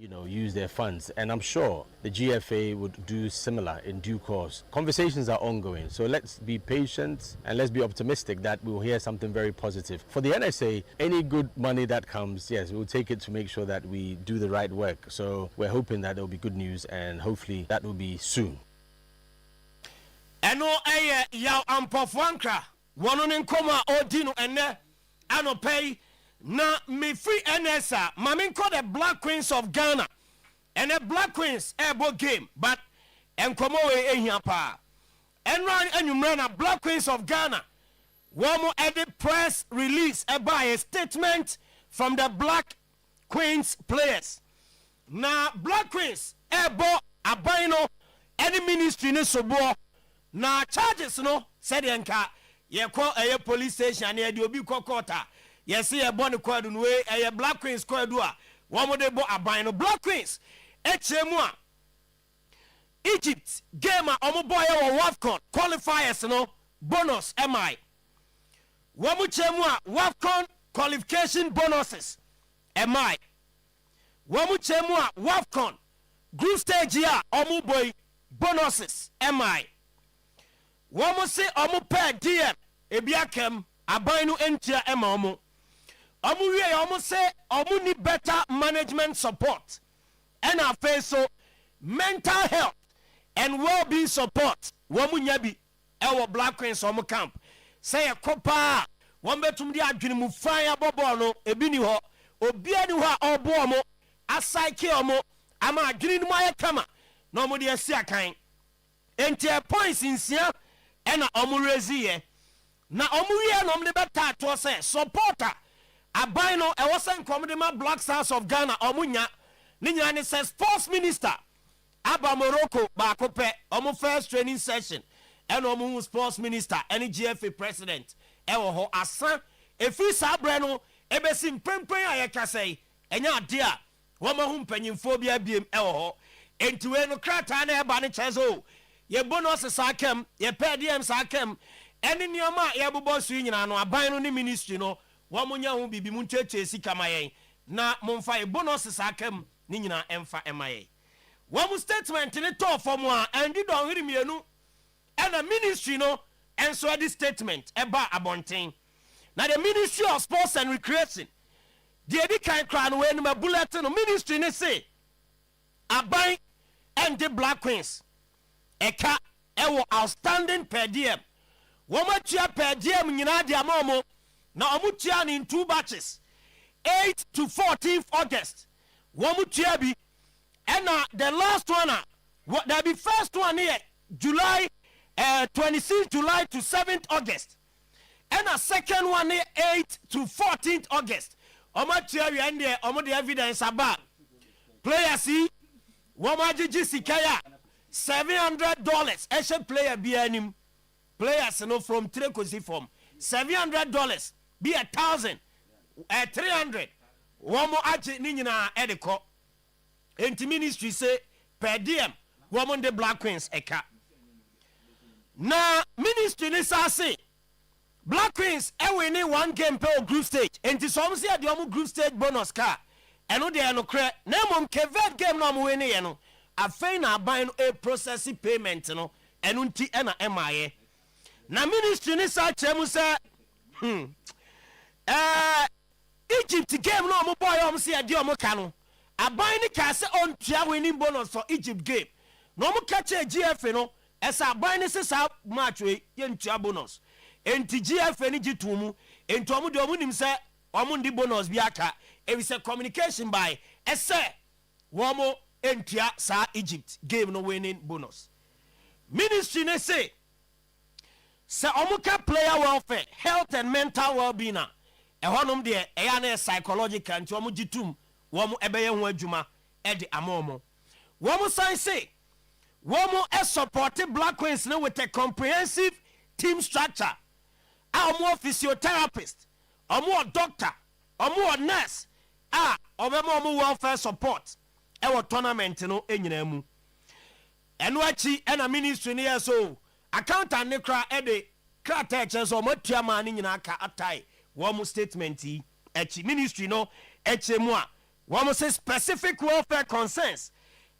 use their funds, and I'm sure the GFA would do similar in due course. Conversations are ongoing, so let's be patient and let's be optimistic that we'll hear something very positive. For the NSA, any good money that comes, yes, we'll take it to make sure that we do the right work. So we're hoping that there will be good news, and hopefully that will be soon. Eno yaw ampofwankra wono ne nkoma odino ene anopay na me free NSA mame call the Black Queens of Ghana and the Black Queens ebo game but enkomo we ehia pa enran anwumra na Black Queens of Ghana womo edit press release by a statement from the Black Queens players na Black Queens ebo abaino any ministry ne sobo na charges no said enka ye call a police station e de obi kokota yes ye born code no we a Black Queens code a one de bo aban no Black Queens echemu a Egypt game a omo boy e WAFCON qualifiers no bonus mi womo chemu a WAFCON qualification bonuses mi womo chemu a WAFCON group stage a omo boy bonuses mi womo se omo per DM ebiakem aban no entia ema omo wie omo se omo ni better management support and afa so mental health and well-being support womo nya bi ewo Black Queens omo camp say ekopa won betum di adwene mu fan abobo no ebi ni ho obi ani ho a obo omo asaike omo ama adwene mu ayekama na omo de asi akan entia points insia ena omo reziye na omo wie no mde beta to say supporter aban no e wosan komdema Black Stars of Ghana omo nya ni nya ne say sports minister aba Morocco ba kope omo first training session ena omo sports minister ene GFA president e wo ho asa efi sabre no ebesi mpempen ayeka say enya ade a wo ma hu mpanyimfo bia biem e wo ho entiwe no krata na e ba ne chezo ye bonus sakem ye per diem sakem eni nioma ye bobo su nyina no aban no ni ministry no wo munya hu bibi mu ncheche sika mayen na momfa ye bonus sakem ni nyina emfa emaye wo mu statement ni to form a endi don hiri mienu ena ministry no enso this statement eba abonten na the Ministry of Sports and Recreation the edi kan kra no we no bulletin no ministry ni say aban and the Black Queens eka ewo outstanding per diem womo tia per diem nyina dia momo na omo tia in 2 batches 8 to 14th August womo tia bi and the last one what there be first one here July 26th July to 7th August and a second one here 8 to 14th August omo tia wi and there omo the evidence about players see womo agigi sikaya $700 eshe player be anim players no from Trekosi from $700 be 1,000 300 womo achi ni nyina edeko enti ministry say per diem womo the Black Queens eka na ministry ni sa say Black Queens e win one game per group stage enti some say the omo group stage bonus car eno de no kre na mom kevet game no mo win ye no afei na aban no a processing payment no eno nti na emaye na ministry ni sa chemu say Egypt game no mo boy om say ade om ka no aban ni ka say on tua winning bonus for Egypt game no mo ka che GFA no esa aban ni say sa match we ye ntua bonus enti GFA ni gitumu enti om de om nim say om ndi bonus bi aka e say communication by ese womo entia sa Egypt game no winning bonus ministry ne say omuka player welfare health and mental well-being e honom de e ya na psychological nti omu gitum womu ebeye ho adwuma e de amomo womu san say womu support Black Queens no with a comprehensive team structure omu physiotherapist omu doctor omu nurse obema omu welfare support ewo tournament no enyina mu eno achi ena ministry ne so accountant ne kra ede krata eche so matua ma ne nyina aka atai wo mu statement yi achi ministry no eche mu a wɔn say specific welfare concerns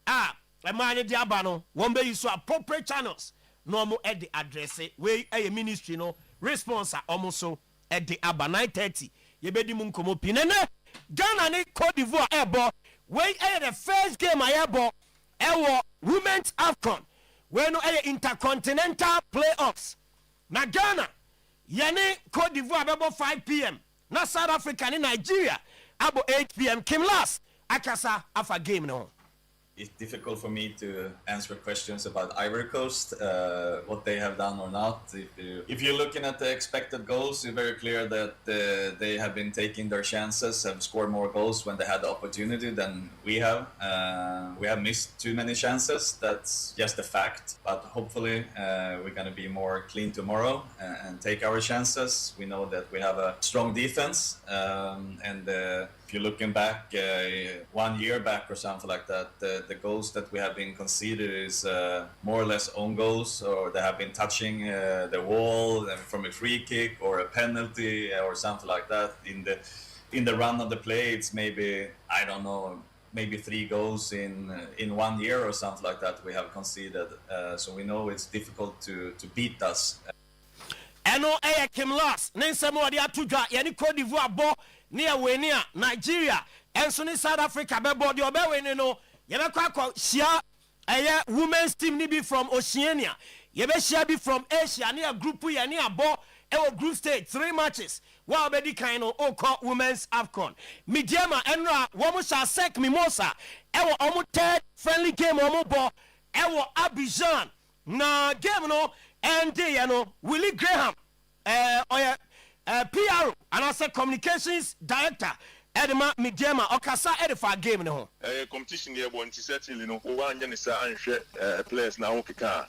ɛmaa ne de aba no wɔn bɛ use appropriate channels na wɔn ɛde address wei ɛyɛ ministry no response a wɔn so ɛde aba 9:30 yɛbɛdi mu nkɔmɔ pii nene Ghana ne Cote d'Ivoire ɛbɔ wei ɛyɛ the first game a yɛbɔ ɛwɔ women's AFCON wei no ɛyɛ intercontinental playoffs na Ghana yɛne Cote d'Ivoire bɛbɔ 5 p.m. na South Africa ne Nigeria abo 8 p.m. Kim Last akasa afa game no. It's difficult for me to answer questions about Ivory Coast, what they have done or not. If you're looking at the expected goals, it's very clear that they have been taking their chances, have scored more goals when they had the opportunity than we have. We have missed too many chances. That's just a fact. But hopefully we're going to be more clean tomorrow and take our chances. We know that we have a strong defense and if you're looking back 1 year back or something like that, the goals that we have been conceded is more or less own goals, or they have been touching the wall from a free kick or a penalty or something like that. In the run of the play, it's maybe, I don't know, maybe 3 goals in 1 year or something like that we have conceded. So we know it's difficult to beat us. Eno Kim Last, Ninsemo de Atudwa, Yani Cote d'Ivoire bo near Wenia, Nigeria, and Sunni South Africa, Bebo, the Obewe no, Yabaka, Shia, a women's team nibi from Oceania, Yabesha be from Asia, near Group near Bo, Ewo Group Stage, 3 matches, while Bedi Kaino, Oko Women's AFCON. Midiama, Enra, Wamusha Sek Mimosa, Ewo Omu 3rd friendly game Omu Bo, Ewo Abidjan, na game no, and Willie Graham, PR, and I said communications director, Edema Midema, Okasa Edifa game no. Competition here, one certainly no one players now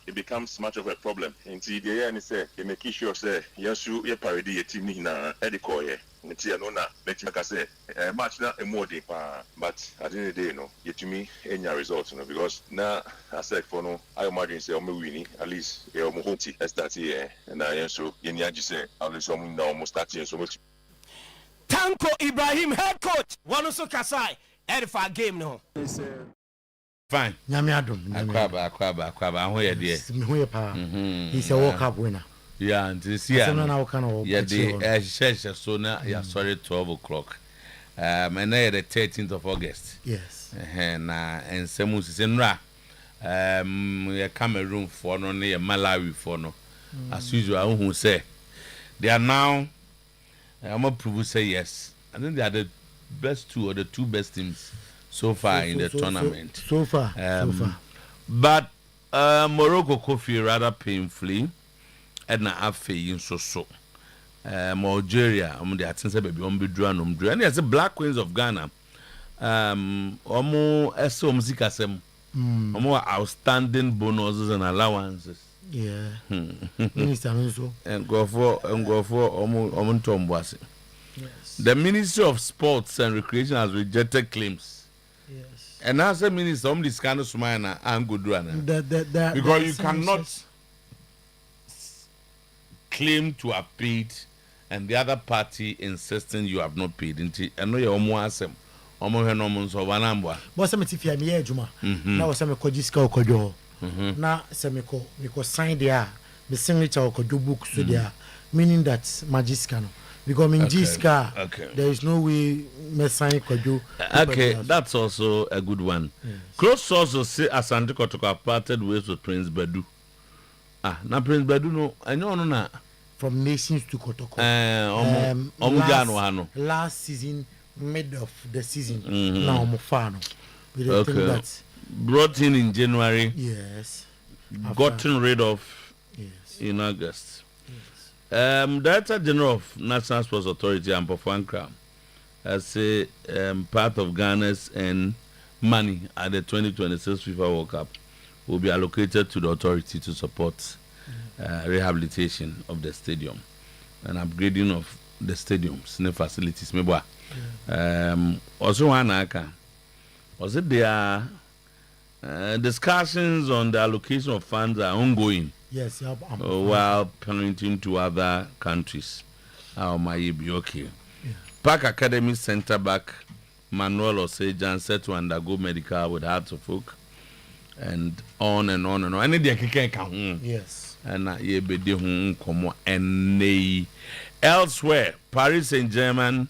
it becomes much of a problem. Indeed, the end say you make sure say yes you parody a team na Edikoye. It's no na let me say match na a more deep, but at the end of the day no yet to me any results no because now I said for no I imagine say I'm winning at least you mohoti start here and I so you need to say at least I'm now almost starting so much. Tanko Ibrahim head coach one also Kasai edify game no. Fine. Akwaba ho ye de. He's a World Cup winner. Yeah, and this year. Yeah, the session so now yeah sorry 12 o'clock. And then the 13th of August. Yes. And Semus is in Ra. Cameroon for no near Malawi for no. As usual, who say they are now. I'm a prove say yes. I think they are the best 2 or the 2 best teams so far in the tournament. So far. But Morocco coffee rather painfully. And na afe in so. Algeria, the attention baby on and as the Black Queens of Ghana. Omo eso muzika sem. Omo outstanding bonuses and allowances. Yeah. Minister also. And go for omo Tombwase. Yes. The Ministry of Sports and Recreation has rejected claims. Yes. And as a minister, this kind of smile and good run. Because you cannot claim to have paid and the other party insisting you have not paid. I know you're almost so one. But some if me ejuma. Now some kojiska okojo. Na some ko sign there. The signature okojo book so there. Meaning that magiska no. Because in Jiska, there is no way me sign kojo. Okay, that's also a good one. Yes. Close sources say Asante Kotoko parted ways with Prince Bedu. Na Prince Bedu no, I know no na. From Nations to Kotoko. Last season, mid of the season. Now Mufano. Okay. That brought in January. Yes. Gotten rid of in August. Yes. Director General of National Sports Authority and Pofankra as a part of Ghana's and money at the 2026 FIFA World Cup will be allocated to the authority to support rehabilitation of the stadium and upgrading of the stadiums and facilities. Also, was it there discussions on the allocation of funds are ongoing? Yes, while pointing to other countries. How might it be okay? Park Academy Center back Manuel Osejan set to undergo medical with heart of oak, and on and on and on. And they can Yes. And ye be de hun komo ene. Elsewhere, Paris Saint-Germain,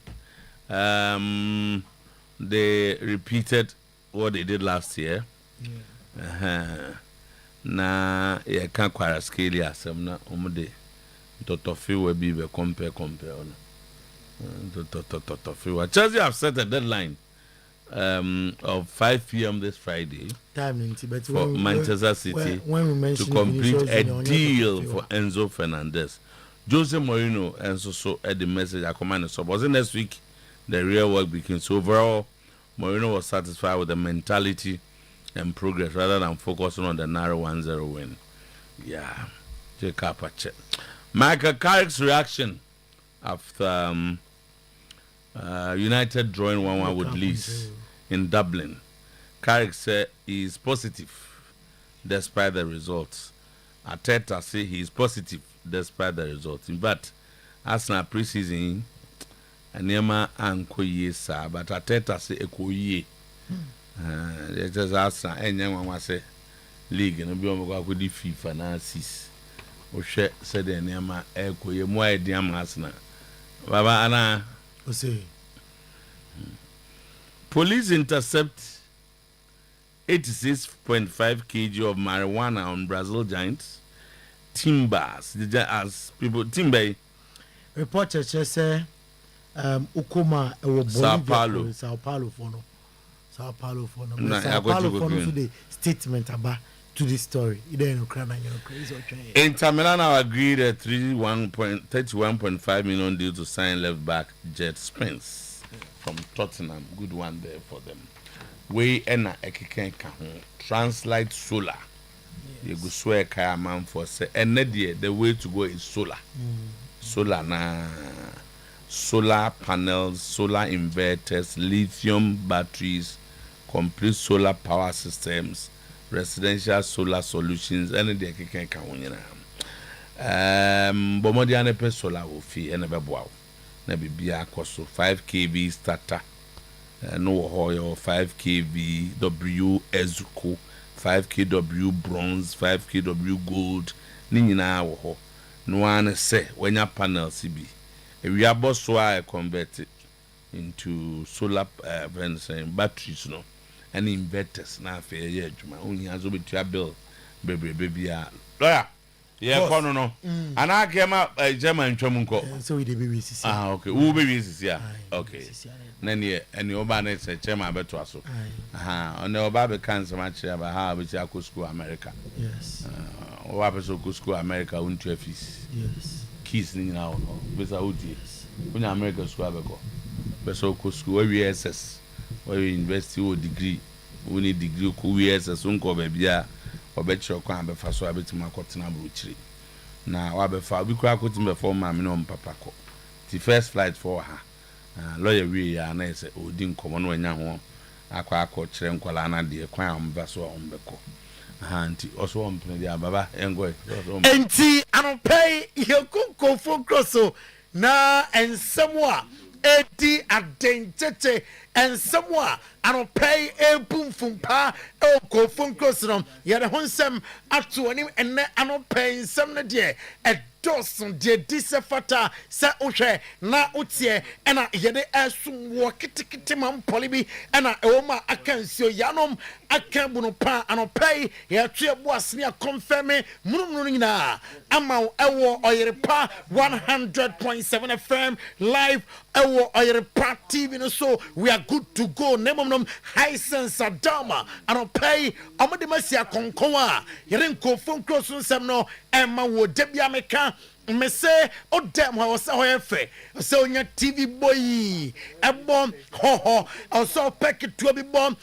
they repeated what they did last year. Na ye kan kwara scale asem na omde totofi we be compare on. Chelsea have set a deadline of 5 p.m. this Friday for Manchester City to complete a deal for Enzo Fernandez. Jose Mourinho and so at the message I command so was next week the real work begins. So overall, Mourinho was satisfied with the mentality and progress rather than focusing on the narrow 1-0 win. Yeah, Michael Carrick's reaction after United drawing 1-1 with Leeds in Dublin. Carrick said he is positive despite the results. Arteta said he is positive despite the results. In fact, Arsenal preseason, Anema and Koye sa, but Arteta say Ekoye. It is Arsenal. Anyone was say league and be on go the FIFA na 6. Oshe said Anema Ekoye mo idea Arsenal. Baba Ana Ose. Police intercept 86.5 kg of marijuana on Brazil giants. Timbers, as people Timber. Reporter say Ukuma Sao Paulo for no. Sao Paulo for no. Sao Paulo for no the statement about to this story. Inter Milan have agreed a 31.5 million deal to sign left back Jet Spence from Tottenham. Good one there for them. We ena ekeken ka ho translate solar. You go swear kaya man for say and the way to go is solar. Solar na solar panels, solar inverters, lithium batteries, complete solar power systems, residential solar solutions, and the ekeken ka ho nyina. Bomodi ane pe solar wo fi ene beboa. Na bibia akoso 5 kV starter. No Hoyo 5 kV W Ezuko 5 kW bronze 5 kW gold ni nyina wo ho no an say when your panel CB we are boss so I convert it into solar batteries no and inverters na fe ye adwuma only azo betua bill baby lawyer yeah kono no ana kema German twam nko so we dey be CC okay who be CC okay nani eni oba na se chema beto aso ona oba be cancer ma chira ba ha be cha school America yes oba be so school America unto fees yes keys ni na no be sa odi unya America school abeko be so school we SS we university o degree we need degree ko we SS unko ba bia obechiro kwa be fa so abetima akotena bruchiri na wa be fa obi kura akotima for ma me no papa ko the first flight for her lawyer we ya na ese odi nkomo no anya ho akwa kire nkwala na de kwan amba so ombeko nti oso ompene dia baba engoy enti anopay yekunko fokroso na ensemwa edi adenchete ensemwa anopay ebumfumpa okofokroso yere honsem atu ani enne anopay nsem na de Dawson de disefata sa ohwe na otie ena yede asum wo kitikiti mam polibi ena ewoma akansio yanom akabuno pa anopay ya tue boasne a confirm munumunu nyina ama ewo Oyerepa 100.7 FM live ewo Oyerepa TV no so we are good to go nemomnom high sense adama anopay amade masia konkonwa yere nkofon kroso nsem no ema wo debia meka me say o dem how say hoyefe say onya TV boy ebom ho also pack to be bomb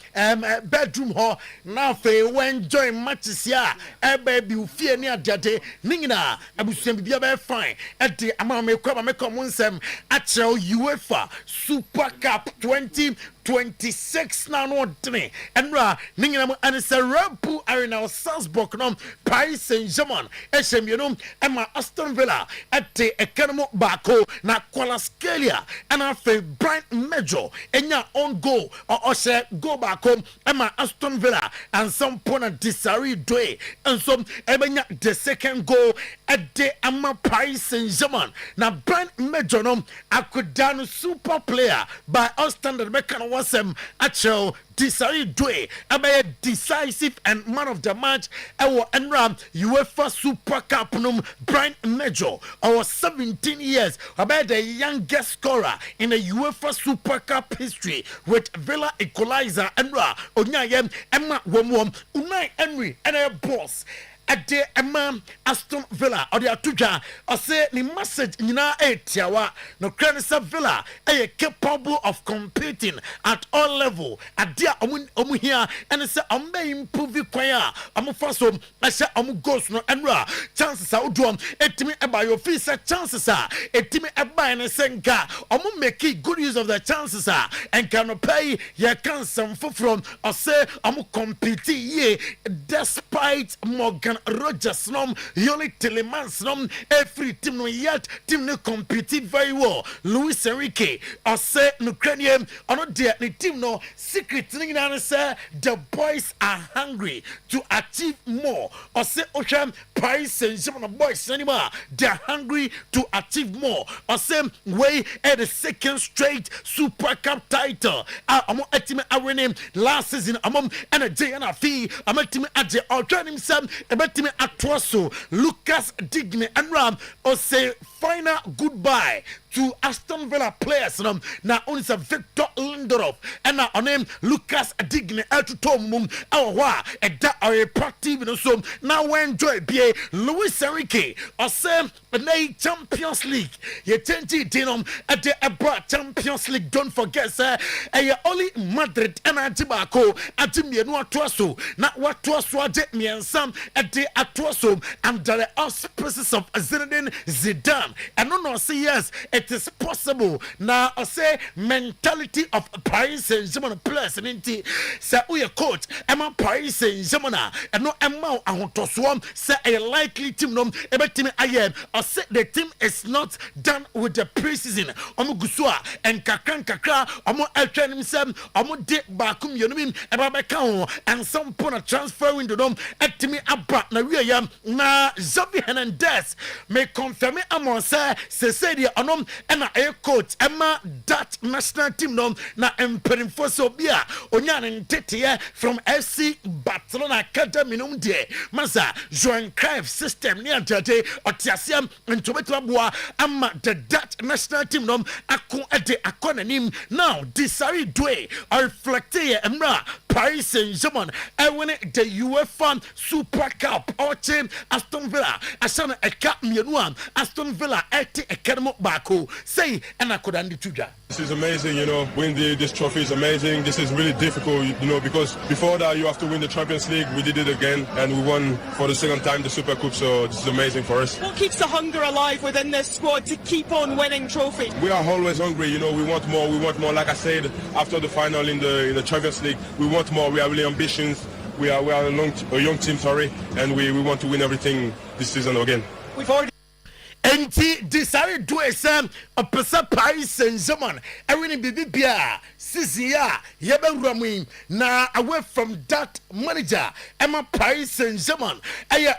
bedroom ho na fe we enjoy matches ya baby ufie ni adade ningina abusua bibia be fine e de ama me kwa me come nsem a UEFA Super Cup 20 26 na no dene enra ninginam anisa Rampu Arena Salzburg no Paris Saint-Germain eshemienum ema Aston Villa ate ekanemo bako na Kwalaskelia and Brian Major enya on goal or share go back home ema Aston Villa and some pona Desiree Doué and some ebenya the second goal at the ama Paris Saint-Germain na Brian Major no akudanu super player by all standard mekan wasem actual Desiree Doué a decisive and man of the match ewo enram UEFA Super Cup num Brian Major our 17 years about the youngest scorer in the UEFA Super Cup history with Villa equalizer enra onyayem emma womwom Unai Emery and a boss at the Aston Villa or the Atuja or say the message nyina etiawa no Cranisa Villa are capable of competing at all level at dia omu here and say may improve kwaya omu faso ase omu goals no enra chances are udom etimi eba your fees chances are etimi eba ne senka omu make good use of the chances are and can pay ya can some from or say omu compete ye despite Morgan Rogers nom Yoli Telemans nom every team no yet team no compete very well Luis Enrique or say Ukrainian or not there the team no secret thing say the boys are hungry to achieve more or say Ocean Paris Saint-Germain boys anymore they're hungry to achieve more or same way at the second straight Super Cup title amo etime awene last season amom and a J and a fee ametime aje outran himself ebetime atwoso Lucas Digne and Ram or say final goodbye to Aston Villa players now only Victor Lindelof and now on him Lucas Digne Eltutomum awa eda are practive no so now we enjoy be Luis Enrique or say the Champions League ye change denom at the Ebra Champions League don't forget sir only Madrid and Antibako Antimia no atwaso na watwaso ade miensam at the atwaso under the auspices of Zinedine Zidane and no say yes it is possible now I say mentality of Paris Saint-Germain players and say we coach Emma Paris Saint-Germain and no Emma ahotoswam say a likely team no ebetimi ayem I say the team is not done with the preseason omo gusua and kakra omo eltwanim sem omo de bakum yonum ebabeka ho and some pona transfer window dom etimi aba na wieyam na Xavi Hernandez may confirm amon say the onom and a coach Emma that national team nom na emperinfo so bia onyan ntete from FC Barcelona Academy num de masa Joan Cruyff system ni antete otiasiam ntobetwa boa ama the Dutch national team nom akon ede akonanim now Desiree Doué reflect Emra Paris Saint-Germain win the UEFA Super Cup or team Aston Villa asana eka mienu Aston Villa ete ekanemo bako say and I could end it. This is amazing, you know, winning this trophy is amazing. This is really difficult, you know, because before that you have to win the Champions League. We did it again and we won for the second time the Super Cup, so this is amazing for us. What keeps the hunger alive within this squad to keep on winning trophies? We are always hungry, you know, we want more. Like I said, after the final in the Champions League, we want more. We are really ambitious. We are a young team, and we want to win everything this season again. We've already Enti Desiree Doué sam opesa Paris Saint-Germain ewini bibia sisia yebewramu na away from that manager Emma Paris Saint-Germain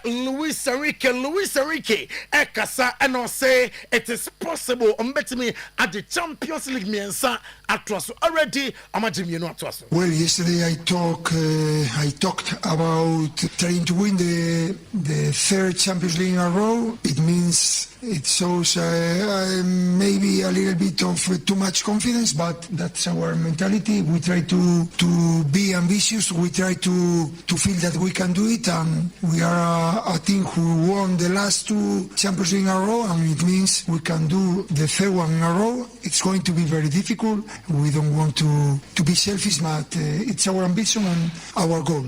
Luis Enrique ekasa and say it is possible betimi at the Champions League miensa atwaso already amajimi no atwaso. Well, yesterday I talked about trying to win the third Champions League in a row. It means it shows maybe a little bit of too much confidence, but that's our mentality. We try to be ambitious. We try to feel that we can do it, and we are a team who won the last two Champions League in a row, and it means we can do the third one in a row. It's going to be very difficult. We don't want to be selfish, but it's our ambition and our goal.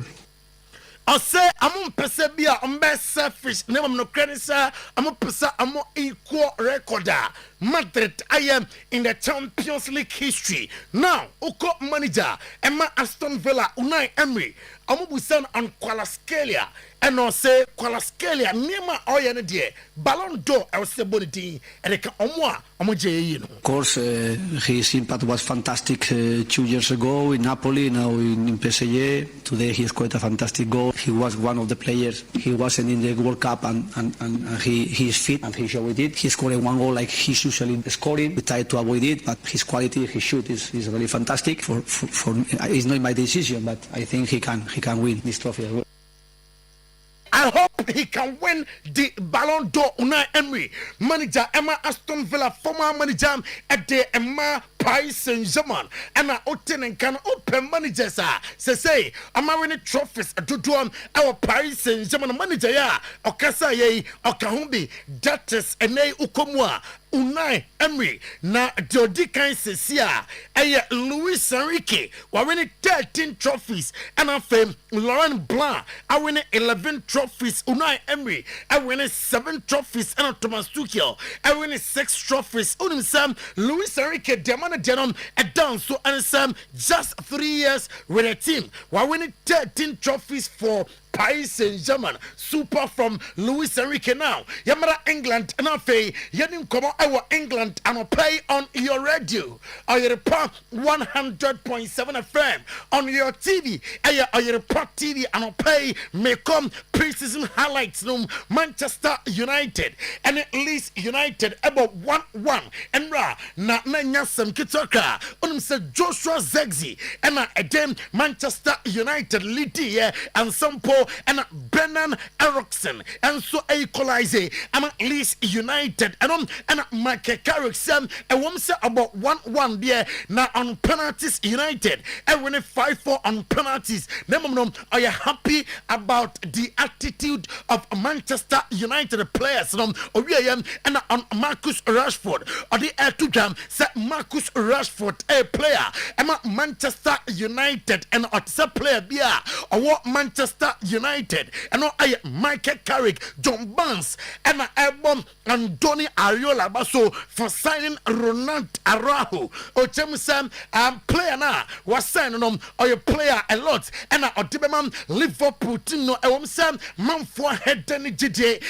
ɔsɛ amo mpɛsɛ bi a ɔmbɛ selfish ne mam no kredit sɛ amo pɛsɛ amo equal record Madrid I am in the Champions League history. Now Oko manager Emma Aston Villa Unai Emery amo busan on Kvaratskhelia and no say Kvaratskhelia nema oyene die Ballon d'Or I was say bonity and they can omwa omoje. Of course his impact was fantastic 2 years ago in Napoli, now in PSG. Today he scored a fantastic goal. He was one of the players. He wasn't in the World Cup and he is fit and he showed it. He scored one goal like he's usually scoring. We tried to avoid it, but his quality, his shoot is really fantastic. For it's not my decision, but I think he can win this trophy as well. I hope he can win the Ballon d'Or. Unai Emery, manager Emma Aston Villa, former manager at the Emma Paris Saint-Germain, and I open can open managers. Say, I'm winning trophies to do our Paris Saint-Germain manager. Yeah, Okasa ye, Okahumbi, that is Ene Ukomwa. Unai Emery na Jody kan sesia Luis Enrique wa winning 13 trophies and afem Laurent Blanc I winning 11 trophies. Unai Emery I winning 7 trophies and Thomas Tuchel I winning 6 trophies. Unim Luis Enrique demana denom down so and some just 3 years with a team wa winning 13 trophies for Paris Saint-Germain. Super from Luis Enrique now. Yamara England and Afe Yanim come our England and pay on your radio. Oyerepa 100.7 FM on your TV. Oyerepa TV and pay may come pre-season highlights no Manchester United and at least United about 1-1 and na nyasam kitoka unum se Joshua Zexi and again Manchester United liti and some and Brennan Eriksson and so equalize and at least United and Mike Carrickson and one say about 1-1 there now on penalties United and when 5-4 on penalties. Are you happy about the attitude of Manchester United players? And on Marcus Rashford or the air to jam say Marcus Rashford a player and Manchester United and a player beer or what Manchester United and I Michael Carrick, John Barnes and Ebon and Donny Ariola Basso for signing Ronald Araujo. O Jameson player now was signing or your player a lot and Otibeman Liverpool Tino Ewamsam man for head Danny JJ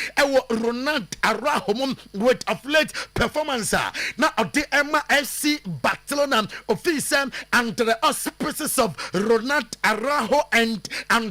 Ronald Araujo with of late performance now the Emma FC Barcelona official and the auspices of Ronald Araujo and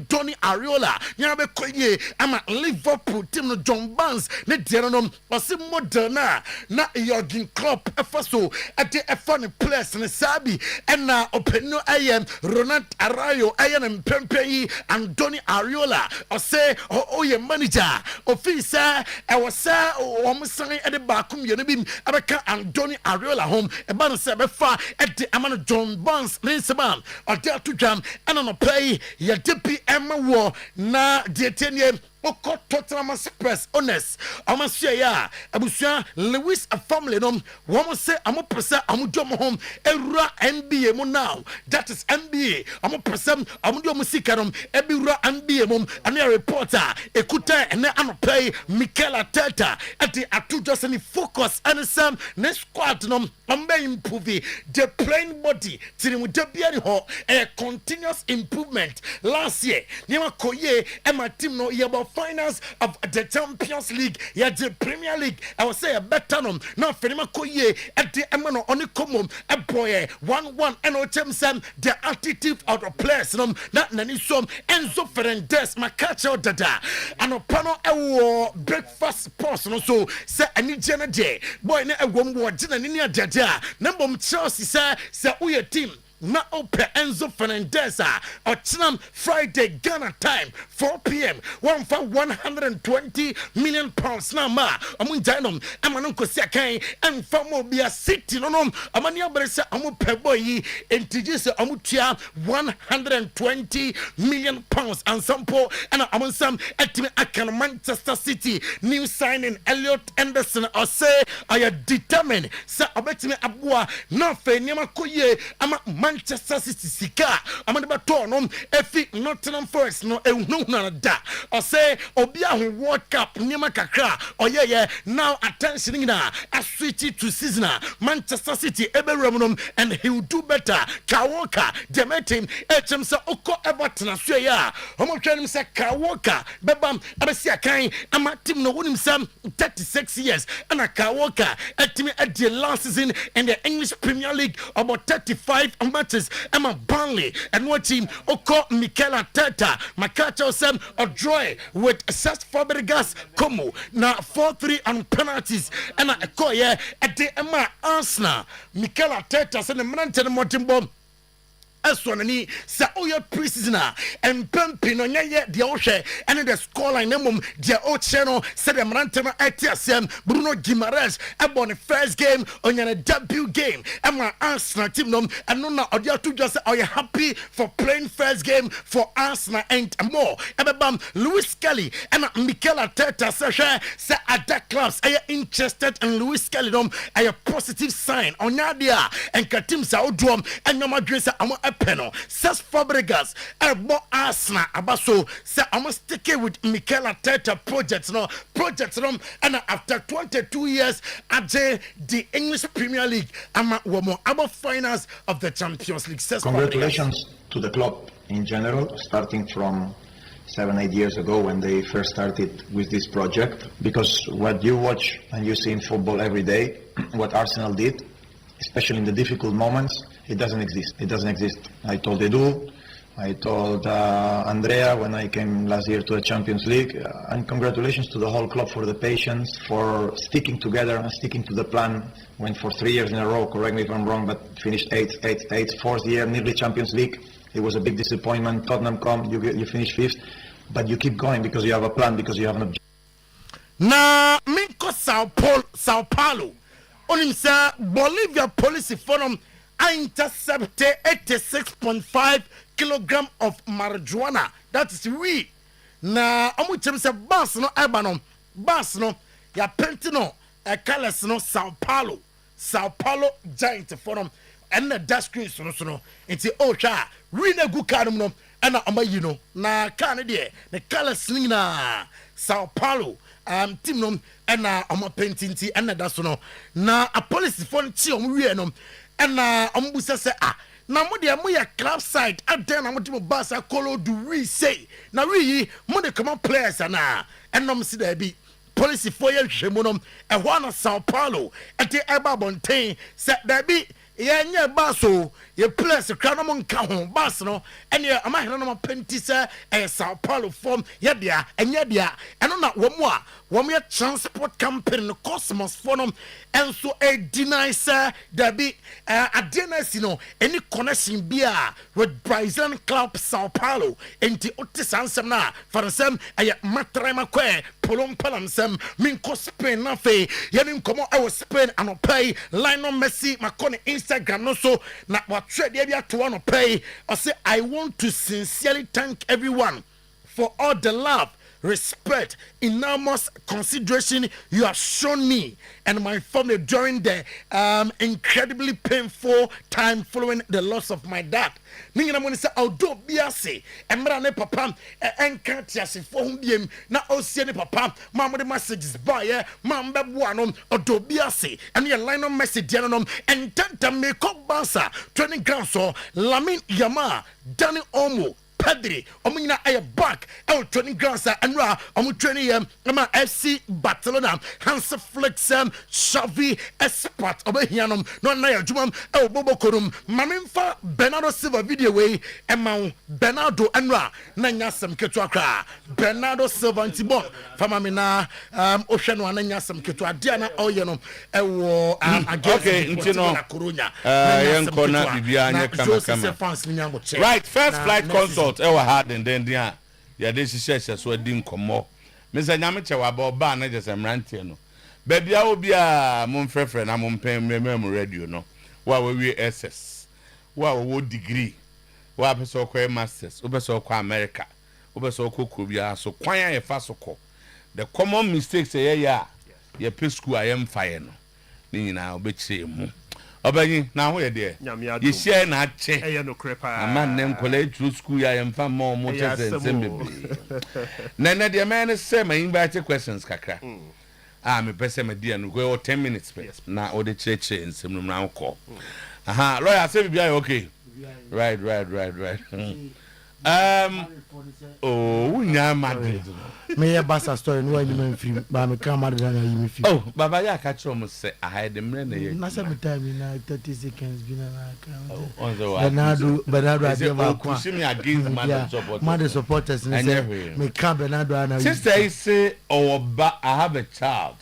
Donny Ariola. Nyabe koye ama Liverpool team no John Barnes ne denom osi Moderna na Jurgen Klopp efaso ate efane players ne sabi na openo ayem Ronald Araujo ayem mpempe and Donny Ariola ose oye manager ofisa e wasa omusan e de bakum ye no bim abeka and Donny Ariola home e ba no se be fa e de amano John Barnes ne seban ode atudwam ana no pay ye depi emma wo na Dietenie Oko Tottenham Spurs honest amasia ya abusia Lewis a family no one say amo pesa amo dom home ewura NBA mo now that is NBA amo pesa amo dom sika no ebiwura NBA mo and a reporter ekuta ene anopay Mikel Arteta at the atu just any focus and some next squad no ambe improve the playing body till we dey be ho a continuous improvement. Last year nyama koye e my team no ye about finals of the Champions League, yeah, the Premier League. I would say a better nom. Now, Fenima Koye at the Emano on the common, a boy 1-1 and Ochemsam, the attitude of the players, nom, not Nanisom, Enzo Fernandez, Makacho Dada, and Opano Ewo breakfast person. So, say, I need Jenna J. Boy, a woman word, Jenna Dada. Number Chelsea, say, we a team. Na ope Enzo Fernandez or Chinam Friday Ghana time 4 p.m. 120 million pounds now ma amun janom amanunko siakai and famo be a city no amania beresa amu peboyi entijise amutia 120 million pounds and sample and amunsam etime akan Manchester City new signing Elliot Anderson or say I determined sa obetime abua na fe nyama koye ama Manchester City sika amade bato no efi Nottingham Forest no ehunu na da o say obi a World Cup niema kakra oyeye now attention na switch to season Manchester City eberum and he will do better Kawoka demetim echem se oko Everton aso ya omo twanim se Kawoka bebam abesia kan ama team no wonim sam 36 years and Kawoka etimi at the last season in the English Premier League about 35 matches Emma Burnley and what team oko Mikel Arteta Makacha Sam a draw with Cesc Fabregas Como na 4-3 on penalties and a koye at the Emma Arsenal Mikel Arteta said the man to the Motimbo Aswanani sa oya preseason and Pempi no nye the oshe and the scoreline nemum the ocheno said the Marantema ATSM Bruno Guimaraes about the first game on your debut game and my Arsenal team nom and no na odia to just are you happy for playing first game for Arsenal and more ebam Luis Kelly and Mikel Arteta say other clubs are interested in Luis Kelly nom a positive sign on Nadia and Katim Saudrom and no madresa Peno, Cesc Fabregas, Erbo Arsenal, Abaso, say I must stick it with Mikel Arteta projects, and after 22 years, at the English Premier League, I'm about finals of the Champions League. Congratulations to the club in general, starting from 7-8 years ago when they first started with this project, because what you watch and you see in football every day, what Arsenal did, especially in the difficult moments, it doesn't exist. It doesn't exist. I told Edu, I told Andrea when I came last year to the Champions League, and congratulations to the whole club for the patience, for sticking together and sticking to the plan. When for 3 years in a row, correct me if I'm wrong, but finished eighth, fourth year, nearly Champions League. It was a big disappointment. Tottenham come, you finish fifth, but you keep going because you have a plan, because you have an objective. Na minko Sao Paulo, onimsa Bolivia police forum. I intercepted 86.5 kilogram of marijuana. That is we. Na amuchem se bus no ebano. Bus no ya pentino a colors no Sao Paulo giant forum and the dash screen so it's osha rina gu kanum no and amayi no na kan de the colors na Sao Paulo team no and ama pentinti and that's no na a police phone chi omwe no and ombusa say na mo de mo ya club side adan na mo de mo basa kolo do we say na we mo de come players na enom si da bi police for ye hwemonom e ho na Sao Paulo e te eba bonten say da bi ye nye baso ye place kra no mo nka ho bas no ene amahene no penti say e Sao Paulo form ye dia enye dia eno na wo mo transport company no Cosmos form enso e deny say da bi adenasi no any connection bia with Brazilian club Sao Paulo enti otisansem na farsem e matrama kwe polom palamsem minko Spain na fe ye nkomo e Spain anopai Lionel Messi makone Instagram no so na what trade there to one pay. I say I want to sincerely thank everyone for all the love, respect, enormous consideration you have shown me and my family during the incredibly painful time following the loss of my dad. Ningina mo say odo biase emra ne papa enka tiase fo hu biem na osie ne papa mam de messages buy mam be boa no odo biase and your line on message dia no and tanta me ko bansa training ground so Lamin Yama Dani Omo Pedri omina aye back out training grounds and ra omu training ma FC Barcelona Hans Flick Xavi Espat obehianom no na ya jumam e bobo korum mamemfa Bernardo Silva video way ema Bernardo enra na nyasem ketu akra Bernardo Silva ntibon fama me na ohwe no na nyasem ketu ade na oye no e wo okay ntino yenko na bibia anya kama right first flight consult e wa hard and then dia ya de shisha so adi nkomo meza nyame chewa ba oba na jese mrantie no ba bia obi a momfrefre na mompem radio no wa we SS wa wo degree wa peso ko masters wo peso ko America wo peso ko bia so kwan ya fa so ko the common mistakes ya ye pe school ayem faye no ni nyina obechire mu Obanyi na ho ye de. Ye share na ache. No crepa. Aman nem college through school ya yemfa mo chese nsem. Na de man say my invite questions kakra. Me pese me dia no go 10 minutes pe. Na o de cheche nsem no na ko. Aha, lawyer say bibia okay. Right. Oh, nya Madrid. Me basa story no any man free, but me come Madrid na you me free. Oh, baba ya catch am say I had them na ye. Na some time na 30 seconds bi na account. On the Bernardo ade ba kwa. Push me against Madrid supporters. Madrid supporters ni say me come Bernardo na. Sister he say I have a child.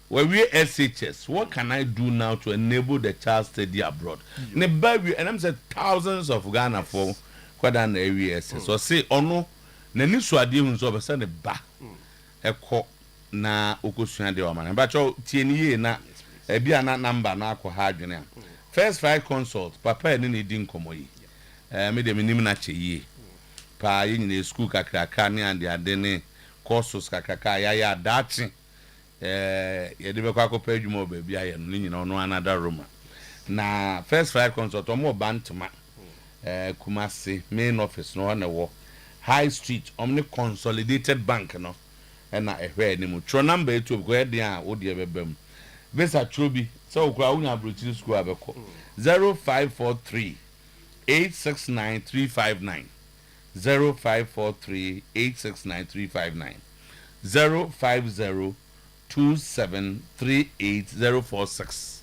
When we SHS, what can I do now to enable the child study abroad? And I'm saying thousands of Ghana for quite an area. So say, oh no, Nani Swadi unso send a ba a co na Okusuan de Oman. But your TNE na a biana number na ko hard. First 5 consults, Papa and Nini Dinkomoyi. Made them iniminache ye. Pa in the school kakrakani and the adene courses kakaka ya dachi. Yede be kwa ko pedwuma obabi aye no nyina ono another room na first 5 consult omo bantama Kumasi main office no na wo high street omni consolidated bank no na ehwe ni mu tro number 2 go head a wo de bebam visa trobi so kwa unya brochi school abeko 0543 869359 0543 869359 050 2738046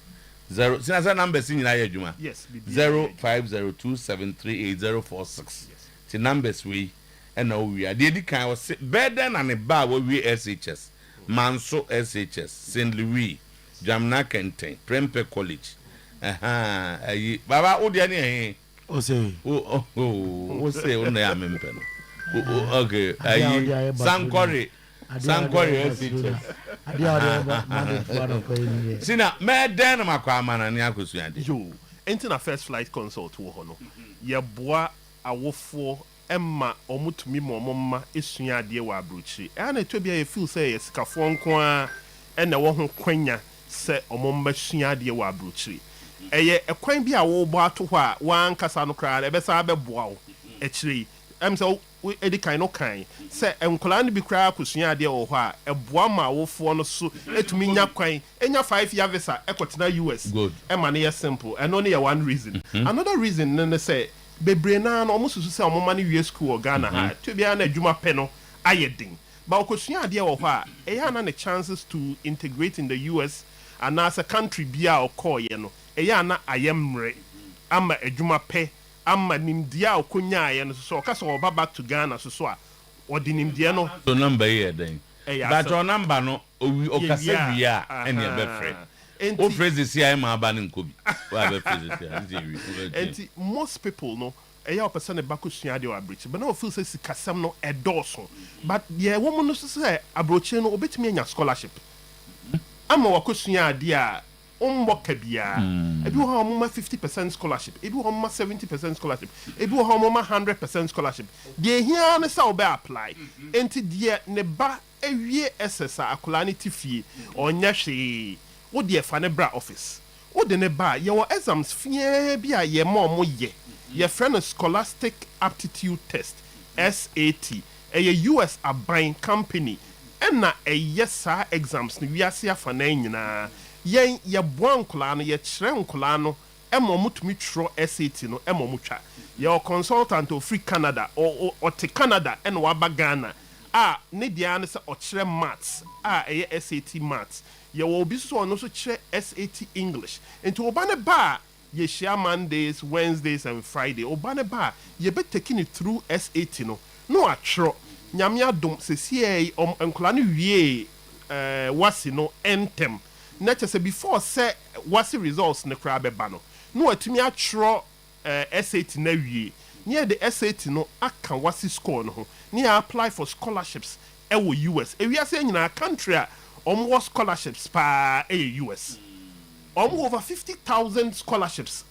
0 since that number in your juma yes 05027388046 the numbers we and now we are the kind was better than a bar where we SHS Manso SHS St. Louis Jamna Kenten Prempe College baba odiani o say o say o na amempe okay Sankore Sina me den makwa amana ni akosuande yo enti na first flight consult wo ho no ye boa awofo emma omutumi momma esua ade wa abrochi e na to bia ye feel say ye sikafo nko a e na wo ho kwanya se omomma sua ade wa abrochi eye ekwan bia wo bo ato ho a wan kasa no kra e be sa be boa wo ekiri em so edi kan no kan se enkola no bi kra akosua ade wo ho a eboa ma awofo no so etumi nya kwan enya 5-year visa ekotena US e ma na simple and only one reason another reason ne say bebre na no omususu se omoma ne wie school o Ghana ha to bia na adwuma pe no ayedin ba okosua ade wo ho a e ya na the chances to integrate in the US and as a country bia o call ye no e ya na ayemre ama adwuma pe amma nimdia okonya ye no so ka so oba back to Ghana so a odi nimdia no so number here then but your number no o kasa bia ene be free o phrase see am aba ne nkobi wa be phrase see most people no eya person e bakosua de abrochi but no feel say sikasam no edoso but ye woman no say abrochi no obetimi anya scholarship amma wakosua ade a umboka bia ebi wo ha mo 50% scholarship ebi wo mo 70% scholarship ebi wo ha mo 100% scholarship de hia ne sa obe apply enti de ne ba ewie SSA akola ne tifie onya hwe wo de fa ne bra office wo de ne ba ye wo exams fie bia ye mo ye ye friend scholastic aptitude test SAT US aban company na sa exams ne wiase afa na nyina yen ye boankola no ye kire nkola no emo mutumi tro SAT no emo mutwa ye consultant of free Canada or te Canada and waba Ghana ne dia ne se o kire maths eye SAT maths ye wo bi so no so kire SAT English into obane ba ye share Mondays, Wednesdays and Friday obane ba ye be taking it through SAT no atro nyame adom se sie nkola no wie wasi no entem na chese before say wasi results ne kra beba no atumi atro SAT na wie near the SAT no aka wasi score no ho near apply for scholarships ewo US we are saying na country was scholarships pa US over 50,000 scholarships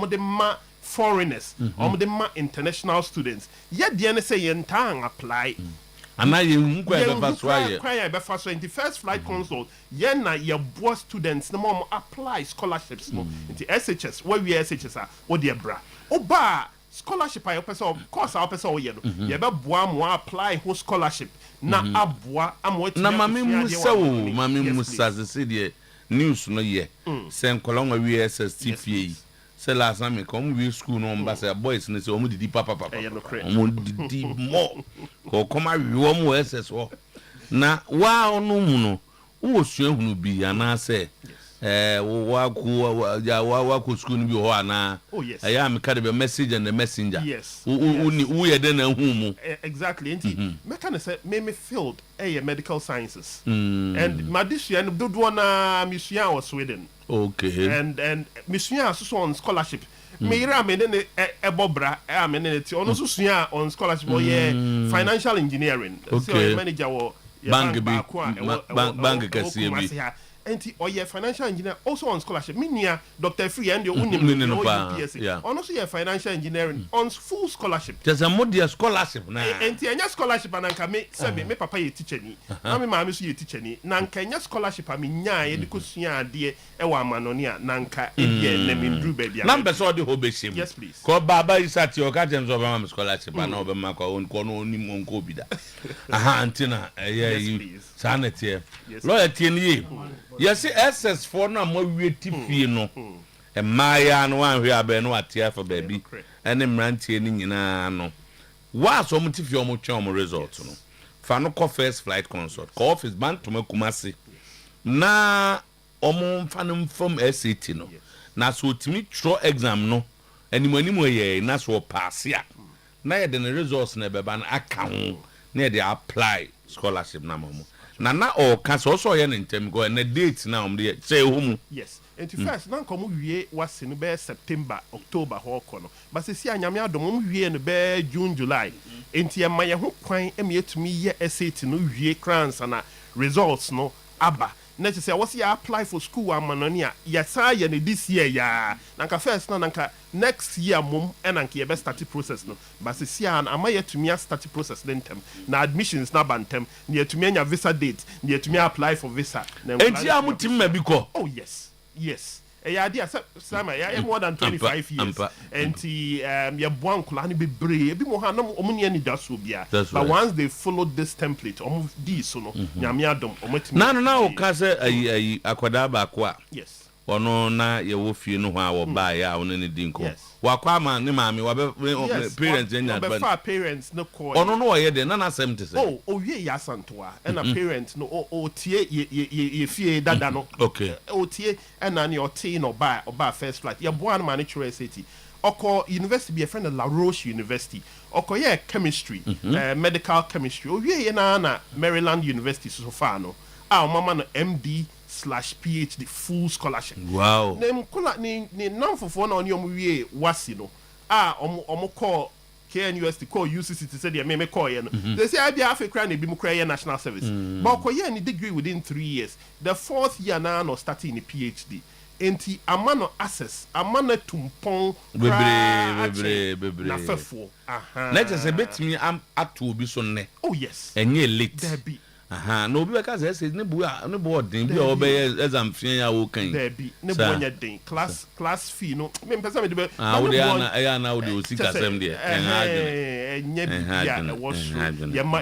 de ma foreigners de ma international students ye de ne say ye ntan apply ana ye hu kwa be fa so aye kwa be fa so in the first flight consult ye na ye bo students na mo apply scholarships no into SHS what we SHS are what the bra oba scholarship ayo person of course our person ye no ye be boa mo apply ho scholarship na aboa amwati na mami musa se de news no ye sen kolonwa we SST fie se last time me come we school no mba say boys no say omo didi papa omo didi mo ko come we omo SS wo na wa onu mu no wo suahunu bi ana se wa ku school no bi ho ana ya me ka de message and the messenger wo ye de na hu mu exactly me can say me field medical sciences and my this year do na misua was Sweden. Okay. And misua so on scholarship. Me ira me ne ebobra me ne ti ono so sua on scholarship or financial engineering. Okay. So manager wo bank kasi bi. Enti oye financial engineer also on scholarship. Me nia Dr. Free and the PSC. Also ye financial engineering on full scholarship. There's a modern scholarship na. Enti anya scholarship ananka me sebe me papa ye teacher ni. Na me maami so ye teacher ni. Nanka anya scholarship a me nya ye de kosua ade e wa amanoni a nanka e de na me ndru ba bia. Number so de ho be shim. Yes please. Ko baba isati o ka James Obama scholarship na o be ma ko no onim onko bi da. Aha antina you sanity. Loyalty ni yes SS4 na mo wieti fie no e maya no wan hwe abe no atia for baby ene mrantie ni nyina no wa so mo tifie o mo twa o result no fa no ko first flight consult ko office bank to makumase na o mo mfa no from SAT no na so timi tro exam no animu ye na so pass ya na ye the results na beba na aka ho na ye apply scholarship na mo na o ka so ye na ntem go na date na dey say home. Yes. And first na nkomo wie wase no be September October ho kono but se si anyame adom wie no be June July enti e maye ho kwan e me etumi ye SAT no wie crans na results no aba na che say wase ya apply for school amanoni a ya sa ye na this year ya nanka first na nanka next year mum and nanka ye be start process no but se si an amaye etumi start process then tem na admissions na bantem na etumi anya visa date na etumi apply for visa na enti amutim ma bi ko. Oh yes yeah idea sama yeah more than 25 years and your boan kulani be brave bi mo ha na omuni ani da so bia but once they followed this template this so no nyame adom omatimi na o ka se ayi akwada ba ko a yes ono na ye wo fie no ho a wo ba ya ono ne dinko wakwa ma ne maami wa parents enya ba fa parents no call ono no ye de na na asem te say o wie ya santoa and a parent no o tie ye fie dada no okay o tie and na o tie no ba first flight ye boa no manage city oko university be a friend of La Roche University oko ye chemistry medical chemistry o wie ye na Maryland University so far no a mama no MD/PhD full scholarship. Wow. Nem kula ni namfofo na oni omuwie wasi no. Omo call KNUST call UCC to say dey me call ye no. They say I be Africa na bi mu kra ye national service. But ko ye ni degree within 3 years. The 4th year na no starting in PhD. Enti amano access amana tumpon bebre na fefo. Aha. Let us betimi am ato obi so ne. Oh yes. Enye late. There be. Aha, no bi ka say ne bu odin bi o be exam fie ya wo kan. There be. Ne bu nya den. Class fee no. Me pesa me de be. Wo de na wo de o sika sem de. Nya bi ya wo so.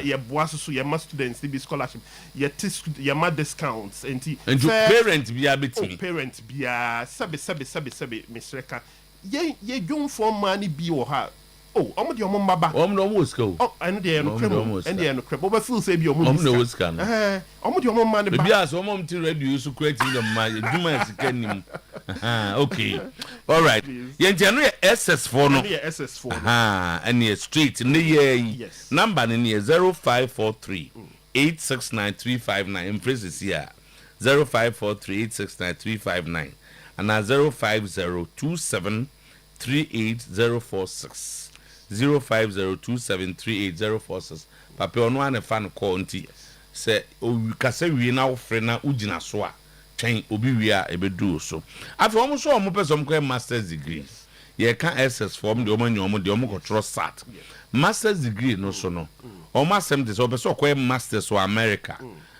Ye boa so ye ma students be scholarship. Ye ma discounts enti. And parent bi abetimi. Parent bi a sabe Mr. Ye dwon for money bi wo ha. Oh, omo de omo mbaba. Omo no mo ska o. Oh, eno de no kremo. Eno de no kremo. Oba feel say bi omo. Omo no ska no. Omo de omo man ba. Bi as omo mti radio so create in the man. Duma sika nim. Okay. All right. Ye ntia no SS4 no. Ye SS4. And ye street ne ye. Yes. Number ne 0543 869359 in phrases here. 0543 869359 and 05027 38046 05027388046 papa ono ane fan call nti se o kase wi na wo frɛ na ugina so a twɛn obi wi a ebedu so afi omo so omo pɛ so omo kɔ master's degree ye ka SS form de omo nyomo de omo kɔ tro sat master's degree no so no Almost 70 so person ko masters for America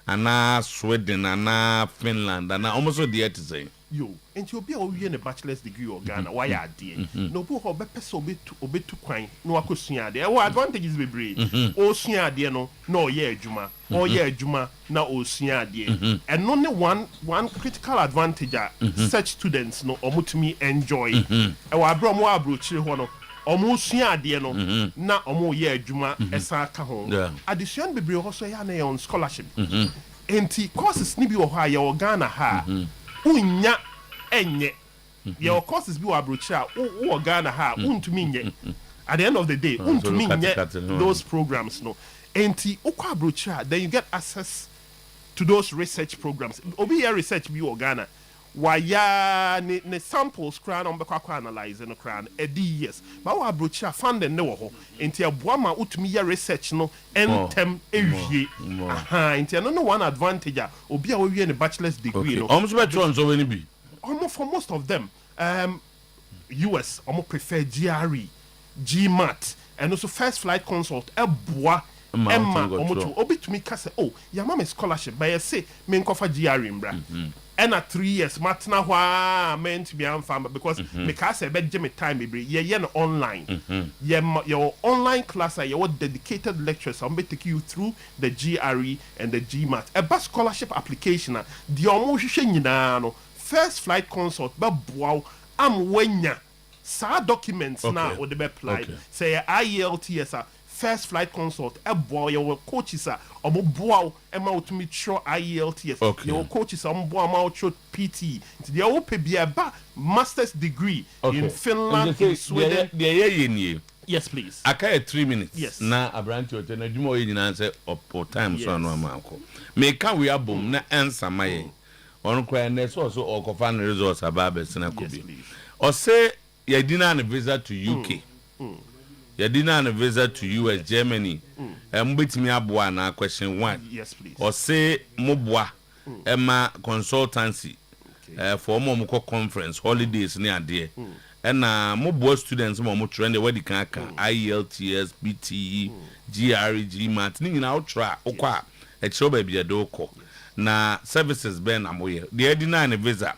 and Sweden and Finland and almost so the to say yo enti obi a owie ne bachelor's degree or Ghana why ade no bo ho be person obetu kwan no akosua ade e wo advantages bebre o sua ade no na oye adwuma na o sua ade and no one critical advantage such students no omutumi enjoy e wa abro mo abro chire ho no omo sua ade no na omo ye adwuma esa ka ho addition bebre ho so ya na on scholarship enti courses ni bi wo ha ya o Ghana ha unya enye your courses bi wa brocha wo Ghana ha untumi nye at the end of the day untumi nye those programs no enti ukwa brocha then you get access to those research programs obi here research bi wo Ghana waya ne samples kran on bekwa analyze no kran years but wa brocha funding ne wo ho enti aboa ma utumi ye research no entem ewie enti no one advantage obi a wo wie ne bachelor's degree no almost be tron so any be almost for most of them US almost prefer GRE GMAT and also first flight consult eboa Emma omoto obi to me ka say oh ya mama scholarship but you say me nkofa GRE mbra and at 3 years matna hwa meant be am farm because me ka say be me time be ye no online your online class are your dedicated lectures am be take you through the GRE and the GMAT a bus scholarship application the omo hwehwe nyina no first flight consult ba boaw am wanya sa documents na wo de be apply say IELTS first flight consult boy your coaches are oboboa ema utumi tro IELTS your coaches are oboboa ma tro PT they will pay ba master's degree in Finland in Sweden yes please aka 3 minutes yes. na abranti o tena dwuma o nyina say o time so no ma akọ me ka we abom na answer my on kra na so o kofa na results aba sena ko bi o say ya dina na visa to UK ya dina na visa to US Germany mbetimi aboa na question 1 yes please o say moboa ema consultancy for mo conference holidays ni ade na moboa students mo trend we di kan IELTS BTE GRE GMAT ni nyina ultra okwa e choba bia de okọ na services ben amoye the dina na visa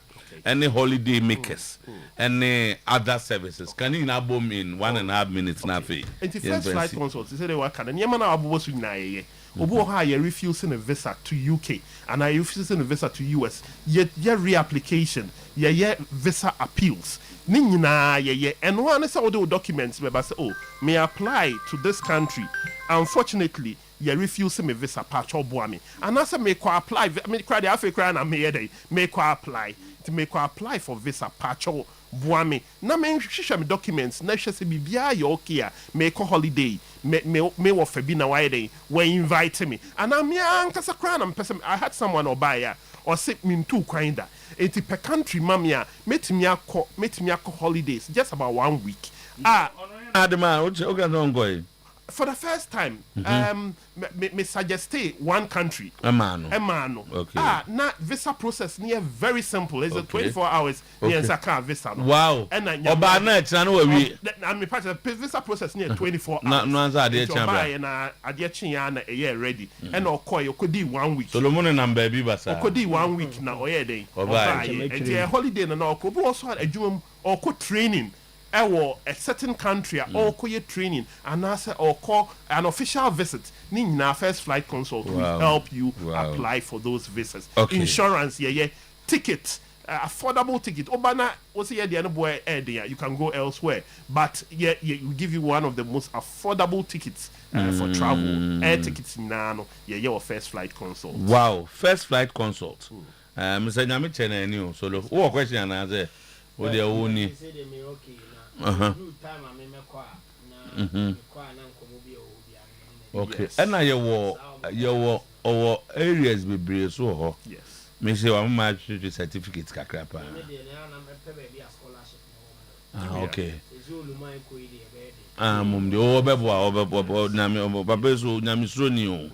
any holiday makers any other services can you abom in 1.5 minutes na fe and the first flight consult say they work and nyema na abobo su na ye obo ha ye refusing a visa to UK and I refusing a visa to US ye reapplication ye visa appeals ni nyina ye and one say all the documents me say oh may apply to this country unfortunately you refuse me visa patch or boami and I say me ko apply me cry the Africa na me dey me ko apply to make apply for visa patch or boami na me hwehwe me documents na hwehwe se bibia ye okay a me ko holiday me wo fa bi na why dey when invite me and am ya nkasa kra na mpese I had someone obaya or say me ntu kwan da enti per country mamia metimi akọ holidays just about 1 week adema okay no ngoi for the first time me suggest one country Emano okay na visa process near very simple it's a 24 hours near saka visa no wow oba na etina no we na me part visa process near 24 hours no answer ade chamba na ade chia na ready and okoi okodi 1 week Solomon na baby basa okodi 1 week na oye dey oba e holiday na okobu also adwuma oko training a certain country or call training and answer or call an official visit. Nina first flight consult will help you apply for those visas. Insurance, ticket, affordable ticket. Obana, you can go elsewhere, but we give you one of the most affordable tickets for travel. Air tickets nano. Your first flight consult. Wow, first flight consult. Mr. Nyame chene ni so lo. Wo question na say wo de wo ni. Okay. And you our areas be brave so ho. Yes. Me say one match certificate kakra pa. Okay. Mum de obebo na me baba so nyame suro ni o.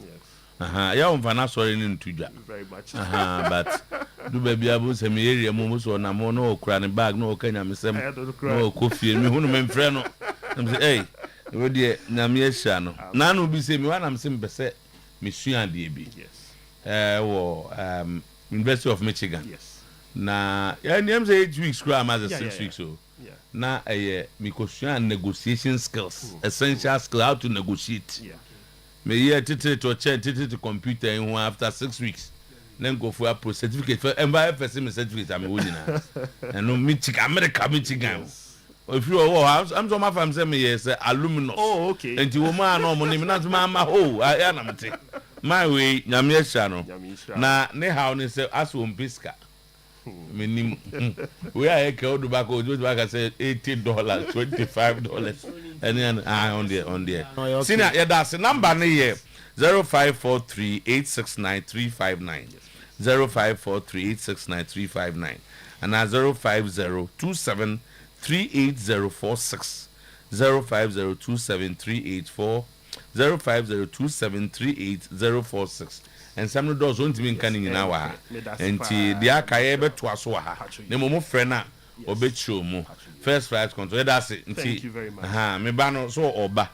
Ya on fana sorry ni ntudwa. Very much. But do baby abu se me area mo so na mo no okra ne bag no okanya me sem no okofie me hunu me mfre no. I'm say hey we dey nyame ahia no na no bi say me wan am say me say me sua de bi wo University of Michigan na ya name say 8 weeks kura am as 6 weeks so na me ko sua negotiation skills essential skill how to negotiate me here tete to check tete to computer in after 6 weeks then go for a pro certificate for first certificate am we na and no Michigan Michigan if you I'm so my fam say me yes alumnus okay and you woman no money na ma ya na mate my way nyame ahia no na ne how ne say aso mpiska menim we are ke odu back say $80 $25 and then on there senior yeah that's the number ne here 0543869359 0543869359 and 05027380046 05027380046 and some of those won't be canning in our and the archive to us. The momo frena or bet show mo first flight control. That's it. Thank you very much. Me bano so oba.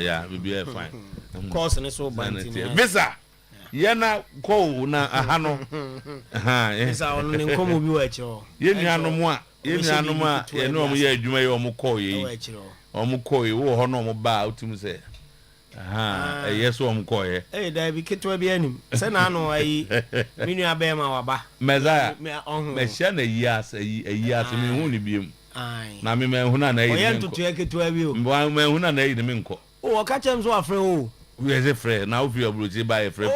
Yeah, we be fine. Course and so bad. Visa. Yana ko na ahano. Visa on nkomo bi wa cho. Ye nuano mo a, ye nuano mo a, ye no mo ye adwuma ye omo ko ye. Omo ko ye wo ho no mo ba utum say. Yes, I'm going. Hey, David, get to be any. Send no, I mean, I bear my waba. Messiah, Messiah, yes, a year to me, only be him. Now, me, who are not to take it to have you. Why, who are not the minko? Oh, catch him so afraid. We are a friend now. If you are blue, buy a friend.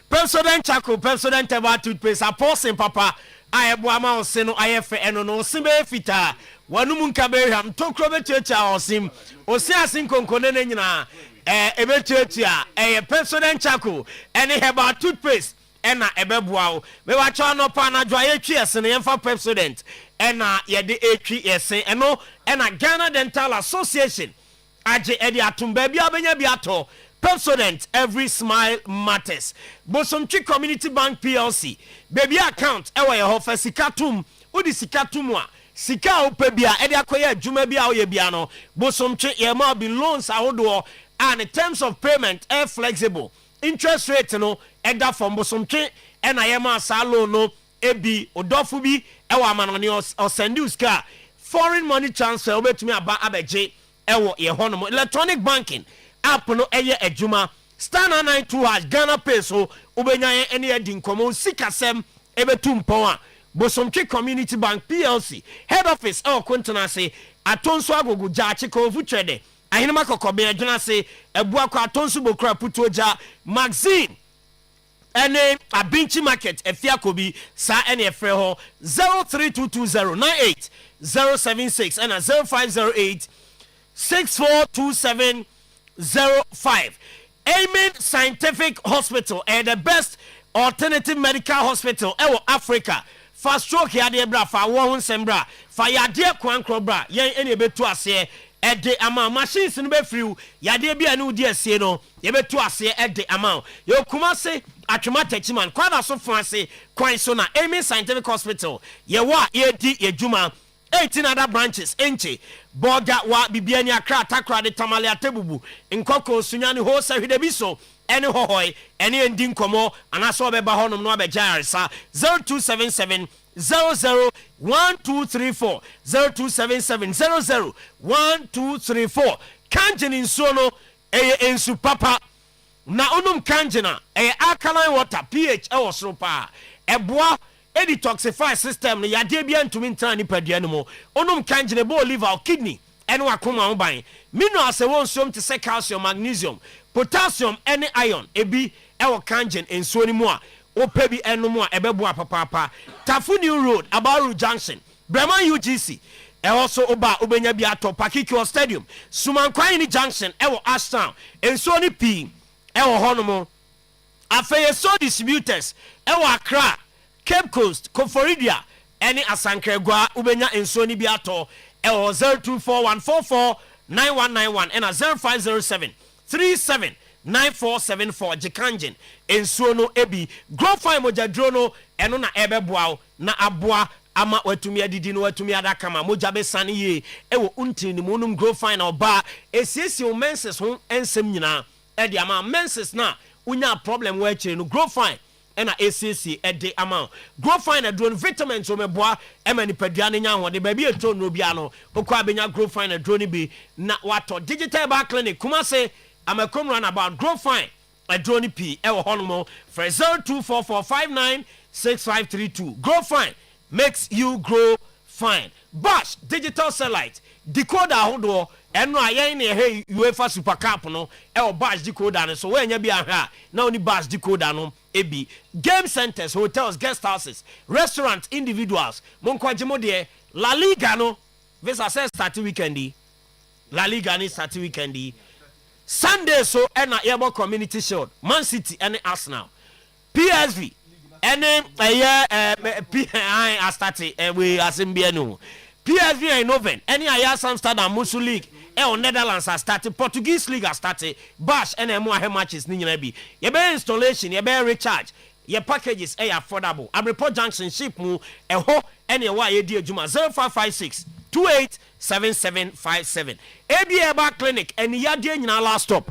President Chaco, President Teba toothpaste, a person, Papa. I boama oseno ayefe eno no simbe fita wanum nkabe ham tokro bechecha osim osi asin konkone ne nyina ebechecha President Chaco ene heba toothpaste ena ebeboa we wa cha no pa na dwa yetwi ese ne yemfa President ena yede etwi ese eno ena Ghana Dental Association aje edi atumba bia benya biato President, every smile matters. Bosomchi Community Bank PLC. Baby account, ewa ye hofe sikatum. Udi sikatumwa. Sika upe bia. Edi akoye jume bia oye biano. Bosomchi ye ma be loans ahodo. And in terms of payment, flexible. Interest rate no. Eda from bosomchi. Ena ye ma sa loan no. Ebi odofu bi. Ewa manani osendi uska. Foreign money transfer. Obetumi aba abeje. Ewo ye honomo. Electronic banking. App no eye ejuma star 992 Ghana peso ubenya ene edi nkomo sikasem ebetum pon a Bosomtwe Community Bank PLC head office kwentena se atonso agogo jaache ko futrede ahinema kokobe adwuna se ebua kwa atonso bokra putoja magazine ene abinchi market efiakobi sa ene efre ho 0322098076 and 0508 6427 05. Amen Scientific Hospital and the best alternative medical hospital in Africa. Fast stroke ya de bra fa wo sembra fa ya de kwankro bra yen ene betu ase e de ama machines no be free ya de bia no di ase no ye betu ase e de ama yo kuma se atwema tachiman kwa na so fon ase kwan so na Amen Scientific Hospital ye wa ye di ye juma 18 other branches enche boga wa bibiani akra takra de tamale atebubu nkoko sunyani ho sa hwedebiso ene hohoi ene endi nkomo anaso obeba honom no abejaresa 0277 001234 0277 001234 kanjeni nsono eye ensu papa na onum kanjena eye alkaline water pH ewosropa eboa detoxify system no yade bia ntumi ntana ni padua no mo onum kanjene bo liver kidney ene wakoma ho ban minerals won som te say calcium magnesium potassium ene iron ebi ewo kanjen ensuo ni mu a opa bi enum a ebeboa papapa Tafu New Road Abaru Junction Bremen UGC also oba obenya bi ato Pakikio Stadium Sumankwan ni Junction ewo Ashtown ensuo ni pi ewo honomo afeye so distributors ewo Accra Cape Coast, Koforidia, any Asankregwa, Ubenya, and Sony Biato, L 0241449191 and a 0507 379474 Jekanjin, and Suono Ebi, Grofai Mojadrono, and Ona Ebe Bow, na aboa ama watumi adidi no watumi adaka ma moja besane ye ewo unti ni munum grow fine oba esiesi o menses ho ensem nyina e de ama menses na unya problem we chire no grow fine ena esiesi e de ama grow fine adro vitamins o meboa e ma nipadua ne nya ho de ba bi eto no bia no okwa abenya grow fine adro ni bi na wato digital bar clinic kuma se amakom run about grow fine adro ni p e wo hono for 0244596532 grow fine makes you grow fine. Bash digital satellite decoder ahodo eno ayen ne he UEFA Super Cup no e Bash decoder no so we nya bia ha na oni Bash decoder no ebi game centers, hotels, guest houses, restaurants, individuals monkwaje mo de La Liga no visa says start weekendi La Liga ni start weekendi Sunday so ena yebo community shield Man City and Arsenal PSV and then I started we assemble no PSV and Noven any Amsterdam Musu League Netherlands has started Portuguese League has started Bash and more matches ni nyina bi ye be installation ye be recharge your packages affordable Abreport Junction ship mu ho any wa ye di adwuma 0556 287757 ABA clinic and yade nyina last stop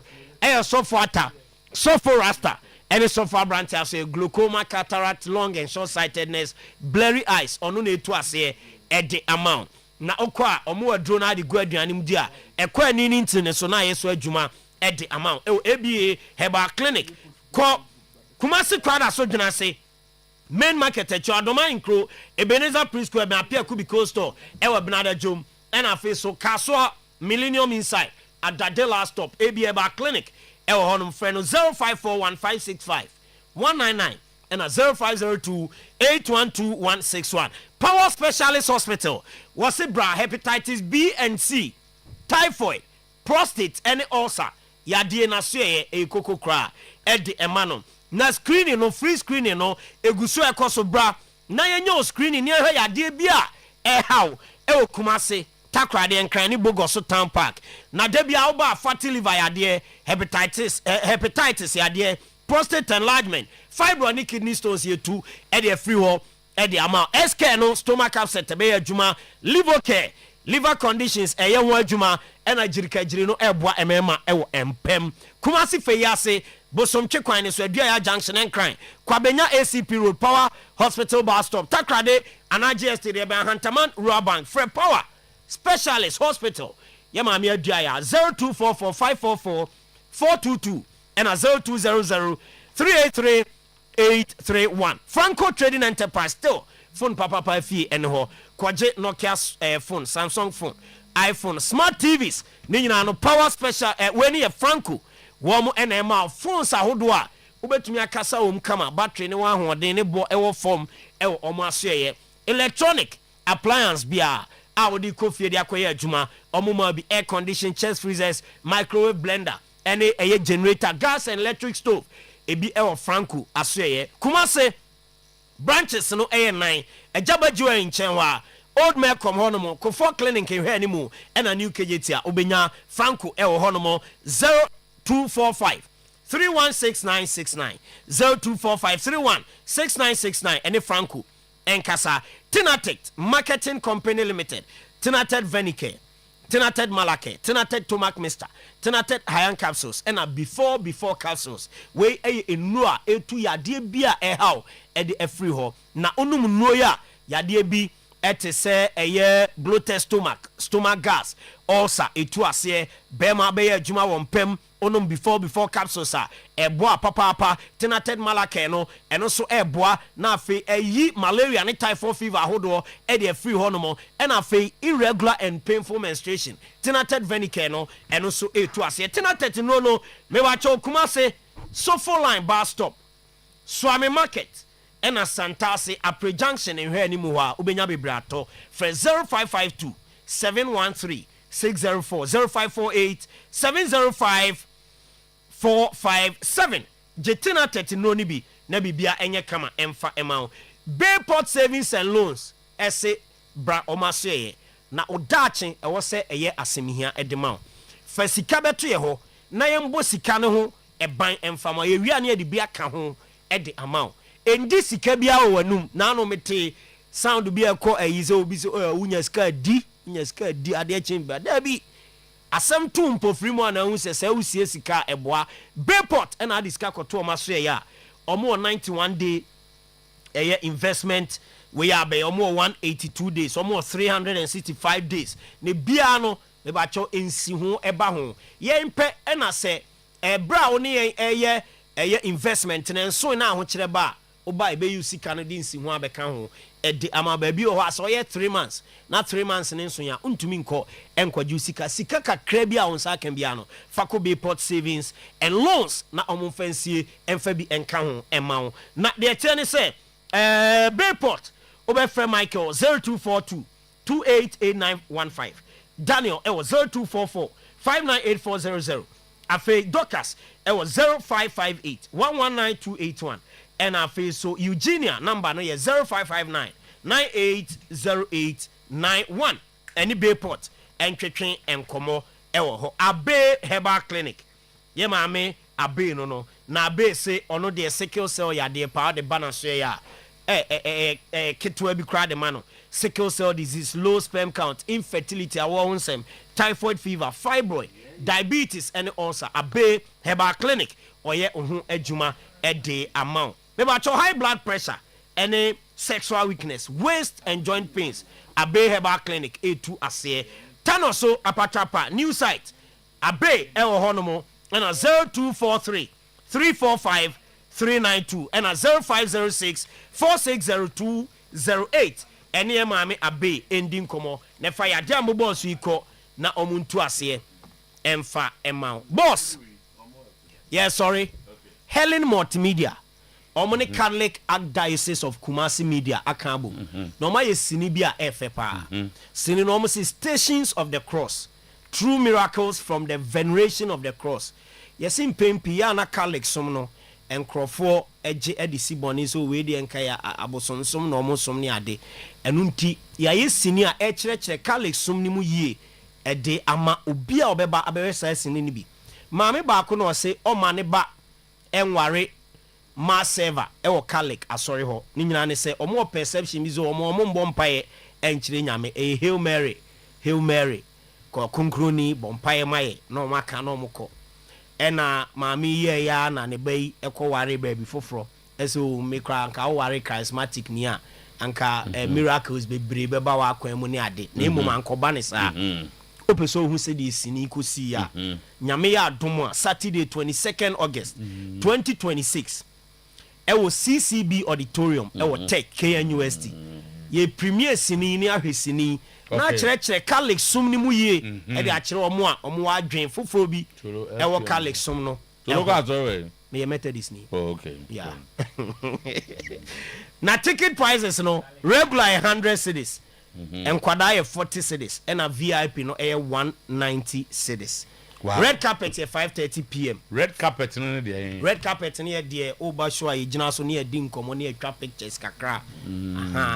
so for rasta any software branch as a glaucoma, cataract, long and short-sightedness, blurry eyes, or no need to say at the amount. Na okwa omo adro na de guaduanim dia ekwa ni internet so na yeso adwuma at the amount. ABA Herbal Clinic ko Kumasi kwada so dwuna se main market e Adoma Nkro Ebenezer Preschool be apia Kubico store e wa Benada Jom and afi so Kasoa Millennium Inside at the last stop ABA Herbal Clinic. Ewo honum friend 0541565199 and 0502812161. Power Specialist Hospital was bra hepatitis B and C, typhoid, prostate and ulcer. Yadie na suye e koko kra edi emano. Na screening no free screening no eguso ekoso bra na yenyo screening ne hwe yadie bia how ewo Kumasi takrade enkran ni Bogoso Town Park na debia oba fatty liver yade hepatitis yade prostate enlargement fibroid kidney stones ye too e dey free ho e dey ama SK no stomach upset be adwuma liver care liver conditions eye ho adwuma e na jirikajiri no eboa emema ewo empem Kumasi feyase bosomtwe kwan ne so adua ya junction enkran kwabenya ACP road power hospital bus stop takrade anaje estate be Hantaman rural bank free power Specialist Hospital. Yama mi adua 0244544422 and 0200383831. Franco Trading Enterprise still phone papa fee and ho kwaje Nokia phone, Samsung phone, iPhone, smart TVs. Ni nyina no power special when ye Franco. Womo NMA phones ahodo a ubetumi akasa kama battery ne wa hoden ne bo ewo form ewo omo asoye electronic appliance bia Audi coffee dia koye adwuma omuma bi air condition chest freezers microwave blender any a generator gas and electric stove ebi e Franco asoye Kumasi branches no e 9 ejabadwo enchen wa old man come honomo Kofo clinic ehwe animu and a new KJT obenya Franco e honomo 0245 316969 0245 316969 any Franco enkasa Tinatet Marketing Company Limited, Tinatet Venicare, Tinatet Malake, Tinatet Tomac Mister, Tinatet Hyan Capsules, and a before capsules. We a noa e tu ya de bia e how e de free ho. Na onum noya ya de bi ete se eye bloated stomach gas, ulcer etu ase bema be adwuma wompem onum before capsules a eboa papa Tinated Malake no eno so eboa na afi eyi malaria ne typhoid fever hodo e de free honomo and afi irregular and painful menstruation Tinated Venicare no eno so etu ase Tinated no me wa cho Kumasi Sofo line bus stop Swami Market and a Santasi Apre Junction in Hanimu ha ubenya bebrato for 0552 713 604 0548 705 457 Jetina 30 no ni bi na bibia enye kama emfa emao Bayport Savings and Loans ese bra omaseye na odache ewo se eye asemihia edemao fa sika beto ye ho na yembo sika ne ho eban emfa ma ye wia ne de bia ka ho ede amao endi sika bia wo wanum na no mete sound be a call a is obi so unya ska di ade chamber there be asem tumpo free mo na hu se usie sika eboa Bayport and adi sika koto ma so ya omo 91 day investment we are be omo 182 days omo 365 days ne bia no me ba cho ensi ho eba ho ye mpe na se bra oni eye investment na so na ho kire ba oba ebe use sika no di nsi ho abeka ho edi ama ba bi o so ye 3 months na 3 months ne nso ya untumi nko enkwaju sika kakra bi a on sa kan bia no fako Bayport savings and loans na omo fancy emfa bi enka ho ema ho na de tene se Bayport Obefre Michael 0242 288915 Daniel it was 0244 598400 Afe Docas it was 0558 119281 and Afe so Eugenia number no 0559 980891 any Bayport and Twetwen and Komo ewo ho Abe Herbal Clinic ye maame Abe no na Abe say ono de sickle cell ya de power the balance ya kitwa bi kra de mano sickle cell disease low sperm count infertility awonsem typhoid fever fibroid diabetes and ulcer Abe Herbal Clinic oye ohun adwuma de amount me ba cho high blood pressure any sexual weakness waist and joint pains Abe Herbal Clinic A2 ase tanoso apatapa new site Abe ewo honomo and 0243 345 392 and 0506 460208 ene e maame Abe ending komo ne fa ya dia mo boss iko na omuntu ase emfa emma boss yeah sorry okay. Helen Multimedia omone Catholic Archdiocese of Kumasi Media akabo no ma ye sini bia efepa sini no mo Stations of the Cross true miracles from the veneration of the cross yesin pempi ya na Catholic som no enkrofo eje edisi boni so we de enka ya abosonsom no mo som ni ade enunti ya yesini a ekyerechire Catholic som ni mu yie ede ama obi a obeba abewesa sini ni bi maame ba ko no se o ma ne ba enware ma server ewo Catholic asori ho ni nyina ne se omo perception bi zo omo mbompaye enkyire nyame Hail Mary ko kunkroni bompaye maye no maka no moko ena maami ye ya na ne bai ekoware baby foforo eso mekra anka ware charismatic ni a anka miracles bebre beba wa akwan mu ni ade na emu ankoba ne sa opeso hu se di sini kosi ya nyame ya adom a Saturday 22nd August 2026 ewo CCB auditorium ewo Tech KNUST ye premier sini ni ahwesini na chere Catholic sum ni mu ye e de akere omo adwen foforo bi e wo Catholic sum no to go azore me Methodist ni okay yeah na ticket prices no regular 100 cedis enkwada 40 cedis and a VIP no 190 cedis. Wow. Red carpet at 5:30 p.m. Red carpet no dey. Red carpet near there oba show e gina so near din komo near trap pictures kakra.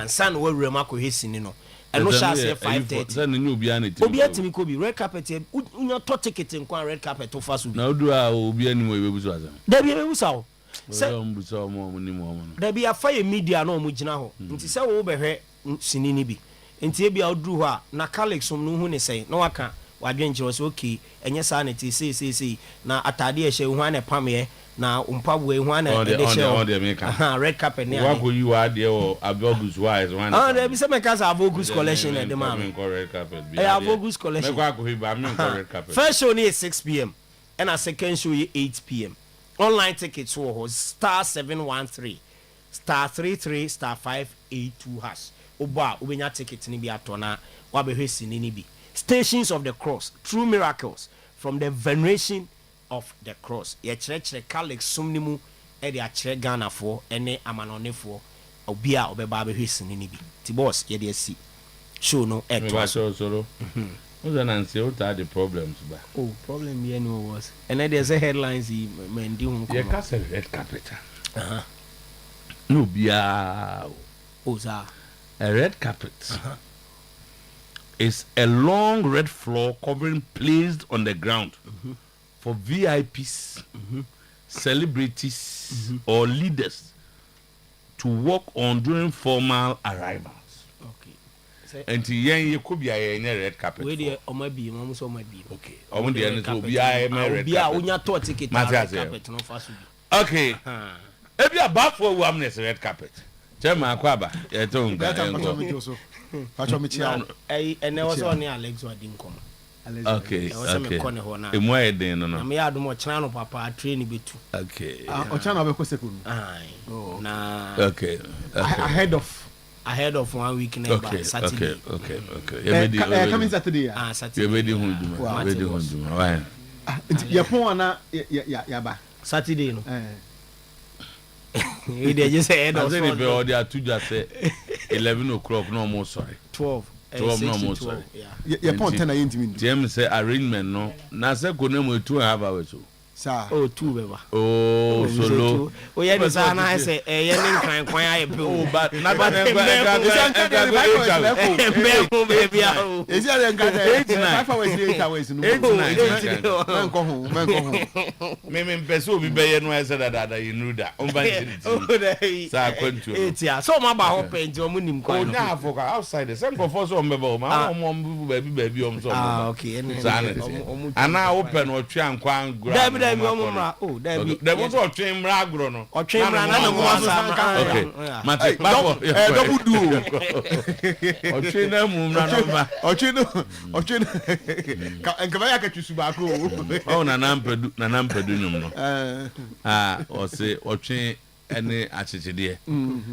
San we rema ko hesini no. And no shall say 5:30. San new obi aneti. Obi atimi ko bi red carpet unya to ticket nkwa red carpet to faso bi. Na odu a obi ani mo ebebuso azam. Da bi ebebuso o. Se ombuso mo ni mo mo. Da bi afa media na omo gina ho. Nti se wo behwe sinini bi. Nti e bi odru ho a na Catholic som no hu ne sei na waka wadwenche was okay enye sa na ti sei na atade e hye hu ane pamye na umpabwe hu ane de hye red carpet ne wa ko yi wa de o Abogus wise one there be some case Abogus collection e de ma red carpet bi Abogus collection me kwa ko hi ba me red carpet first show is 6 p.m. and a second show is 8 p.m. online tickets wo *713 *33 *582 hash oba obenya ticket ni bi atona wa be hwesi ni bi Stations of the Cross true miracles from the veneration of the cross ye chere Catholic sumnimu e de a chere Ghana for ene amanonefo obi a obeba be hwesi ni bi ti boss ye de asi show no e to so what's an answer what the problems ba problem here no was and there's a headlines men di hun ko ye ka red carpet no bia oza a red carpet is a long red floor covering placed on the ground for VIPs, celebrities, or leaders to walk on during formal arrivals. Okay. And yen could be a red carpet. We the omabi, mama so omabi. Okay. I want the end to be a red carpet. Unya to ticket carpet no fast. Okay. If you are back for warmness red carpet. Chema Kwaba, Etonga. And there was only Alex who didn't come. Okay. Okay. In where then no. Me adu mo channel papa train be too. Okay. O channel be ko sekunu. Na. Okay. Ahead of 1 week never Saturday. Okay. Coming Saturday. Saturday. You ready hunduma. Ready hunduma. Why? Yapon na yaba. Saturday no. We dey just head of. I say they are two just say 11 o'clock no more sorry. 12 no more sorry. Yeah. Pon 10 na yintimi. Dem say arrangement no. Na say ko na mo 2.5 hours so. Sir. Oh, 2 beba. Oh, solo. Oh, yeah, the sana I say yen kan kwan aye pe. Oh, but na ba na baby. Is there nkan 5 hours 8 hours no. 8 man ko ho. Me person obi be ye no I say that you know that. On ban it. Sa kwantu. 8 ya. So ma ba ho pe nti o munim kwan. Oh, na for outside. The same for so mbeba o ma o baby o so. Ah, okay. Ana open o twa nkwan gra. Dabi omra. Oh, dabi. There was a train mragro no. O train mra na no sanka. Okay. Mate babo. Double do. O train na mu mra no ba. O train. Nkaba ya ka twisu ba ko. Oh na nampadu nyum no. O se o train ene achechede.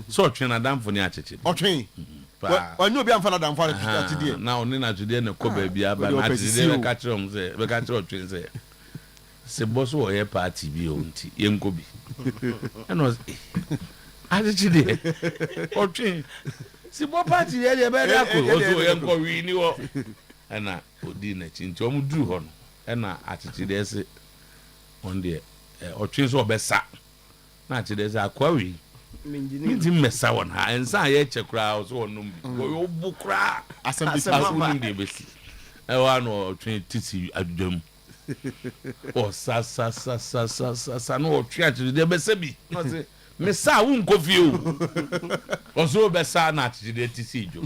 So o train na damfo ni achechede. O train. Wa nyu obi amfa na damfo achechede. Na oni na achechede ne ko ba bia ba na achechede be ka kire om se be ka kire o train se. Se boss Oyerepa party bi o nti yenko bi and was attitude o twin se bo party ye be da ko o so yenko wi ni wo na odi na chi nti o mu duru ho no na attitude ese on de o twin so be sa na attitude ese akwa wi minti mesa won ha ensa ye chekura o so onum bi o bu kura asem de be si e wa no o twin titi adwam o sa no twa de be se bi no say me sa wo nkofi o so be sa na de tisi jo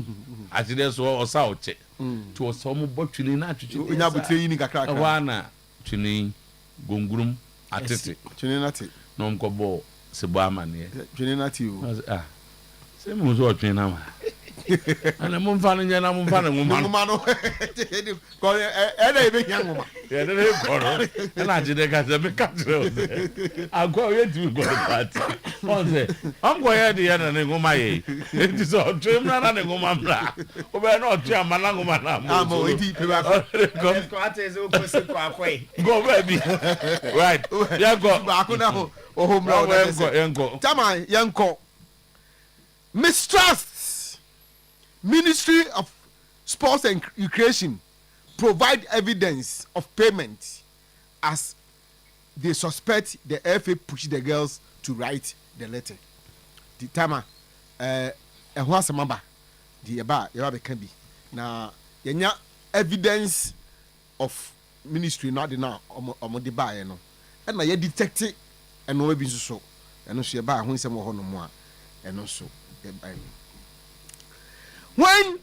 atide so o sa o che to so mo botwini na atwitwi onya butre yi ni kakra wa na twini gongurum atete twini na te no nkobo se bo amane twini na te o se mo so twini na ma ana mo mfa no nyana mo mfa no ngoma no ko e be nya ngoma e de ko no na jide ka se me ka tro agwa we du go party on se am go ye de na ngoma ye it so trim na ngoma mra o be na o tia mana ngoma na mo iti pe ba ko ate ze o ko se ko akwai go baby right ya go ba ko na o home run yanko tama yanko mistrust Ministry of Sports and Recreation provide evidence of payment as they suspect the FA pushed the girls to write the letter. The timer, who has a member, the yaba can be now. Yenya evidence of ministry not now or the buy no, and my detective and no be so, and no she buy when some more no more, and also when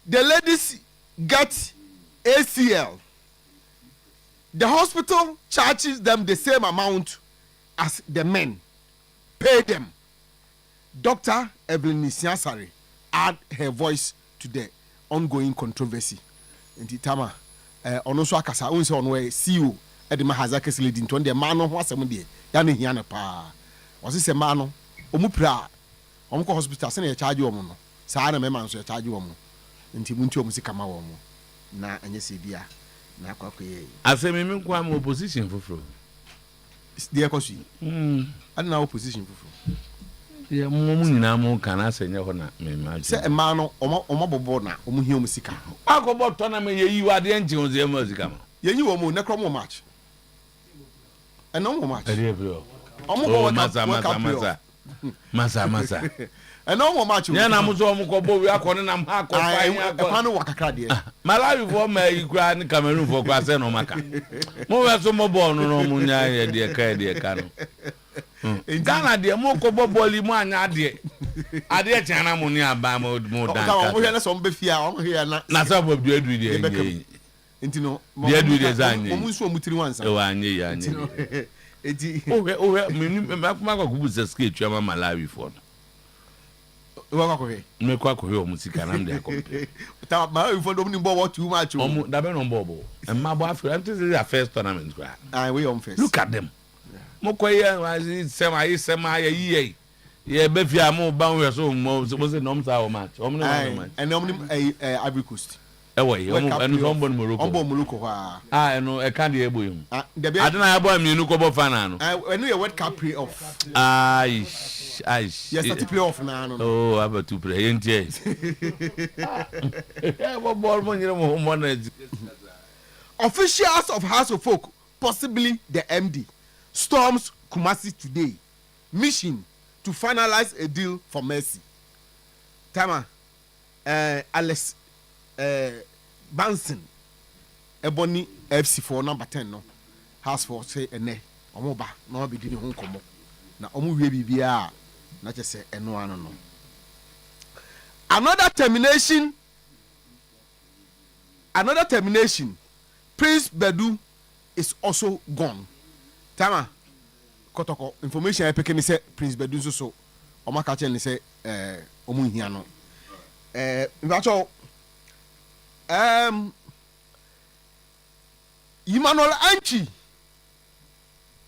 the ladies get ACL, the hospital charges them the same amount as the men. Pay them. Dr. Evelyn Nisiasari add her voice to the ongoing controversy. In the time, onoso akasa onse onwe CEO edema hazakes lady nton de man no ho asem de ya ne hia ne pa. Osi se man no omu pra omko hospital se na charge omu no. Saa na mema nso charge wo mo nti muntu omu sika ma wo mo na anya se bia na akwakoye asemi mi kwa mo opposition foforo de ekosi na opposition foforo ye mo nyina mo kana senye ho na me ma se e ma no omo bobo na omu hia omu sika akobo to na me ye yi wa de nche oze mo sika ma ye yi wo mo na kro mo match e no mo match e dey bro omo bo masa and no more match. Yeah, I'm so much we are calling them half of Malawi for my grand Cameroon for Quasen or Maca. More so more born no munya, dear Kay, dear Cano. Ghana de mo ko boboli mo anya de ade chana mo ni aba mo dan ka o na so mbe fia o here na so bob du adu de anye ntino mo adu de zanye mo nso mo tiri wansa e wa anye ya anye eti o me ma ko bu se skate twa ma Malawi for wa ko he me kwa ko he o musika na mde akompe ta ma we for do ni bo too much o mo da be no bo and ma bo afro this is their first tournament kwa we on first look at them mo ko ye sema ye ye be fi am ba we so mo say no msa o match o mo no match and Ivory Coast e we o mo enu so mbo Morocco enu e kan de ebo yin adena ya bo mienu ko bo final no enu ye World Cup playoff yes that playoff na no oh aba two play entie bo ball mo nyire mo na officials of House of Folk, possibly the MD, storms Kumasi today, mission to finalize a deal for Mercy. Tama, Alex Banson, Ebony FC for number 10 no, House for say ene, omoba no be dini hon komo. Na omu wie bibia na just say eno ano no. Another termination. Prince Bedu is also gone. Tama Kotoko information I pick ni say Prince Bedu so Oma ka che ni say omu hia no. Mbacho Emmanuel Anchi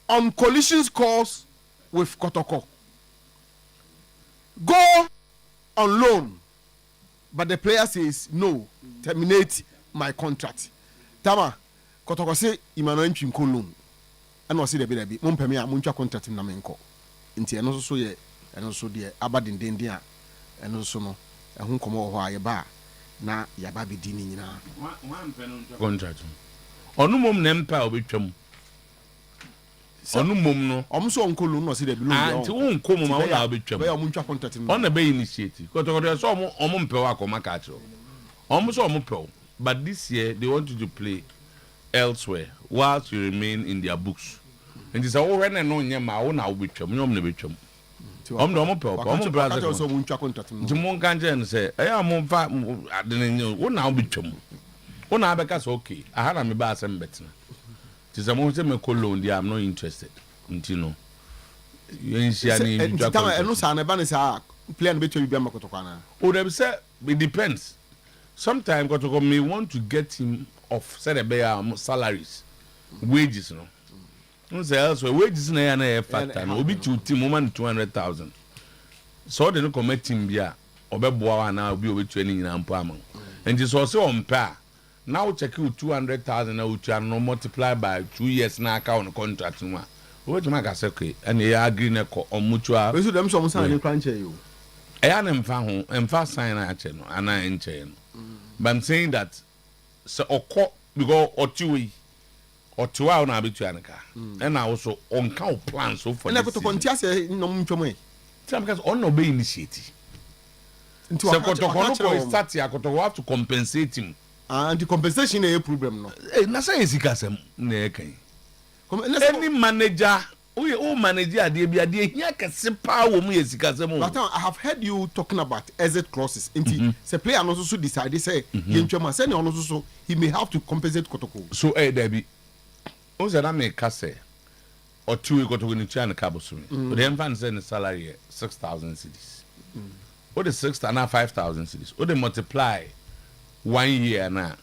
on collisions calls with Kotoko. Go on loan, but the player says no, terminate my contract. Tama Kotoko say Emmanuel Anchi nko loan. Ana o say debi mo mpemi a mo ntwa contract na me nko. Nti eno so ye eno so de abadendenden a eno so no ehun komo ho aye ba na ya ba bedi ni nyina. Wan pen ntwa contract. Onu mom na mpa obetwam. Onu mom no omso onko loan no say debi loan. Anti won ko mom a wona obetwam. Be o mo ntwa contract na. On na be initiate. Kotoko so omo mpe wa akoma ka achiro. Omo so omo pe. But this year they want you to play elsewhere whilst you remain in their books. And this all when no nyama wo na wo betwam nyom na betwam. Omo pe omo brother so mo ntwa contract no. Jimon kanje no say am fa adene wo na wo betwam. Wo na abeka so okay. Aha na me ba asem betina. This am say me colon dia I'm not interested. Ntino. You nsia ni ntwa contract. Eno sa na ba ne sa player no betwa bibia makotoko na. O dem say it depends. Sometimes Kotoko may want to get him off say the salaries, wages no. No say elsewhere wages na ya factor no obi to team woman 200,000. So they no commit him bia obeboa na obi obetu ani nyina mpo ama. And this also on par. Now check you 200,000 na utu no multiply by 2 years na aka on contract no. Obi to make say okay and you agree na on mutual. We so dem so mo sign ni kwanche yo. Eya na mfa ho mfa sign na ache no ana enche no. But I'm saying that so oko because Otuo na abituanka and also on count plans so for na Kotoko ntia se no ntwom e because on no be initiative so Kotoko no start ya Kotoko have to compensate him and the compensation is a problem no na say esikasem na ekan any manager o manager ade bia de hia kese pa wo mu esikasem but I have heard you talking about exit clauses inti say player no so decide say yentwama say no so he may have to compensate Kotoko so there be o say na me ka say Otuo Kotoko ni tua na kabosumi but dem fan say the salary 6,000 cedis o the 6 na 5,000 cedis o they multiply 1 year na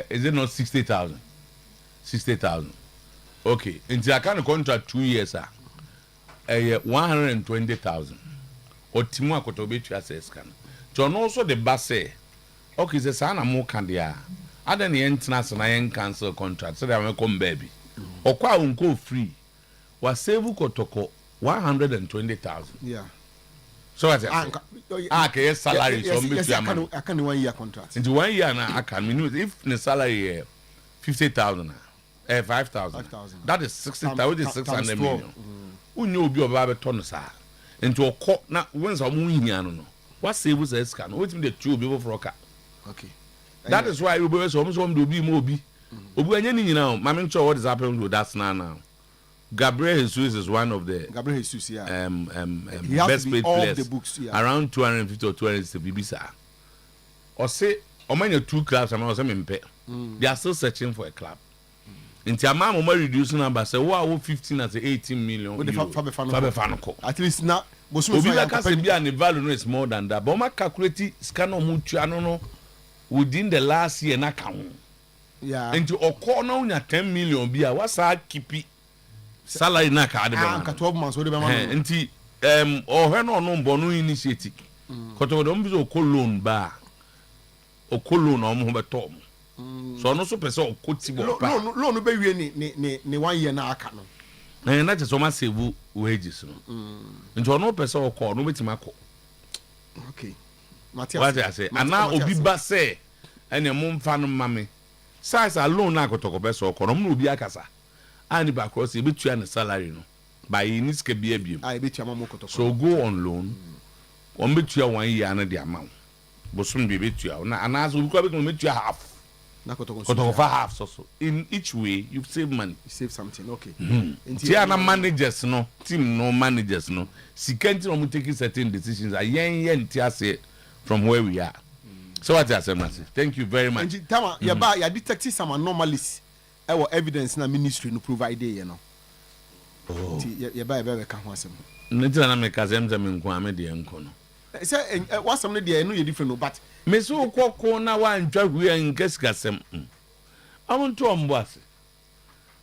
is it not 60,000 okay until I can contract 2 years 120,000 otimu Kotoko betu access kan so no also the bus say okay say sana mo kan dia ada na international yen cancel contract so that we come baby okwa unko free wa save Kotoko 120,000 yeah so what okay salary so me I can 1 year contract into 1 year na I can mean if the salary 50,000 5,000 that is 60,000 is 600 million unyo obi oba be ton sa into okọ na when so mu hia no what save say scan wetin dey two obi for ka okay that is why we be so obi mo obi anya ni nyina o mama ncho what is happening with that now Gabriel Jesus is one of the Gabriel Jesus, best all paid players. the books, yeah. Around 250 or 260 BBC. Or say, or many 2 clubs, I'm also impaired. They are still searching for a club. In Tiamama, we reducing number. Say, wow, 15 as 18 million. Fabe at least now, the value is more than that. But my calculate scan on within the last year, na count. Yeah. Into a corner 10 million. Be a what's our keepy salary na card. 12 months. What about Enti or when or no bonu initiative. Koto don't be so loan bar. O loan or more tom. So no so person o koti bo pa. Loan be we ni 1 year na aka no. Na that is so much save wages no. Nti no person o call no betima call. Okay. What I say? And now obi ba say ene mo mfa no mame. Size alone na kotoko person o call no obi akasa. Ani ba cross e betua ne salary no. By ni ske bia biem. Ah e betua ma mo kotoko. So go on loan. On betua 1 year na the amount. Bosom be betua na anazo obi kwa be betua half. Kotoko for half so in each way you save money. You save something, okay. Tia na managers no, team no managers no. Sikenti no taking certain decisions. Yen tia say from where we are. So what I say, thank you very much. And Tama, you detect some anomalies. Our evidence na ministry no provide you know. Oh. You buy ka ho asem. Nti na make asem me nko ame de nko no. Say what some dey no you different no but me so kokko na wan twa hu en kesikasem. Amuntu omboase.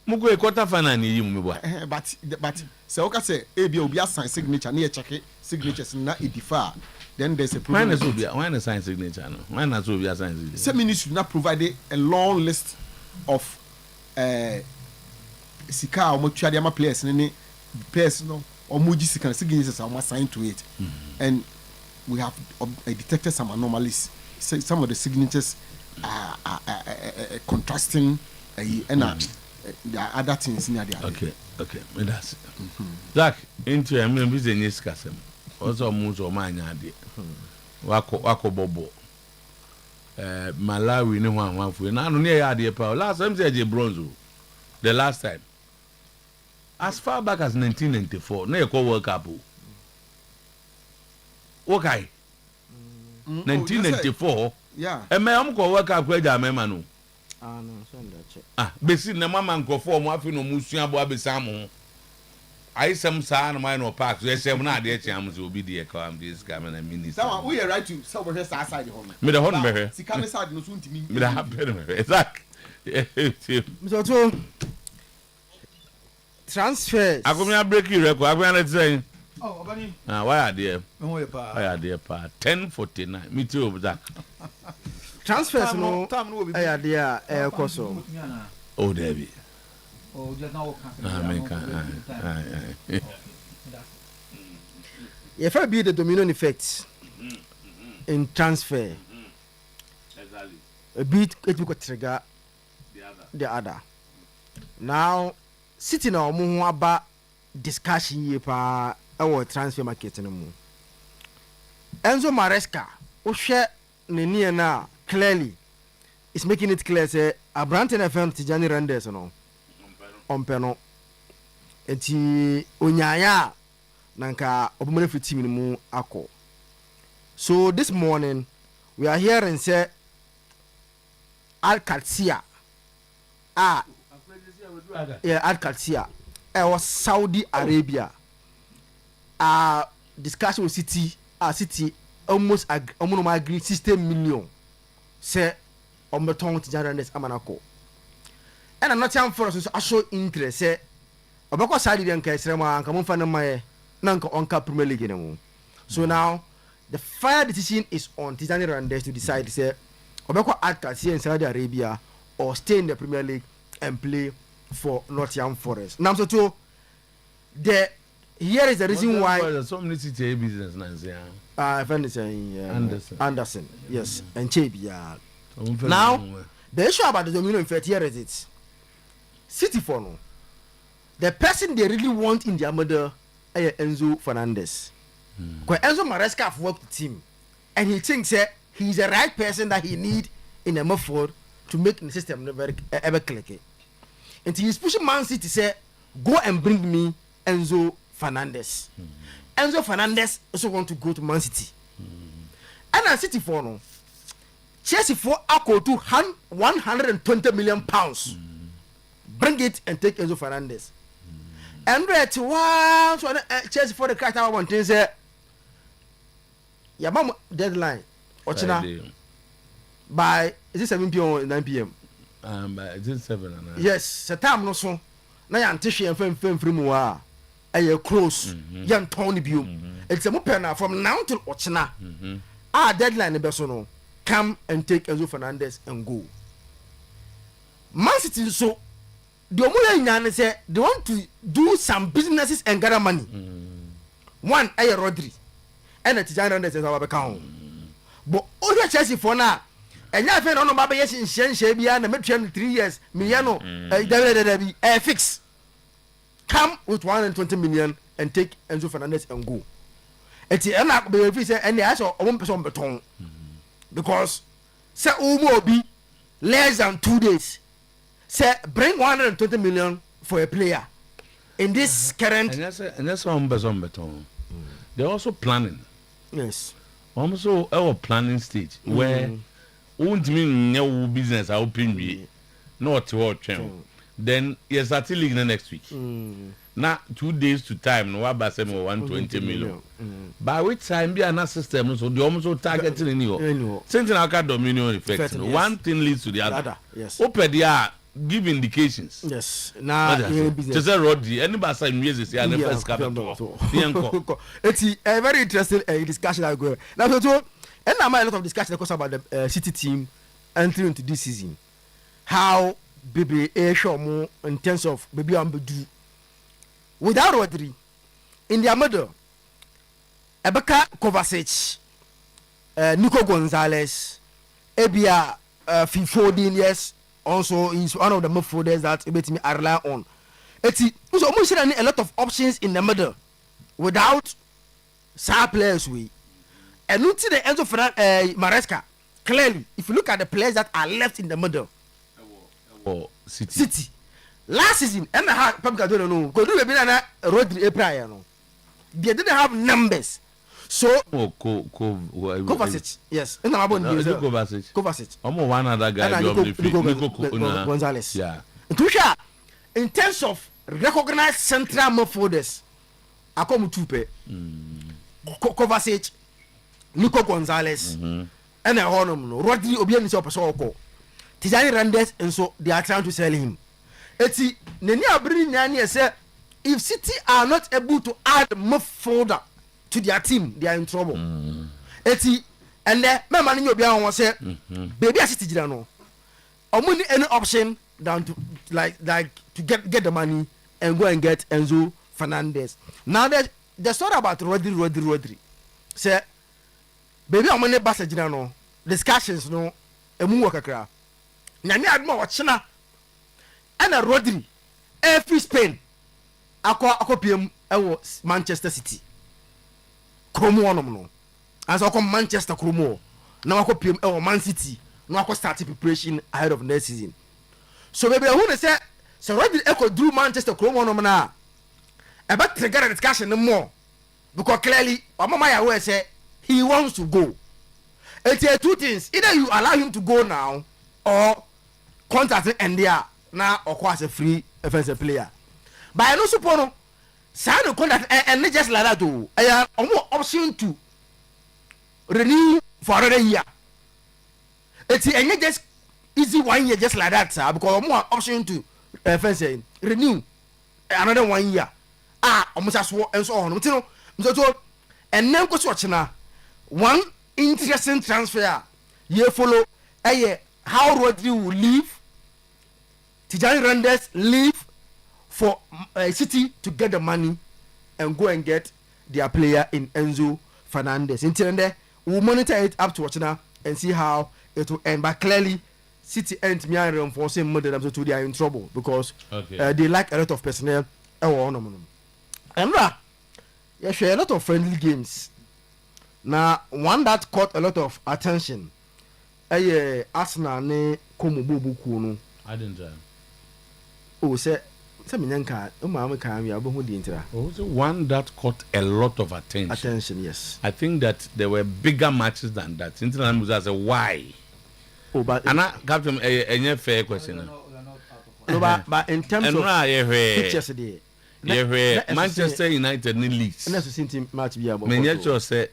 Mugo e quarter final ni yi mu bo. But say okay say e bia obi assign signature na ye check signatures na e differ. Then there's a problem. Why not sign signature no? Why not so be assign signature? Some ministry not provide a long list of sika or mutual ama players any players no or muji sika signatures are assigned to it. And we have detected some anomalies. Some of the signatures are contrasting and there are other things in there. Okay, that's it. Zach, into a business casem. Also muzo manya de. Wako bobo. Malawi ni hwan fu. Na no ne ya de pa. Last time say bronze. The last time. As far back as 1994, na e World Cup. Okay. 1994. Yeah. E me am ko World Cup kwa ja mema no. No, so that. Besi na mama nkofo mo afi no musua bo abesa mo. I some sa no no park. So say na de echi am so obi de ka am this camera na minister. That we are right to so we just outside the home. Me the home me. Si camera side no so ntimi. Me the happen me. Exact. Mr. Otuo, transfers. Akomia break you record. Akomia let say. Oh, Obani. Why are there? Why are there pa 10:49. Me too that. Transfers no. Aya there koso. Oh Debbie. Oh, just now. If I be the domino effect in transfer, a bit it will trigger the other. Now, sitting on Muaba discussion ye pa our transfer market no mu. Enzo Maresca, who share Nenia na clearly is making it clear say a Branton FM Tijani Rendes no. Ompeno enti onyaya nanka obumene fi team mu akọ. So this morning we are hearing say Al Qadsiya Al Qadsiya was Saudi Arabia discussion with City almost agree 60 million say ombeton Tijani Rendes amanako. And I'm not young for us to show interest. Say, Obako Sadi and Kaisrama and come from my Nanka Onka Premier League. So now the final decision is on Tijani Rendes to decide, say, Obako Al-Qadsiya in Saudi Arabia or stay in the Premier League and play for Nottingham Forest. Now, so here is the reason why. So many city business Anderson, yes, and Chebia. Now, the issue about the domino effect here is it. City for no. The person they really want in their mother is Enzo Fernandez. Because Enzo Maresca have worked the team. And he thinks he's the right person that he need in a midfield to make the system ever click. And he's pushing Man City to say, go and bring me Enzo Fernandez. Enzo Fernandez also want to go to Man City. And at City for no, Chelsea for equal to 120 million pounds. Bring it and take Enzo Fernandez. And right one so Chelsea for the crack out one thing say Yabam deadline by is it 7 p.m. or 9 p.m. By is it 7 or 9? Yes, the time no so. Na ya ntishi en fem free mu a aye close yan ton ni biom. It's a mupena from now till Ochina. Our deadline be so no. Come and take Enzo Fernandez and go. Man City so the omuya nyane say they want to do some businesses and gather money. One aye Rodri and the Tijani Hernandez is our account. But all Chelsea for now and ya fe no ba be yes in bia na metwa 3 years million fix. Come with 120 million and take Enzo Fernandez and go. Eti na be fi say and I saw one person beton because say omo be less than 2 days. Say bring 120 million for a player in this current and that's one person beton. They're also planning. Yes. Also our planning stage where won't mean no business open we not to then yes start league next week. Now 2 days to time no about 120 million. By which time be an system so they almost targeting anymore. Something like a domino effect. One thing leads to the other. Yes. Open there give indications. Yes. Now just a Rodri anybody say music say the first capital. It's a very interesting discussion I go. Now so and now a lot of discussion because about the City team entering into this season. How baby show more in terms of baby ambedu without Rodri in their middle Ebeka Kovacic, Nico Gonzalez, Ebia Fifodin, yes, also is one of the midfielders that me I rely on. It's almost a lot of options in the middle without star players we. And look to the Enzo Maresca. Clearly, if you look at the players that are left in the middle, City. Last season, and I had Pep Guardiola no. Go do a bit of Rodri prior no. They didn't have numbers. So Kovacic, yes. And I'm about Kovacic. I'm one other guy. Nico Gonzalez. Yeah. In terms of recognized central midfielders, I come with two Kovacic, Nico Gonzalez, and a honor Rodri Obian is up so Tijani Hernandez, and so they are trying to sell him. Eti neni abri nyani say if City are not able to add midfielder to their team, they are in trouble. Eti and then my man you be on say baby City jira no. Omuni any option than to like to get the money and go and get Enzo Fernandez. Now the story about Rodri. Say baby omuni basa jira no. Discussions no emu wakakra. Nyani admo wachina and a Rodri every Spain akwa PM Manchester City Chromo no and so come Manchester Chromo now akwa PM Man City now akwa start preparation ahead of next season so baby who say so Rodri echo drew Manchester Chromo no na about trigger discussion no more because clearly mama ya say he wants to go. It's two things, either you allow him to go now or contract and there now or as a free offensive player. But I no suppose no sign the contract and not just like that too. I have more option to renew for another year. It's not just easy 1 year just like that, sir, because more option to renew another 1 year. Almost as well and so on. So and then go watch now. One interesting transfer. You follow how Rodri will leave. Tijani Hernandez leave for City to get the money and go and get their player in Enzo Fernandez. Until then, we'll monitor it up to watch now and see how it will end. But clearly, City and Miami for saying more than they are in trouble because they lack a lot of personnel. And yeah, share a lot of friendly games. Now, one that caught a lot of attention. Arsenal ne Komo Bobu Kuno. I didn't try. Oh, say One that caught a lot of attention. Yes. I think that there were bigger matches than that. International was a why. Oh, but Captain, a fair question. No, but in terms of pictures today, Manchester United need Leeds. And that's the same match we have. Many just say,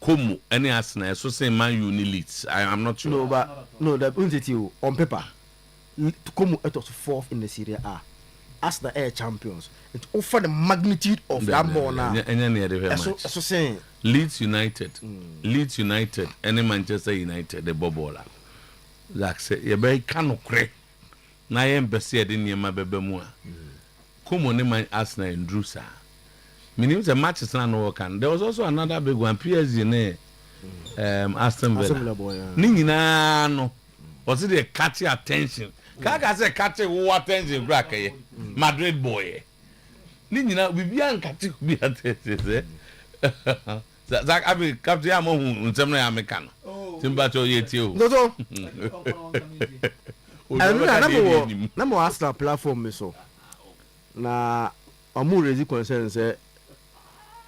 "Como any Arsenal?" So say Man U need Leeds. I am not sure. No, but no, the point on paper, Como it was fourth in the Serie A. As the air champions, it offered the magnitude of that more now. So saying Leeds United, Leeds United, any Manchester United, the Bobola. Like say, you be cannot crack. Na yem besi edi niyema bebe mua. Como ne man Arsenal and Drusa. Meaning the matches na no can. There was also another big one. PSG ne Aston Villa. Ni nyina no. Was it a catchy attention? Kaka say catchy who attention crack eh. Madrid boy. Ni nyina bibia catchy bi attention eh. Zak abi captain am hu nsem na ya meka no. Timba to yeti o. No. Number Arsenal platform so. Na amu raise concern say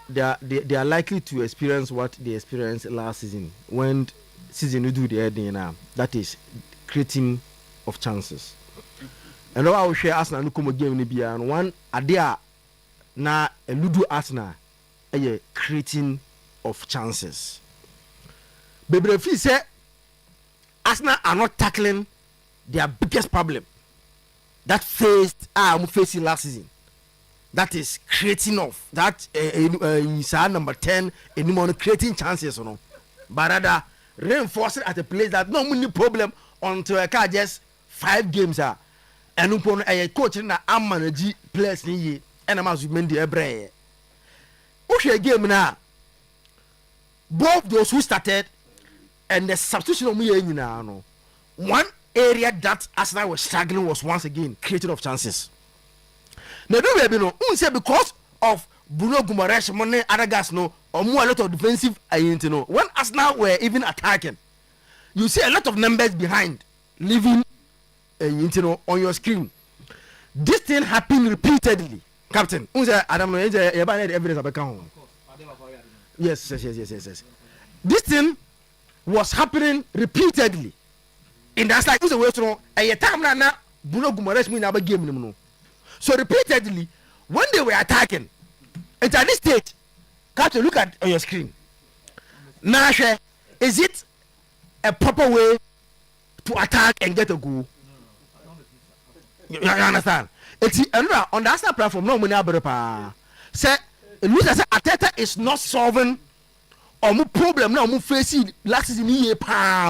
they are likely to experience what they experienced last season when season we do the heading now. That is creating of chances. And now I will share Arsenal no come game ni bia and one idea na eludu Arsenal creating of chances. Bebrefi say Arsenal are not tackling their biggest problem that faced facing last season. That is creating of that number 10 anymore creating chances or no. But rather reinforcing at a place that no money problem until I can just 5 games and upon a coach na manage players ni and I'm assuming the ebre. Okay game now. Both those who started and the substitution of me now. One area that Arsenal was struggling was once again creating of chances. Now do we know because of Bruno Guimaraes money other guys no or more a lot of defensive no when Arsenal were even attacking you see a lot of numbers behind leaving on your screen. This thing happened repeatedly, Captain. I don't know evidence about yes. This thing was happening repeatedly. And that's like way to a time na Bruno Guimaraes me na game no. So repeatedly when they were attacking and at this stage Captain, look at on your screen. Now is it a proper way to attack and get a goal? You understand? It's another on the Arsenal platform no money abrepa. Say it looks as Arteta is not solving or problem now facing last season year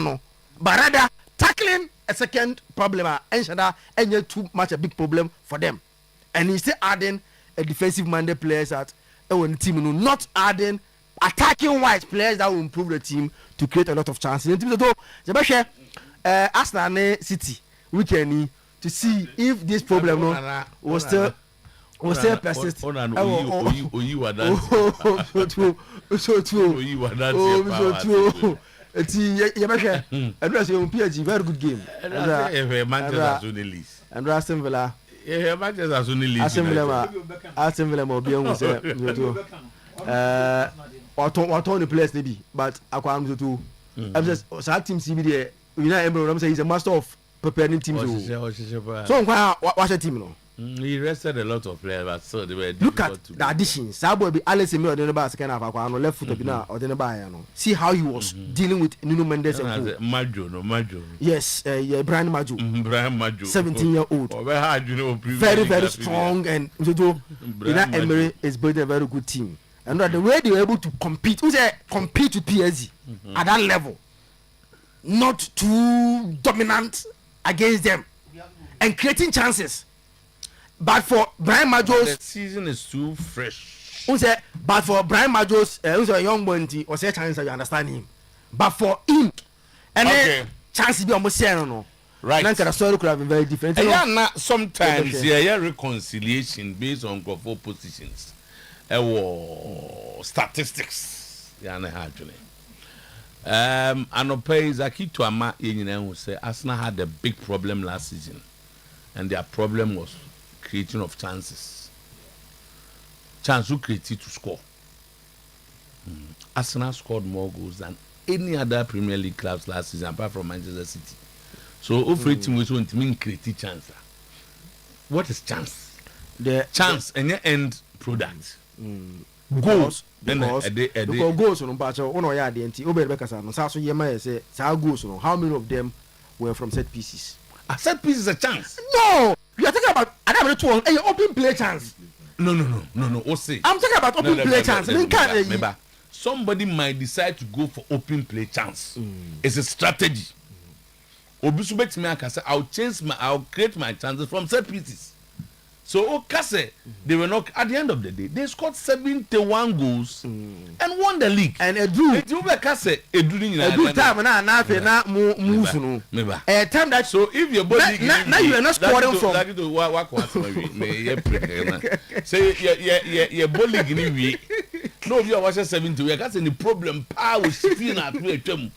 no. But rather tackling a second problem and too much a big problem for them. And he's still adding a defensive minded players at the team, not adding attacking wise players that will improve the team to create a lot of chances. Arsenal City weekend to see if this problem was still persist. It's a very good game. And Aston Villa. Aston Villa will be on the place maybe, but I can't do. I'm just team CBD. I'm saying he's a master of preparing teams. So watch a team. He rested a lot of players, but so they were look at the additions. Sabo be Alex Emile or the bar second half on left foot or the bar. See how he was dealing with Nuno Mendes and Majo. Yes, Brian Majo. 17-year-old. Very, very strong and Emery is building a very good team. And the way they were able to compete, compete with PSG at that level, not too dominant against them, and creating chances. But for Brian Majo's the season is too fresh. But for Brian Majo's a young boy, or say chance you understand him. But for him, and then chance be almost no. Right. Now the story could have been very different. Sometimes reconciliation based on four positions. Statistics. Actually. Anope Zaki to Ama who say Arsenal had a big problem last season, and their problem was creating of chances. Chance who created to score. Arsenal scored more goals than any other Premier League clubs last season apart from Manchester City. So operating with one team creating chance. What is chance? The chance and your end product. Goals because goals on Bacho on Oya the NT Oyerepa no so Yema say goals no how many of them were from set pieces? A set piece is a chance. No, you are talking about open play chance. No. What's say? I'm talking about open play chance. Somebody might decide to go for open play chance. It's a strategy. Obisubet me I'll create my chances from set pieces. So Okase, they were not at the end of the day. They scored 71 goals and won the league. And Edu time na move no. A time that so if your body now you are not scoring from say your body gini we no you are watching 70 we can say the problem power spin at we twem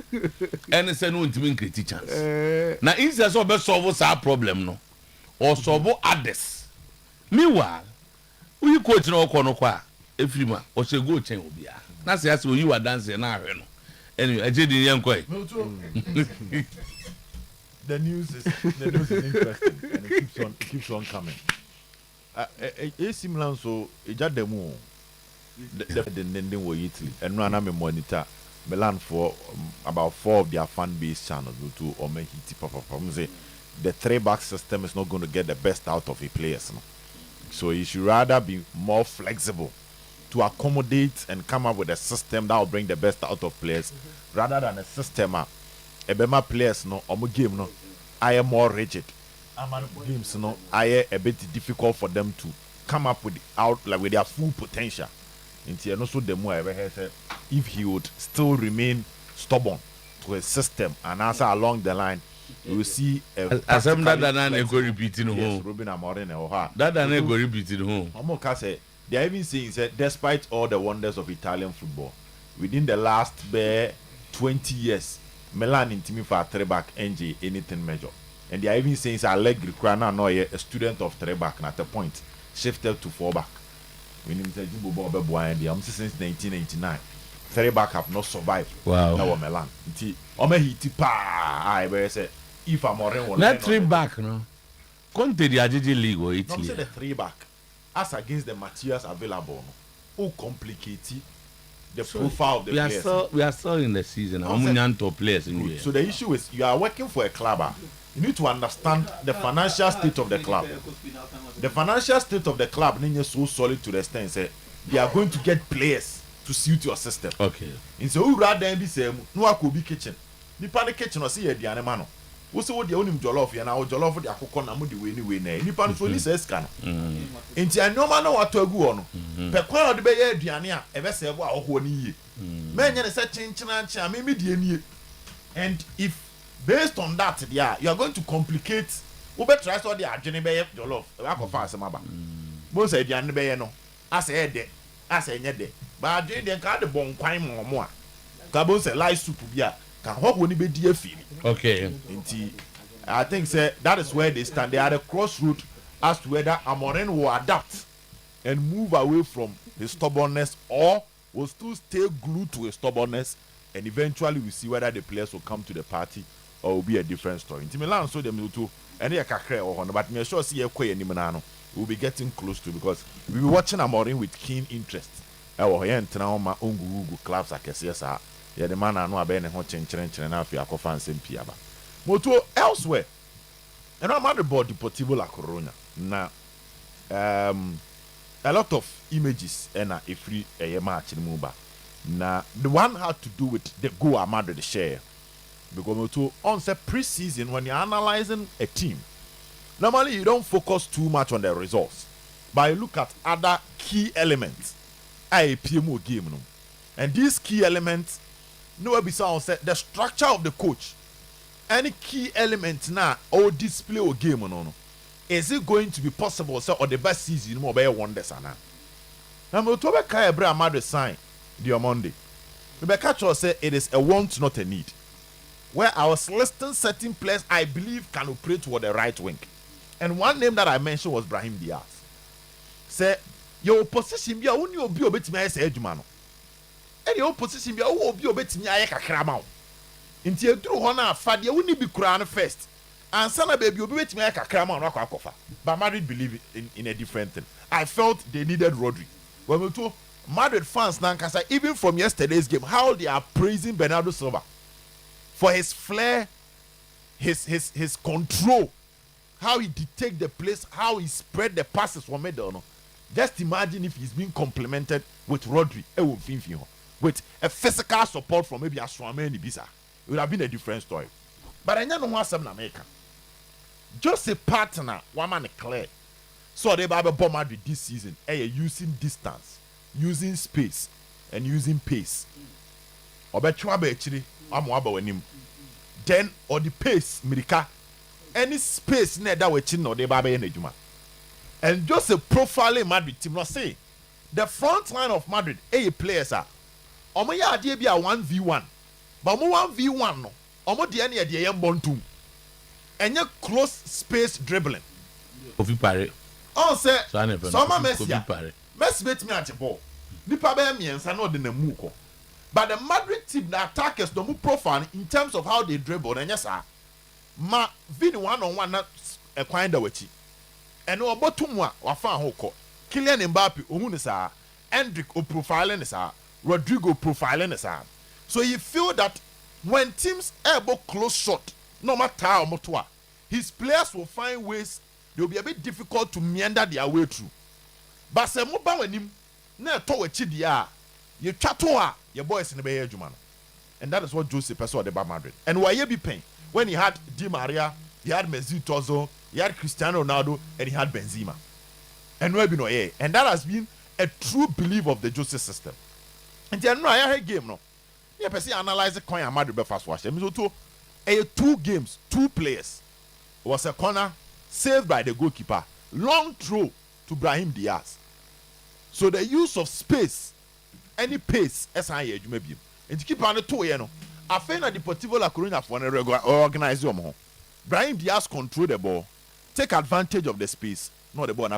and say no ntimi create chance. Na instead so be solve that problem no or solve others. Meanwhile, we coach no kono kwa efrima o se go chen obia. Na say as you are dancing na ahwe no. Anyway, I did yen koi. The news is interesting and it keeps on coming. AC Milan so eja demo the nending wo Italy and no na me monitor Milan for about 4 of their fan base channels to or make it pop say the 3-back system is not going to get the best out of the players no. So you should rather be more flexible to accommodate and come up with a system that will bring the best out of players rather than a system ebema players no omo game no I am more rigid. Games no I a bit difficult for them to come up with with their full potential. Into no so the more if he would still remain stubborn to a system and answer along the line, you will see as I'm that go repeating home. Ruben Amorim that go repeating home. They are even saying that despite all the wonders of Italian football, within the last 20 years, Milan in team for a 3-back NJ anything major. And they are even saying that Allegri now a student of 3-back at a point shifted to 4-back. When he said since 1989, 3-back have not survived. Wow. Now Milan. If Amorim was not 3-back, no. Conte the Ajiji League or Italy. Not the 3-back. As against the materials available, who complicate the profile of the players. We are still in the season. Top players in here. So the issue is you are working for a club. You need to understand the financial state of the club. The financial state of the club is so solid to the extent say they are going to get players to suit your system. Okay. And so who rather be say no could be kitchen. Nipa the kitchen or see a diane mano. Wo se wo de onim jollof ya na wo jollof de akokọ na mo de we ni na nipa no so ni se ska no enti anoma na wato agu ho no pe kwa o de be ye aduane a e be se bo a ho ni yie me nya ne se chinchina nchi a me die nie. And if based on that there you are going to complicate wo be try so de adwene be ye jollof e ba ko fa asem aba bo se aduane be ye no asa e de asa enye de ba adwene de ka de bon kwan mo a ka bo se light soup bia ka ho ni be di afiri. Okay. I think that is where they stand. They are at a crossroad as to whether Amorim will adapt and move away from his stubbornness or will still stay glued to his stubbornnness, and eventually we see whether the players will come to the party or will be a different story. In Milan, so them too, and they are but me sure see we'll be getting close to because we'll be watching Amorim with keen interest. Clubs like CSR. Yeah, the man I know about ho chenchen na afia kofa nsem pia ba. Moto elsewhere. And I'm at the board Deportivo La Coruña. Now a lot of images and a free match in Muba. Now the one had to do with the goal Amado the share. Because Moto on the pre-season when you're analyzing a team, normally you don't focus too much on the results. But you look at other key elements. I PMO game no. And these key elements no be sound said the structure of the coach. Any key element now or display or game no. Is it going to be possible so or the best season more by wonders now? Now me to be kai Ebra Amado sign the Monday. The catcher say it is a want not a need. Where I was listing certain players I believe can operate toward the right wing. And one name that I mentioned was Brahim Diaz. Say your position be only obi obetimi aye say adwuma no. And your position be obi obetimi aye kakra ma wo. Nti eduru ho na afa de woni bi kura no first. Ansa na baby obi betimi aye kakra ma no akwa. But Madrid believe in a different thing. I felt they needed Rodri. When we told Madrid fans nankasa, even from yesterday's game, how they are praising Bernardo Silva for his flair, his control, how he dictate the place, how he spread the passes from middle. Just imagine if he's being complemented with Rodri, with a physical support from maybe Aswame and Ibiza. It would have been a different story. But I know what's in America. Just a partner, one man clear. So they have a bomb Madrid this season. Using distance, using space, and using pace. Then or the pace, Mirika, any space near that way chin or the Baba Nejuma. And just a profiling Madrid team, not say the front line of Madrid, players are Omoya Adebia 1v1, but 1v1 no, Omo Diani at the Bontum, and your close space dribbling. On say, Soma Messia, Messi bet me at the ball. Nipa Bamians are not in the Muko. But the Madrid team, the attackers, don't move profile in terms of how they dribble. And yes, sir, ma Vini 1-on-1 not a kind of witchy. And no Botumwa, Wafan Hoko, Kylian Mbappe, Umunisa, Endrick, O profiling is Rodrigo profiling is. So you feel that when teams able close shot, no matter how much, his players will find ways. They will be a bit difficult to meander their way through. But se mo ba wanim na to wachi dia you twatoa your boys in the Bay Jumano. And that is what Jose saw the Madrid. And why you be paying when he had Di Maria, he had Mesut Ozil, he had Cristiano Ronaldo, and he had Benzema. And we be no yeah. And that has been a true belief of the Jose system. And then no I had game no. You person analyze the coin Madrid be fast watch. So to 2 games, 2 players. Was a corner saved by the goalkeeper. Long throw to Brahim Diaz. So the use of space, any pace, SIA, you may be. And to keep on the 2 years, I find that the Deportivo La Coruña for an organized your Brahim Diaz control the ball, take advantage of the space, not the ball.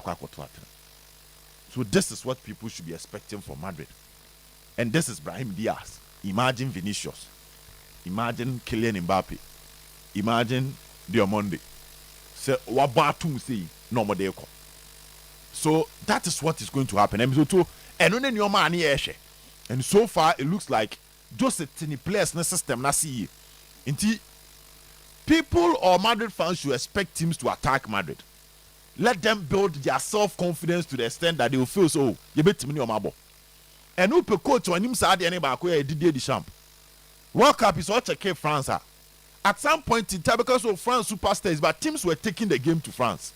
So this is what people should be expecting from Madrid. And this is Brahim Diaz. Imagine Vinicius. Imagine Kylian Mbappe. Imagine Diamonde. So that is what is going to happen. And so far it looks like just a tiny players in the system na see. People or Madrid fans should expect teams to attack Madrid. Let them build their self-confidence to the extent that they will feel so you bet me on my ball. And who pe coach on him side any back where Didier Deschamps. World Cup is such a key France. At some point in time, because of France superstars, but teams were taking the game to France.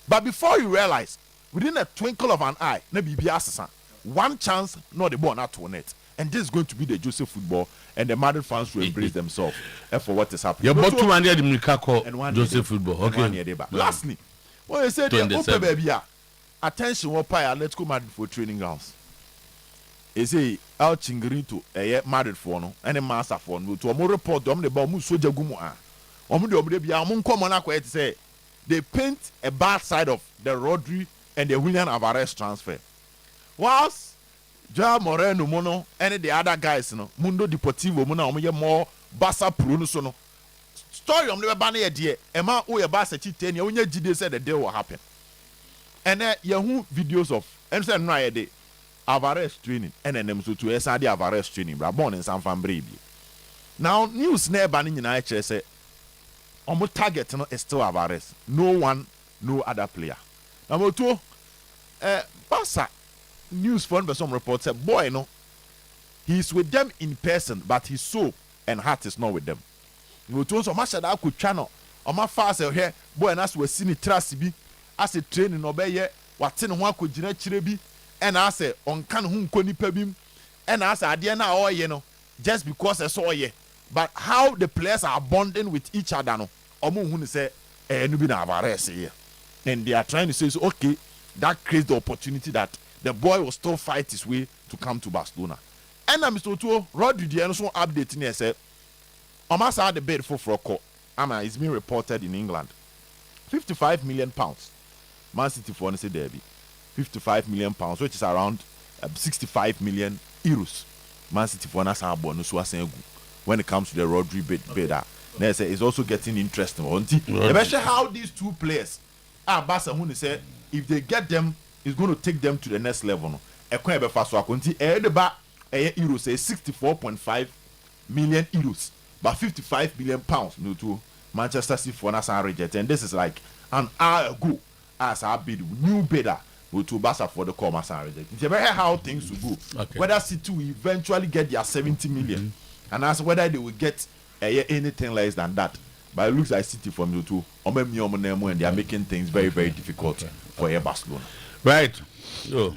But before you realize, within a twinkle of an eye, one chance, not the ball not to net. And this is going to be the Jose football, and the Madrid fans will embrace themselves for what is happening. Your bottom and the Jose football. Okay. Lastly, when you say the baby, attention, let's go Madrid for training grounds. They say El Chingrito, Madrid for no, and a master for no. To a more report, the Bamu Soja Gumua. Say they paint a bad side of the Rodri and the William Alvarez transfer. Whilst Ja Moreno Mono and the other guys, no Mundo Deportivo Mona more Bassa Pruno no story on the banner idea. Emma Oya Bassa Chitain, Yonya Gide said the deal will happen. And Yahoo videos of and no day. Alvarez training and then to SRD Alvarez training Rabon and San Fambribio. Now news near banning in IHS say almost target is still Alvarez. No one, no other player. Number 2, Barca news from some reports said boy no, he's with them in person, but his soul and heart is not with them. Number 2, so much that I could channel on my fast here, boy and us were seeing it trust be as a training obey what's in one could chirebi. And I say on can whom koni pebim and I say adiana or you know just because I saw ye but how the players are bonding with each other no omo hu say nubi na Alvarez here and they are trying to say so, okay, that creates the opportunity that the boy will still fight his way to come to Barcelona. And Mr. Otuo Rodri the also updating here say almost had the bid for call. It's been reported in England £55 million. Man City for say derby, £55 million, which is around 65 million euros. Man City for when it comes to the Rodri bidder. It's also getting interesting. Especially how these two players are Barca who say if they get them, it's going to take them to the next level. Euros say 64.5 million euros, but 55 million pounds no to Manchester City for Nasa reject. And this is like an hour ago as our bid new bidder to Barca for the commerce and reject. It's very how things will go. Okay. Whether City will eventually get their 70 million and as whether they will get anything less than that. But it looks like City from you too. And they are making things very, very difficult for Barcelona. Right. So.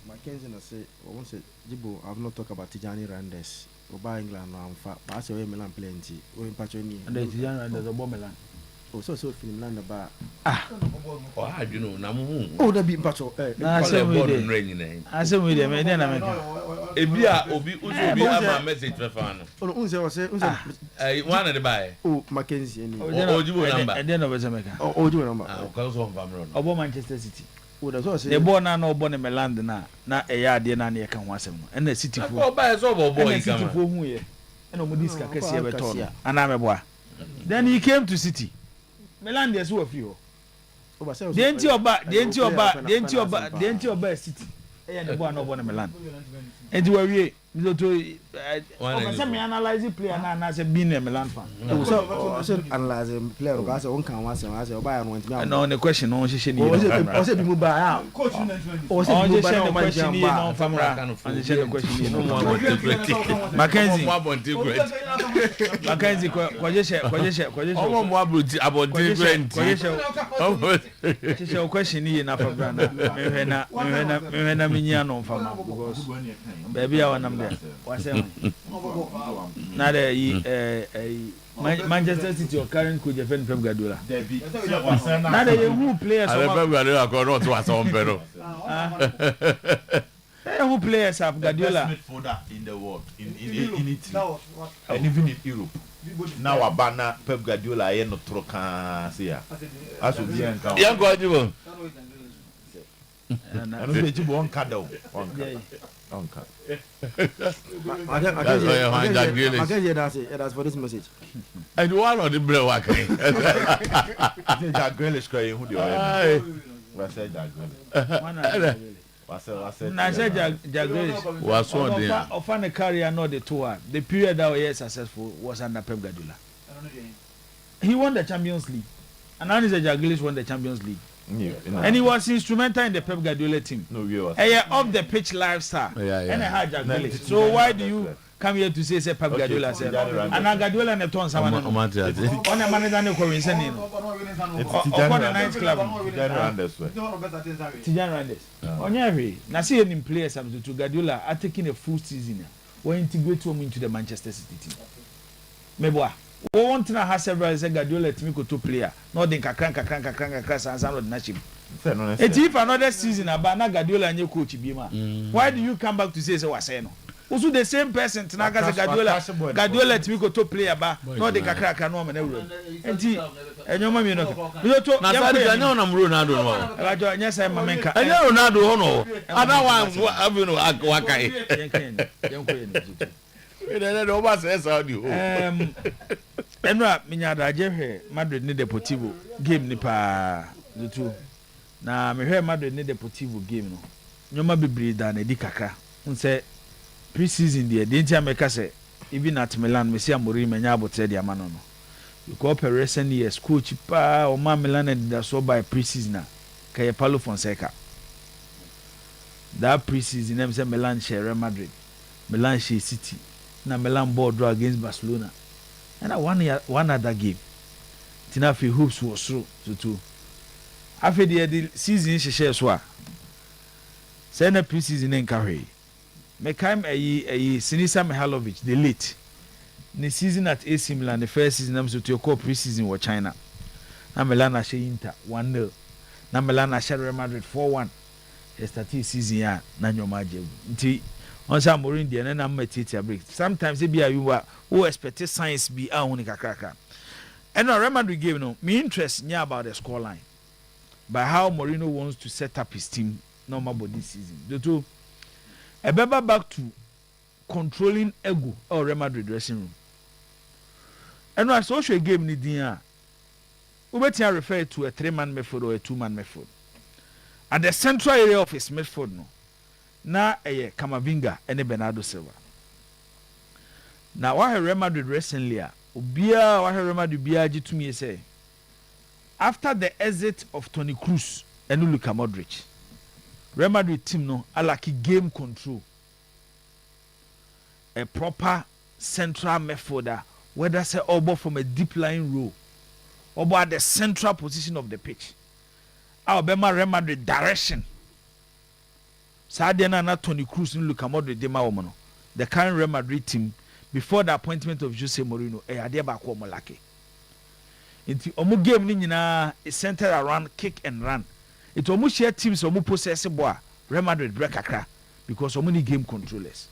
Mackenzie say, once Jibo, I've not talked about Tijani Randes. Oba England, I'm fat, but I say Milan plenty. Or in Patroni. And then Tijani Randes, Oba Milan. Oh, so Finland about. Oh, how do you know? Namu. Oh, the big patch. I said we did. I said we did. Then I'm Obi a message for fan. Oh, unse was say, one of the buy. Oh, Mackenzie. Oh, you number. And then over Jamaica. Oh, you number. Because of Cameroon. Oba Manchester City. The born no born in Meland na a yard na near can wasem and the city for buy so boy city for who ye and Omodiska Cassia Beton and I'm a boy. Then he came to city. Meland is who of you. The empty of city. And the boy no born in Meland. And you were analyze player and as a being a Milan fan. So analyze player because one can was as a buyer went me. No, the question on she was it be move by coach or the question no famra and the question Mackenzie Mackenzie question here na famra na me no famra because baby I want now Manchester City or current coach Pep Guardiola. Now they who players Pep Guardiola not to us on pero. Who players have Guardiola? Best midfielder in the world in Italy and even in Europe. Now a banner Pep Guardiola I no troka here. As we be encounter. Yeah, Guardiola. And we do one card. That's for this message. And one of the blue working. That girl is crying. Who do you are? I said that girl. I said Jaguars was one there. Of an career, not the tour. The period that was successful was under Pep Guardiola. He won the Champions League. And now the Jaguars won the Champions League. Yeah, and he was instrumental in the Pep Guardiola team. No, he was. Off the pitch lifestyle. And I had Jaguars. So why do you come here to say Pep Guardiola said? And Guardiola and the Tons have on a manager no coincidence. On the night club. Tijan Randes. On every now see any players to Guardiola are taking a full season. We integrate them into the Manchester City team. Meboa. One thing I have several is Guardiola to me to player. Not in kakrank and some of the nation. If another season about Guardiola and your coach Bima, why do you come back to say so? Was saying also the same person to Naga Guardiola to me to player ba not the kakrank no man and your mommy not. I know I'm Ronaldo. Yes, I'm Mamenka. I know Ronaldo. Other one Wakai. Enra minyada jehe Madrid ni Deportivo game ni pa dutu na mehwe Madrid ni Deportivo game no nyoma bebre da na di kakra nse pre-season dey dey America say even at Milan me see Amorim menya abotre dey amano no because per recent years coach pa o ma Milan and that so by pre-season na kay Paulo Fonseca that pre-season them say Milan share Madrid Milan share City na Milan ball draw against Barcelona and one other game Tinafi hoops was through to two after the season she share so say na pre-season en carry me came a Sinisa Mihailovic the late the season at AC Milan the first season am so to call pre-season was China na Milan na share Inter 1-0 na Milan na share Real Madrid 4-1 yesterday season ya na nyoma je nti on some more Indian and I'm a teacher break. Sometimes it be a you who expect science be a unica cracker. And I remember game no me interest near about the score line. By how Mourinho wants to set up his team normal body this season. The two a back to controlling ego or Real Madrid dressing room. And I saw a game in the Ubetia refer to a 3-man method or a 2-man method. At the central area of his midfield, no. Na a Camavinga and a Bernardo Silva. Now, why Real Madrid recently? Ubia, why Real Madrid Biaji to me say, after the exit of Toni Kroos and Luka Modric, Real Madrid team no, I like game control, a proper central midfielder, whether say over from a deep line row, or at the central position of the pitch. Our Bema Real Madrid direction. Sadia na Toni Kroos and Luka Modric dema woman. The current Real Madrid team before the appointment of Jose Mourinho, ade ba ko molake. Inti omu game ni nyina is centered around kick and run. It omu share teams omu possess boa Real Madrid break akra because omu ni game controllers.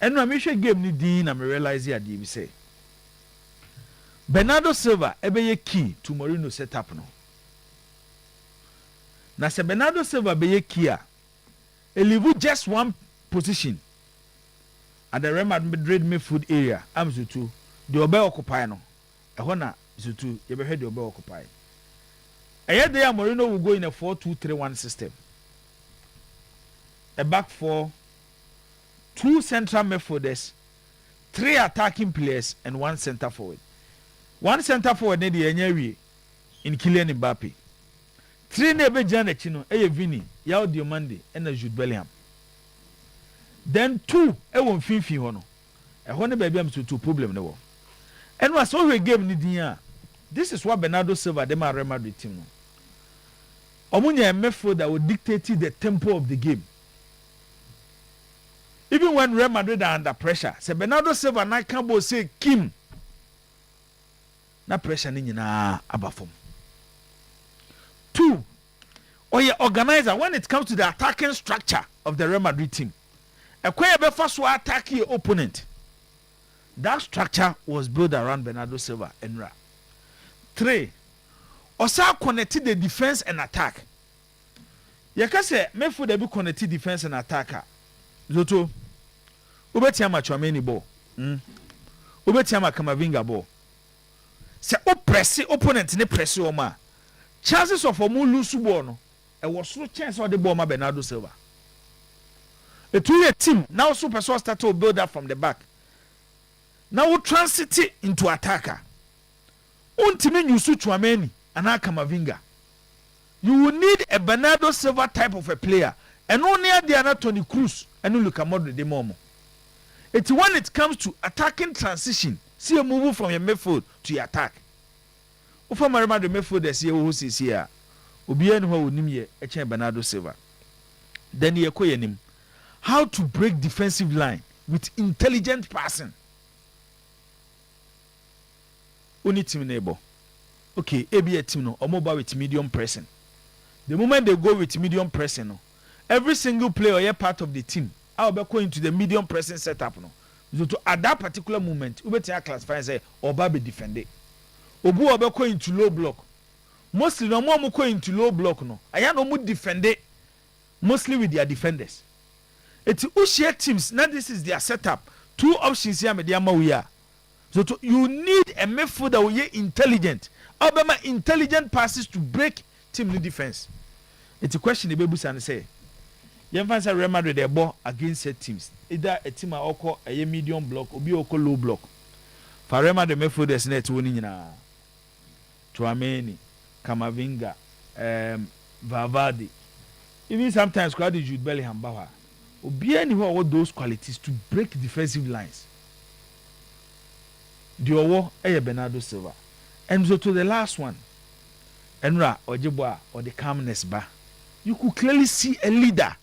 And when me share game ni din na me realize ya dey be say Bernardo Silva ebeye key to Mourinho setup no. Na se Bernardo Silva beye key a leave just one position at the Real Madrid midfield area. I'm Zutu. The obe occupy no. Ehona Zutu. You be heard the obe occupy. Aye there Mourinho will go in a 4-2-3-1 system. A back four, 2 central midfielders, 3 attacking players, and 1 center forward. 1 center forward ne the enyewi in Kylian Mbappe. 3 ne be jana chino eye Vini, Yao Diomande, and Jude Bellingham. Then 2 e won finfin ho no. E ho ne baby am so 2 problem ne wo. And was so we game ni dia. This is what Bernardo Silva dem Real Madrid team no. Omunya midfielder will dictate the tempo of the game. Even when Real Madrid are under pressure, say Bernardo Silva na can bo say Kim. Na pressure ni nyina abafom. 2, Oye organizer when it comes to the attacking structure of the Real Madrid team. A kwaye be first to attack your opponent. That structure was built around Bernardo Silva and Ra. 3, Osa connected the defense and attack. Yaka say mefu de be connected defense and attacker. Zoto Ubetiama Chouameni ball. Ubetiama Camavinga ball. Se o press opponent ne press o ma. Chances of omu lose ball no. E was no chance of the ball ma Bernardo Silva. A 2-year team now super start to build up from the back. Now we transit it into attacker. Untimi you suit Chouameni and Camavinga. You will need a Bernardo Silva type of a player, and only the other Toni Kroos and Luka Modric de Momo. It's when it comes to attacking transition, see a move from your midfield to your attack. Ufa marama the midfield they see who is here. Obian who nim ye a Bernardo Silva. Then ye koyenim. How to break defensive line with intelligent passing. Only team neighbor. Okay, a team no, or mobile with medium pressing. The moment they go with medium pressing, no, every single player part of the team, I'll be going to the medium pressing setup. No, so to at that particular moment, we better classify and say, Oba be defended. Obu Oba going to low block. Mostly no more going to low block. No, I am no more defended. Mostly with their defenders. It's Ushia teams. Now this is their setup. 2 options here, mediama we are. So you need a midfielder that will be intelligent. Obama intelligent passes to break team defense. It's a question the baby san say. You find say Real Madrid they ball against set teams. Either a team are call a medium block or be call low block. For Real Madrid midfielders net winning na Chouameni, Camavinga, Valverde. Even sometimes crowd Jude Bellingham Bawa. Obi anywhere what those qualities to break defensive lines. The owo Bernardo Silva. And so to the last one, Enra or Jeboa or the calmness bar, you could clearly see a leader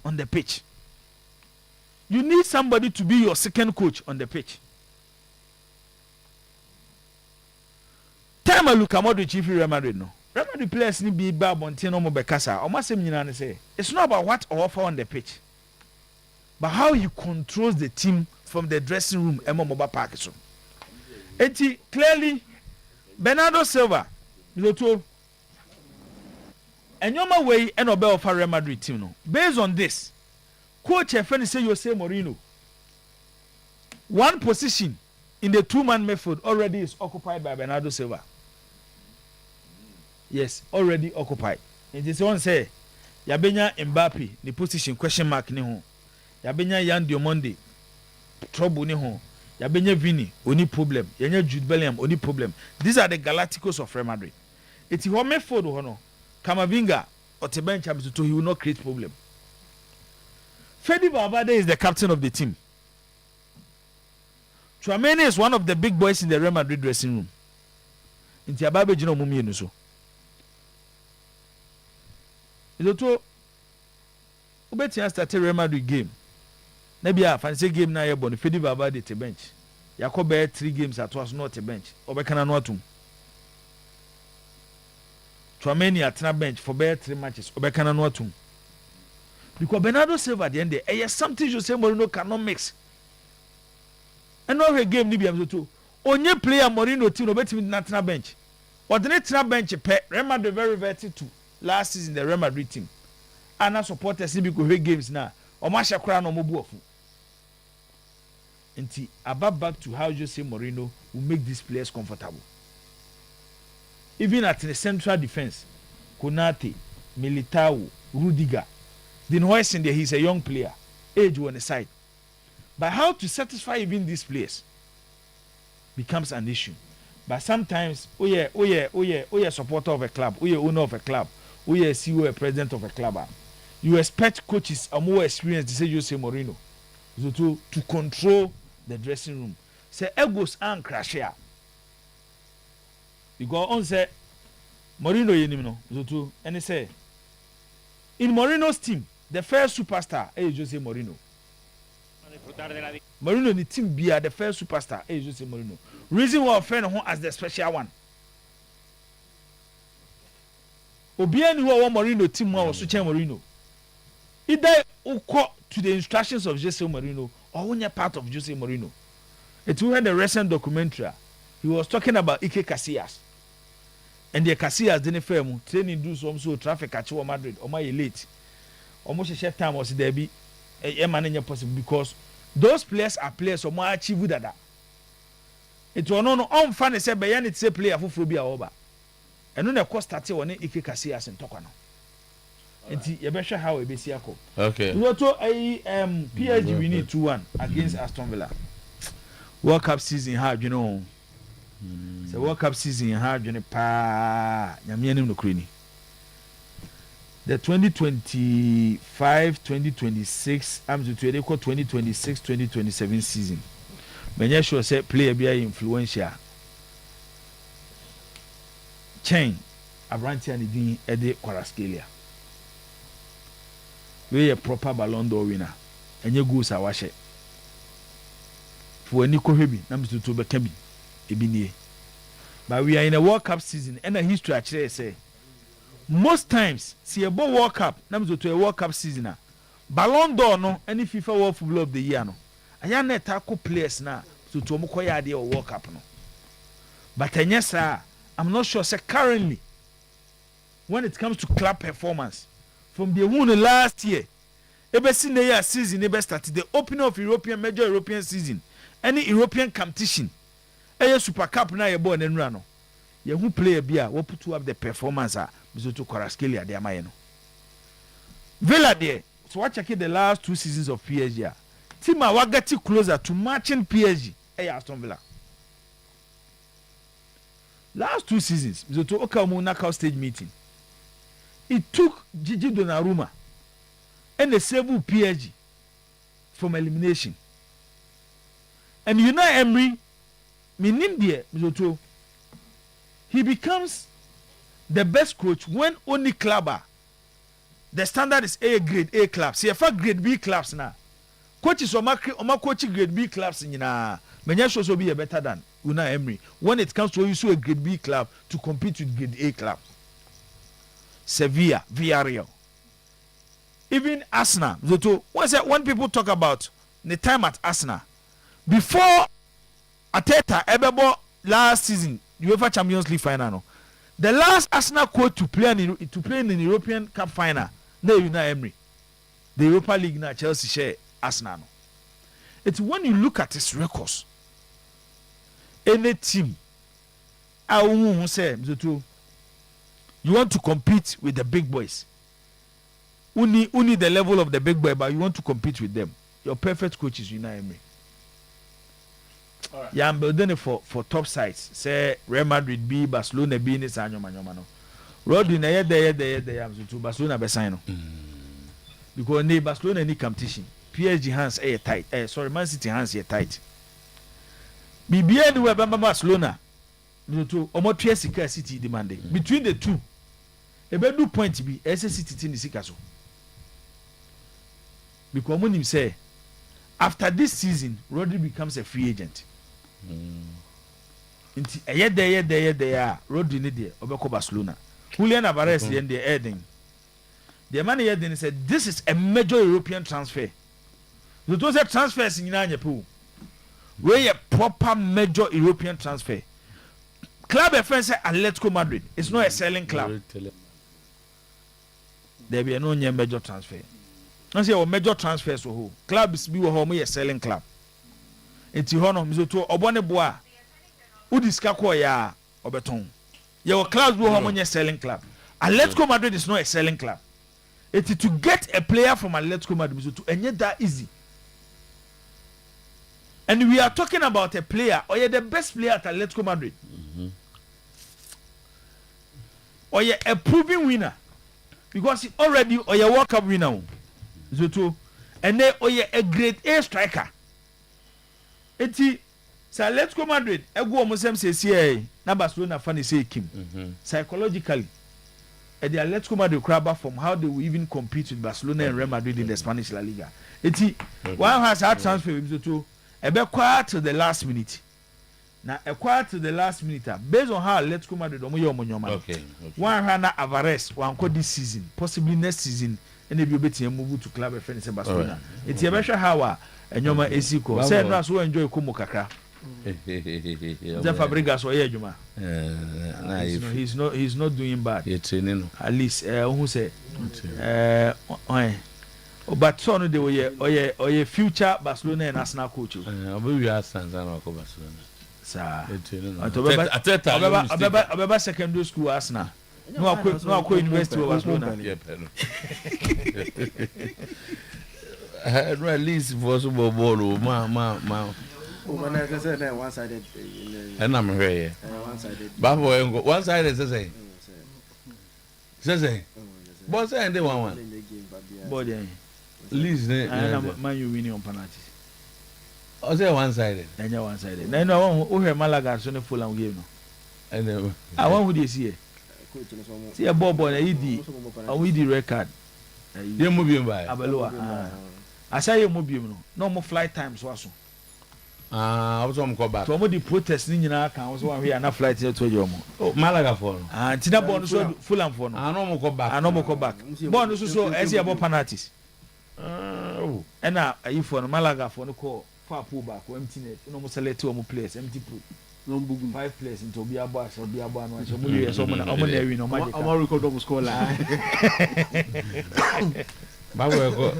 on the pitch. You need somebody to be your second coach on the pitch. Time I look at Modric if you remember no. Remember the players need be bad on Tino Mobekasa or Massim Yinan say it's not about what or offer on the pitch. but how he controls the team from the dressing room mobile park so eti clearly Bernardo Silva Otuo enyoma way and obey of Real Madrid team no based on this coach Efeni say Jose Mourinho one position in the two-man midfield already is occupied by Bernardo Silva. Yes, already occupied. It is one say Yabenya Mbappe the position question mark ni ho. Yabenya Yan Diomande trouble ni ho. Yabenya Vini only problem. Yenya Jude Bellingham only problem. These are the Galacticos of Real Madrid. It's home midfield ho no. Kamavinga or Teben Champions he will not create problem. Fedi Valverde is the captain of the team. Tchouaméni is one of the big boys in the Real Madrid dressing room. Inti ababe jino mumi enuso. Izoto ubeti ya start Real Madrid game. Nebi ya fancy game na yebo ni Fedi Valverde te bench. Yakobe 3 games at was not a bench. Obekana no atum. Tchouaméni atena bench for 3 matches. Obekana no atum. Because Bernardo Silva at the end there, something Jose Mourinho cannot mix. And no game ni bi am so onye player Mourinho team no betimi na bench. Or the next bench Real Madrid very to last season the Real Madrid team. And supporters ni bi go games na. O ma hye kra na mo bu ofu. Nti back to how Jose Mourinho will make these players comfortable. Even at the central defense, Konate, Militao, Rudiger. The noise in there, he's a young player, age on the side. But how to satisfy even these players becomes an issue. But sometimes, supporter of a club, owner of a club, CEO, a president of a club, you expect coaches are more experienced, say Jose Mourinho, to control the dressing room. Say egos and crash here. You go on say Mourinho yenimno, and he say in Mourinho's team, the first superstar is Jose Mourinho. Mourinho the team be the first superstar is Jose Mourinho. Reason why I friend him as the special one. Obiani who Mourinho team was switching Mourinho. Either uko to the instructions of Jose Mourinho or when you're part of Jose Mourinho. It we had a recent documentary. He was talking about Ike Casillas. And the Casillas didn't fail training do some so traffic at Madrid or my late. Almost a short time was there be a managing possible because those players are players of more achieve with that. It was no on fan say Bayan it's a player for Frobia over. And when the cost started on Ike Casillas and Tokano. And you better how a Besiako. Okay. We to a PSG we need 2-1 against Aston Villa. World Cup season hard, you know. The World Cup season hard, you know, the 2025-2026, I'm to 2026-2027 season. Many sure say player be influential. Chain, Abranti and the Eddie Kwaraskelia. We a proper Ballon d'Or winner, and your goose are wash it. For any Kohebi, I'm to Bekabi. But we are in a World Cup season and a history actually say most times see a World Cup to a World Cup season Ballon d'Or no any FIFA World Footballer of the Year no ayana tackle players na to omokoya ade World Cup no but sir I'm not sure say currently when it comes to club performance from the one last year ebe senior season ebe started the opening of major European season any European competition Super Cup na ye born enra no ye who player bia we put up the performance biso to Kwaraskelia de amaye no Villa there so watch check the last 2 seasons of PSG team a wagati closer to matching PSG Aston Villa last 2 seasons biso to okamu knockout stage meeting it took Gigi Donnarumma and the save PSG from elimination and you know Emery Minim there, he becomes the best coach when only clubber. The standard is A grade A clubs. See, if a grade B clubs now, coaches or coaching grade B clubs in many shows will be better than Una Emery when it comes to issue a grade B club to compete with grade A club. Sevilla, Villarreal. even Arsenal, when people talk about the time at Arsenal, before Arteta Ebebo last season, UEFA Champions League final, no, the last Arsenal coach to play in the European Cup final, no, you know Emery, the Europa League now Chelsea share Arsenal. No. It's when you look at his records, any team, I won't say you want to compete with the big boys. Who need the level of the big boy, but you want to compete with them. Your perfect coach is Unai Emery. Right. Yeah, I'm building it for top sides. Say Real Madrid B, Barcelona B, ni sa nyoma no. Rodri na there am to Barcelona be sign no. Because ne Barcelona ni competition. PSG hands are tight. Man City hands are tight. BBA ni we Barcelona. To omo sika City demanding. Between the two, e be do point be City tin ni sika so. Because when him say after this season, Rodri becomes a free agent. Inti there Rodri ni there obeko Barcelona. Julian Alvarez in the heading. The man here said this is a major European transfer. The those transfers in Japan. Where a proper major European transfer. Club offense Atletico Madrid. It's not a selling club. There be no major transfer. I say major transfers who clubs be home a selling club. Enti hono mizoto obone boa. Udiska ko ya obeton. Your clubs be home a selling club. Atletico Madrid is not a selling club. It's to get a player from Atletico Madrid mizoto enye that easy. And we are talking about a player or the best player at Atletico Madrid. Or a proven winner. Because he already or a World Cup winner. Zoto. And then or a grade A striker. Eti sa Atletico Madrid ego omosem say na Barcelona fan say Kim. Psychologically at the Atletico Madrid crab from how they will even compete with Barcelona and Real Madrid in the Spanish La Liga. Eti one has had transfer with Zoto ebe quiet to the last minute. Now quiet to the last minute based on how Atletico Madrid okay. One Hana Alvarez one call this season, possibly next season, and they be able move to club friends in Barcelona. It's a better how and Yoma Esiko. Say no so enjoy Kumo Kaka. The Fabregas or Yejuma. He's not doing bad. At least who say but son they were future Barcelona and Arsenal coach. We are Barcelona. Sir. Abeba secondary school Arsenal. No akwa University of Barcelona. At least for some ball ma. One-sided. And I'm here. One-sided. One-sided say. Say. Boss and they one. Body. Least man you winning on penalty. I say one-sided. And you one-sided. Now no who hear Malaga so full and game no. And I want who they see. See a ball and we the record. You move him by. Abeloa. I say you move him no more flight times was. I was on call back. So the protest in your account was one here na flight here to you. Oh, Malaga for. And Tina Bon so full and for no. I no more call back. I no more call back. Bon so as you about penalties. Oh. And now you for Malaga for no call far pull back empty net. No more select two more players empty pool. No 5 players into be a boss or be a bar no so we someone there no magic. I'm all record of score line. Bawo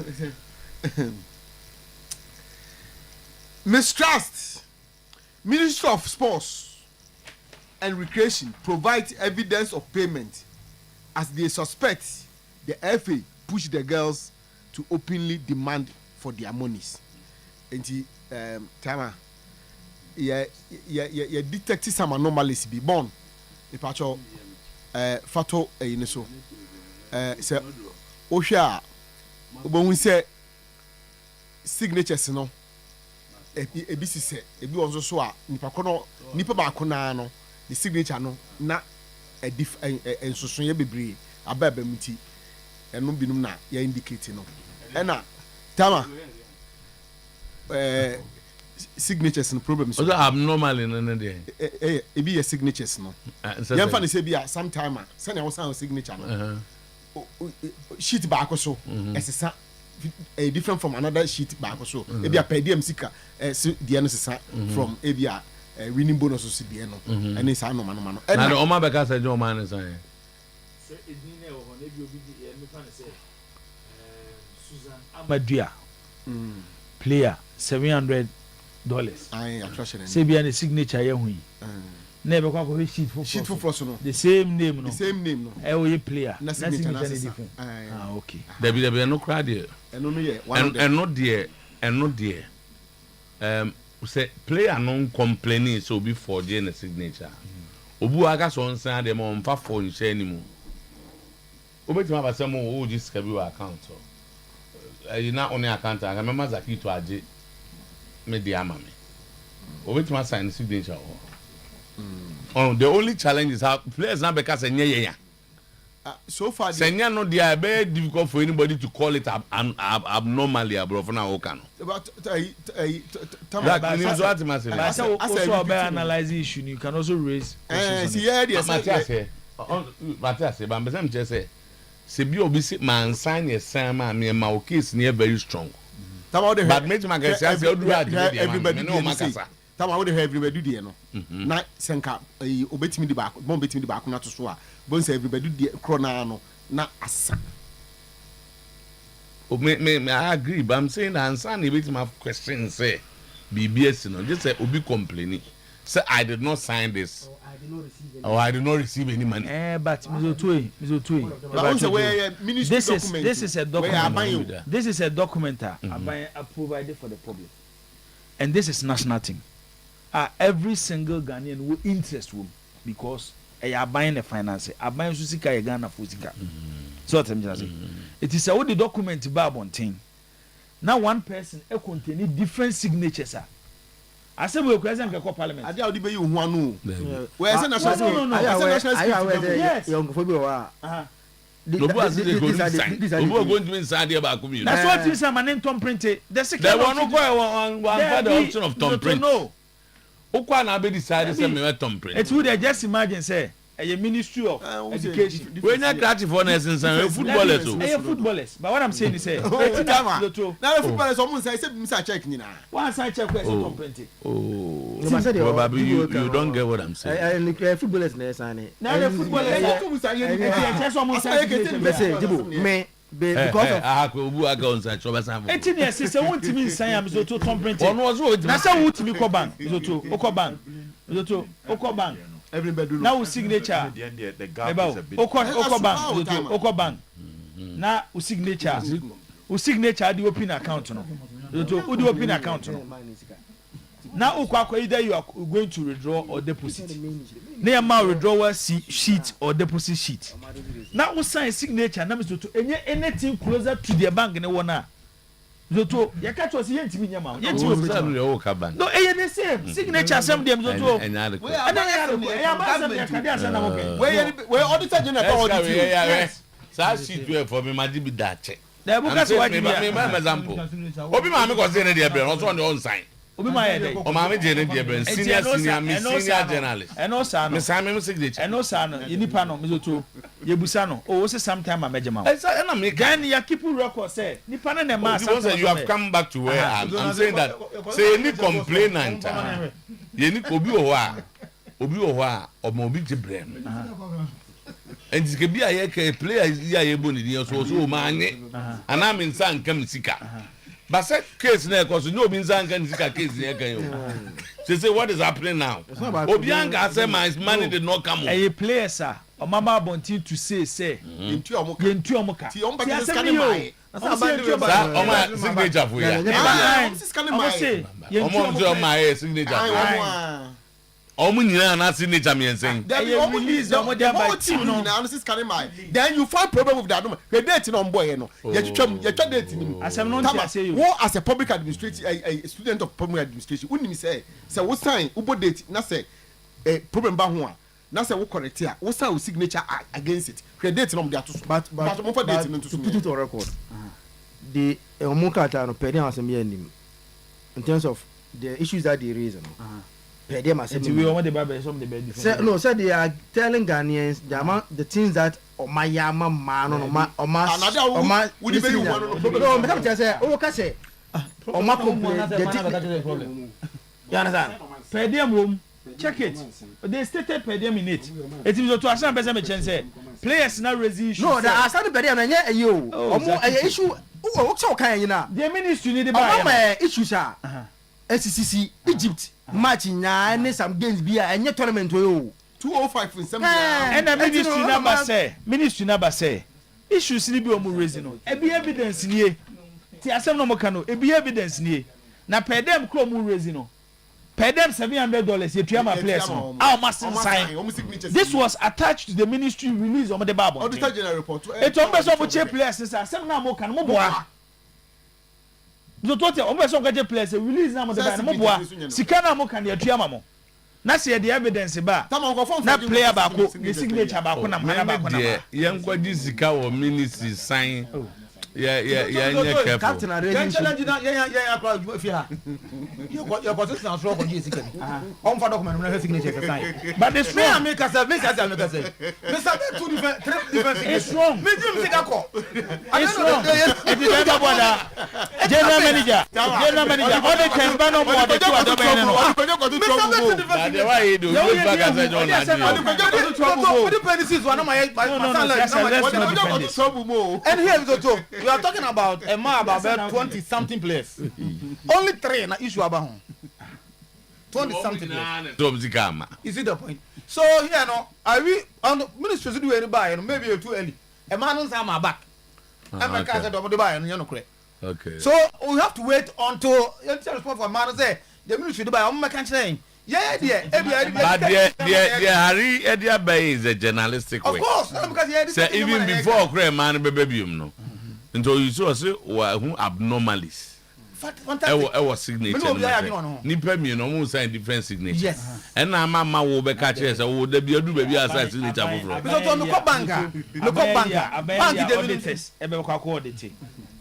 Mistrust. Ministry of Sports and Recreation provides evidence of payment as they suspect the FA push the girls to openly demand for their monies. And Tama, detective some anomalies be born. The patcho fato so say Osha when we say signatures no ebisi se ebi wonso so a nipa ba kona no the signature no na ensoso ye bebre ababa muti eno binum na ya indicate no ena Tama signatures no problem so abnormal in there ebi your signatures no yan fa ne say bia Sometymer say na wo signature no sheet back so ɛsesa different from another sheet back so ebi a per diem sika deɛ no sesa from ebi a winning bonus so deɛ no ɛne saa no mano na o ma bɛka sɛ John man san sɛ edin na ɛwɔ hɔ na ebi obi me fa ne sɛ Susan Amadua player $700 say be a signature ye hu never kwa sheet for so no the same name no e o ye player na signature different okay there no crowd there eno no ye eno there say player no complaining so be forge na signature obu aga so nsan de mo mfa for nhyɛ ni mu obetima ba sɛ mo o just ka bi wa account you na on account aga me mazaki to age me di ama me obetima sign signature the only challenge is how players now because so far senya no they are very difficult for anybody to call it abnormally abroad for now can but also analyze issue you can also raise Matthias but I'm just say bi obi say man sign a sign me my case near very strong but make my guys say everybody no makasa Tama wo de everybody do no na senka obetimi di baako bon betimi di baako na to so a bon say everybody do kro na no na asa me I agree but I'm saying answer na betimi question say BBS no just say obi complaining say I did not sign this I did not receive any money but Mr. Otuo this is a document this is a document provided for the public and this is national thing. Every single Ghanaian will interest will because they are buying the finance. Are buying Susika Ghana Fusika. So what I'm just saying. It is all the document Babon thing. Now one person contain different signatures. I said we present the parliament. I doubt you one no. Where is the national? Yes. Young Fobio. These are going to be inside about community. That's what you say. My name Tom Printed. There was no one the option of Tom Print. No. Okwa na be decide say me Tom Print. It would just imagine say a ministry of education. When you creative for nurses and footballers. Footballers. But what I'm saying is say now the footballers almost say Mr. check ni na. One side check question Tom Print. Probably you don't get what I'm saying. Footballers na sign. Now the footballers me because of obu aga on say choba sam. 18 years say won timi sign am so to Tom Print. Ono was what na say won timi ko bank so to oko bank everybody now signature the gap is a bit oko bank na signature the open account no so to open account no now either you are going to withdraw or deposit na your withdrawal sheet or deposit sheet now we sign signature na so to anything closer to the bank na one so to you catch us yentimi nyama yentimi no the same signature same dem so to we auditor general audit yes sa sheet we for me maji bi da che da bu kasi waji bi example obi ma me ko say na dey bre no so on sign obi ma ye dey o ma me je na dey bre senior journalist eno sa no me sign me signature eno sa no ye nipa no me so to ye busa no o say sometime amejema na me gan ya keep record say nipa na na ma say you have come back to where I'm saying that say any complainant ye ni obi o ho a o ma obi je bre and this could be a player ya ye boni dia so ma anye ana me nsa nka msika but say case na cause no obi nsa nka msika case na kan yo say what is happening now obi anga say my money did not come a player sir o mama bonti to say yentu omuka ti on ba scan my o ma signature for ya scan my signature omu nyina na signature me ensem then you release the team now this scanning my then you find problem with that no the date no boy no you twam date ni asem no ntia say you as a public administrator a student of public administration unimi say we sign ubo date na say problem ba ho a na say we correct here we sign signature against it the date no dey to but mo for date no to put it on record the omukata no pedi asem ya nim in terms of the issues that they raise no we want the Bible some the bad no, so they are telling Ghanaians the things that Omayama man on Oma would you be one of the problem? You understand? Per diem room, check it. They stated per diem in it. It is to assign better chance. Players now raise issues. No, there are some per diem and yeah, you. Issue. What's okay, you know? The ministry need to buy issues are SCC Egypt matching and some games be and your tournament to 205 in some and the ministry number say issues need to be raising. It be evidence in here. Tiasem no mokano. It be evidence in here. Na per diem chrome raising. Per them $700 you try my players no our master sign this was attached to the ministry release on the bible auditor general report it almost of cheap players say some na mo kan mo boa so tote almost of cheap players release na mo the bible mo boa sika na mo kan dey try ma mo na say the evidence ba na player ba ko the signature ba ko na mana ba ko na yen kwadi sika wo ministry sign yeah, Captain, I challenge your position on stroke on GC. On for document, no signature sign. But the strong make us say. Two different it's wrong. It's wrong. It is general manager. All the can ban no more the two other men. The way you do, you back as I don't know. And here we go. You are talking about a man about 20 something players. Only 3 na issue about 20 something players. You see the point? So here no, I we on the ministry do any buy maybe too early. A man on my back. I'm can't double the buy and you know correct. Okay. So we have to wait until you tell us for man say the ministry do buy on my can't say. Yeah, but the Harry Edia Bay is a journalistic way. Of course, because so even before Cray man baby no. Until you saw say who abnormalities. Our signature. Nipa me no sign different signature. Yes. And na mama wo be catch us wo da bi adu baby aside signature for. Because on the banker, bank the auditors e be kwa audit.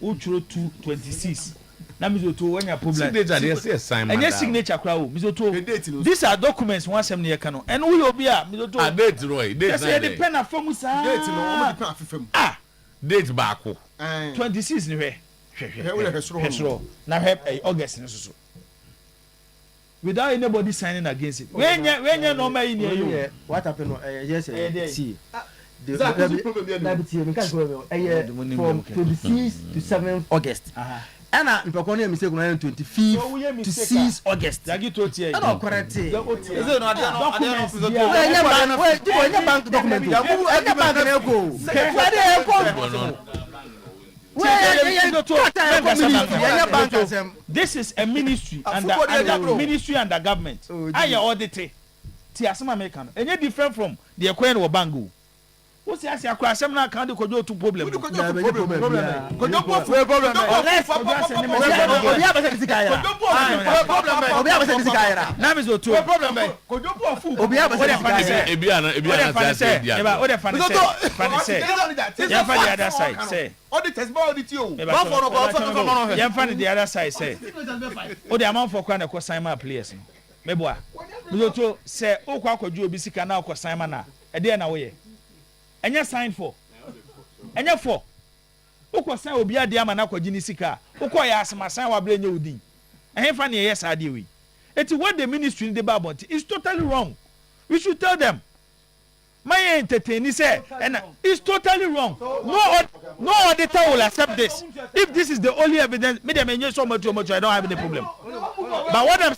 Uchuro 226. Na mizoto when your problem. Signature dey say sign. And your signature kra wo mizoto. These are documents one sem ne ka no. And who obi a mizoto. A date roy. Date say the pen afom sa. Date no o de pen afem. Ah. Date baako. 26 ni hwe na hwe August ni so without anybody signing against it when you normal in here what happened yes see from 26 to 7 August and mpekọ na mistake na 25 to 6 August yagi to tie and correct is it no documents bank document bank na go this is a ministry under government. I audit. Tiasema American. Any different from the Ekwen or Bangu. What's the answer? I am not going to go to problem. Enya sign for enya for ukọ sign obi ade ama na kwaji ni sika ukọ ya asema sign wa bre nya odin ehfa ne yes ade we eti what the ministry dey about is totally wrong. We should tell them my entertain say and it's totally wrong. No auditor will accept this. If this is the only evidence me dem enye so much I don't have any problem. But what I'm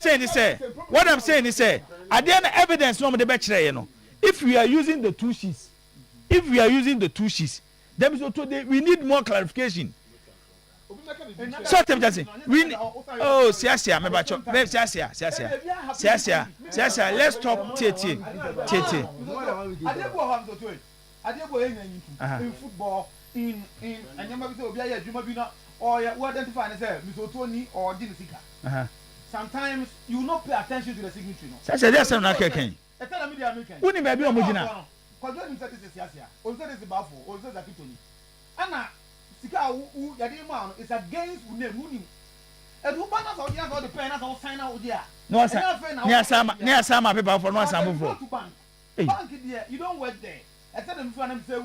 saying is at the end evidence no me dey be kire ye no. If we are using the two sheets, then we need more clarification. So Siasia, let's stop Tete. In football, in or you identify and say Misotoni or Dinisika. Sometimes you not pay attention to the signature. That's not okay. Uni maybe omujina. Kwajo ni msati siasia. Onse de bafo, onse za kitoni. Ana sika u yade ma is against une muni. Edu bana so dia so the pen na so sign out there. No sir. Near some people for no some for. Bank there, you don't work there. I tell them for them say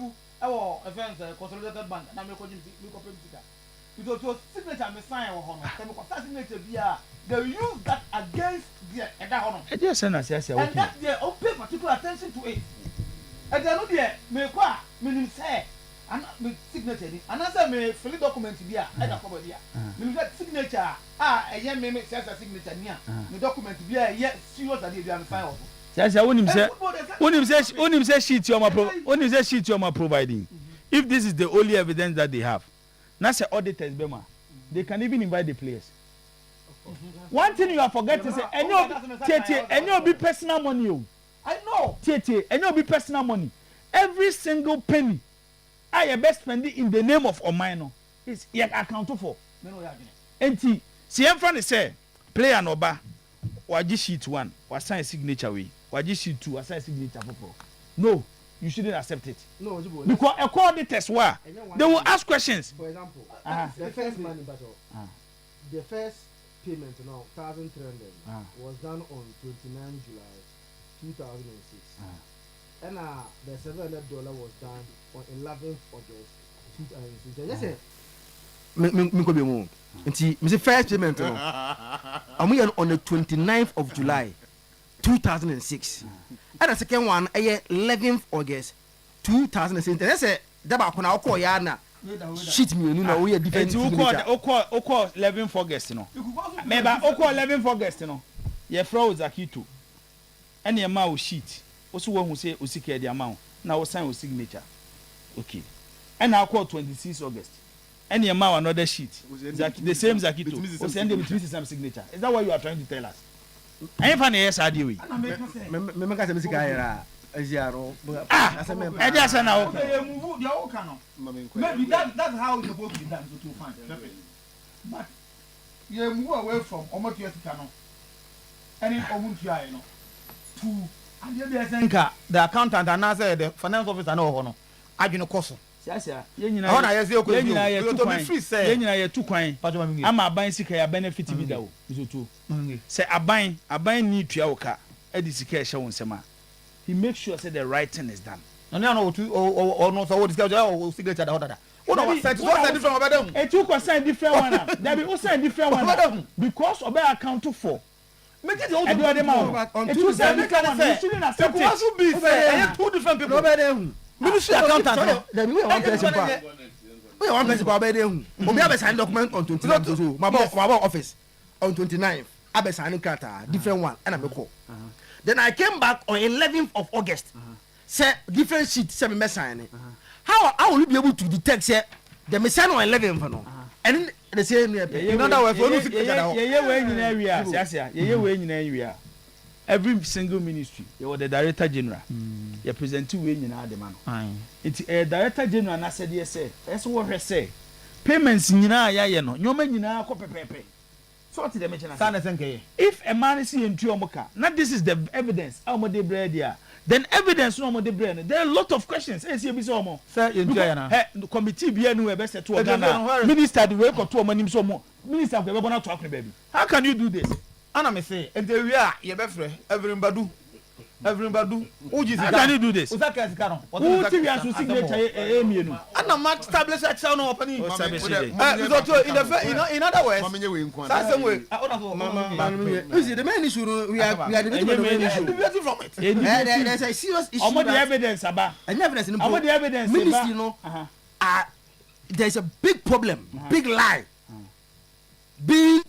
Oh, a friend consolidated bank. Now me because your signature me sign or honor. Signature they use that against the honor. And that they all pay particular attention to it. And they are not there. Me qua meaning say. And me signature. And I say me fill document here. I don't cover here. Me that signature. A year me says a signature near. The document be a year serious that they are sign. Yes, I wouldn't say sheet you are sheet you are providing. If this is the only evidence that they have, that's the auditors, Bema. They can even invite the players. One thing you are forgetting is any of be personal money. I know. Any of be personal money. Every single penny I best spend it in the name of Omaino is accountable for. And see, I'm trying to say, player no ba, waji sheet 1, was sign signature way. Waji sheet 2, was sign signature for. No, you shouldn't accept it. No, because according to test, they will ask questions. For example, the first money battle, the first payment, 1,300, was done on 29 July 2006. And the $700 was done on 11th August 2006. Yes, sir. Me first payment on the 29th of July 2006. And the second one 11th August 2006. That's it. Daba kuna oko ya na shit me no we different signature. Oko 11th August no. Meba oko 11th August no. Ye froze akito. And your mouth sheet. Also one who say Osika the amount. Now we sign with signature. Okay. And now call 26 August. And your mouth another sheet. The same Zakito. We send them with the same signature. Is that what you are trying to tell us? I ain't funny yes I do it. Remember that music era. Maybe that's how it's supposed to be done to find. But you move away from almost years ago. And in Omuntia, to the accountant and answer the finance officer no I do no cost. Yes, sir. I'm a buying sick a benefit video. Say a buying need to your education sema. He makes sure say the right thing is done. No, no, or not so what is going signature order. What was different about them? A 2% different one. There be also different one because of their account for. Make it all the amount. It was a different one. You shouldn't accept it. Be fair. Two different people. Ministry accountant. Then we one person. We one person about them. We have a signed document on 29th. So my office on 29th. I have a signed carta, different one, and I'm a call. Then I came back on 11th of August. Say different sheet, say me sign. How will you be able to detect say the me sign on 11th no? And the same in other words, every single ministry, you were the director general. You present two way in the man. It's a director general and I said yes, sir. That's what I say. Payments in no, no man in our copy paper. If a man is in Tuamoka, not this is the evidence, then evidence no more the brain. There are a lot of questions. Committee be no best to minister the work of 2 money so more. Minister we want to talk baby. How can you do this? Ana me say, and there we are, ye befre, everybody. Who can you do this? Who TV has to signature no. Ana mark establish action no opening. In other words, that's way. The main issue we are the main issue from it. There's a serious issue. How the evidence about? Evidence in the evidence ministry, you know. There's a big problem, big lie. Being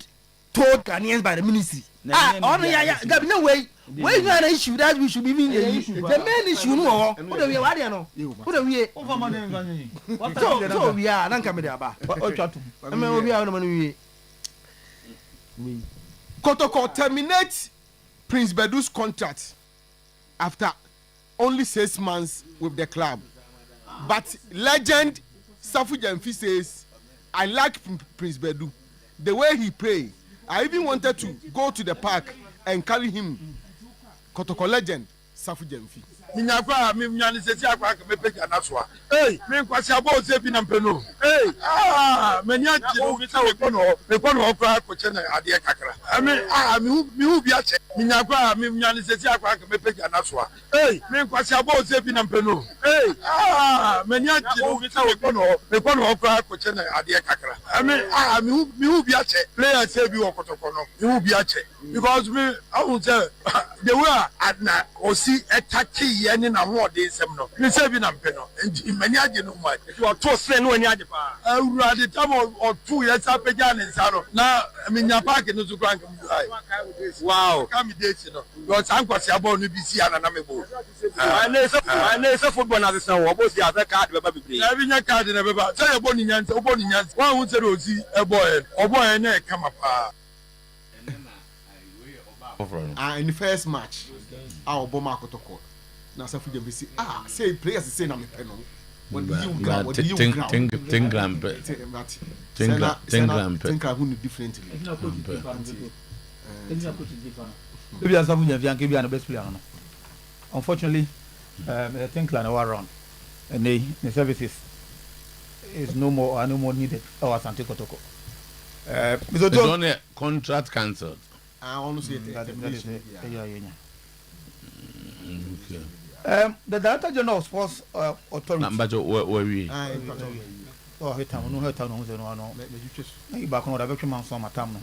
told Ghanaians by the ministry. No way. Where is an issue that we should be in the issue? The main issue, no. What are we? What are we? So we are. Don't come there, ba. I mean, we are the money. Kotoko terminate Prince Bedu's contract after only 6 months with the club. But legend Safu Jamfi says, I like Prince Bedu. The way he play. I even wanted to go to the park and carry him. Kotoko legend, Safu Jamfi. Ninyakwa mimnyani sesi akwa mepeja naswa. Hey, kwasi abo zebi na mpeno. Hey, menya jino mekono okwa ko chena ade kakra. Mi hu biache. Ninyakwa mimnyani sesi akwa mepeja naswa. Hey, Hey, me kwasi abo se bi na mpeno. Hey, menya jiro me kono okra ko che na ade kakra. Me hu bi ache. Player say bi okotoko no. Me hu bi ache. Because me I won say the way adna osi etaki ye ni na ho de nsem no. Me say bi na mpeno. Enti menya je no mai. You are to say no ani ade pa. Awura de time or 2 years apeja ne nsa no. Na me nya park no zu kran kam. Wow, come this no. Because I'm kwasi abo no bi si ana na me bo. I know football na this now. Obo si ase card beba bibre. Na bi nya card na beba. Say ebo ni nyanse, obo ni nyanse. One who say ozi ebo na kama pa. In the first match, our Boma Kotoko. Now, some of see, say players say, I'm a penal. When you ground, think I wouldn't differently. Maybe as someone young can be the best player. Unfortunately, I think like around and the services is no more needed. Our Santi Kotoko. It's only contract cancelled. I want to say that. The Director General of Sports Authority. But where we? Oh, hit time, no hurt, no. Maybe back on the veteran man, some time.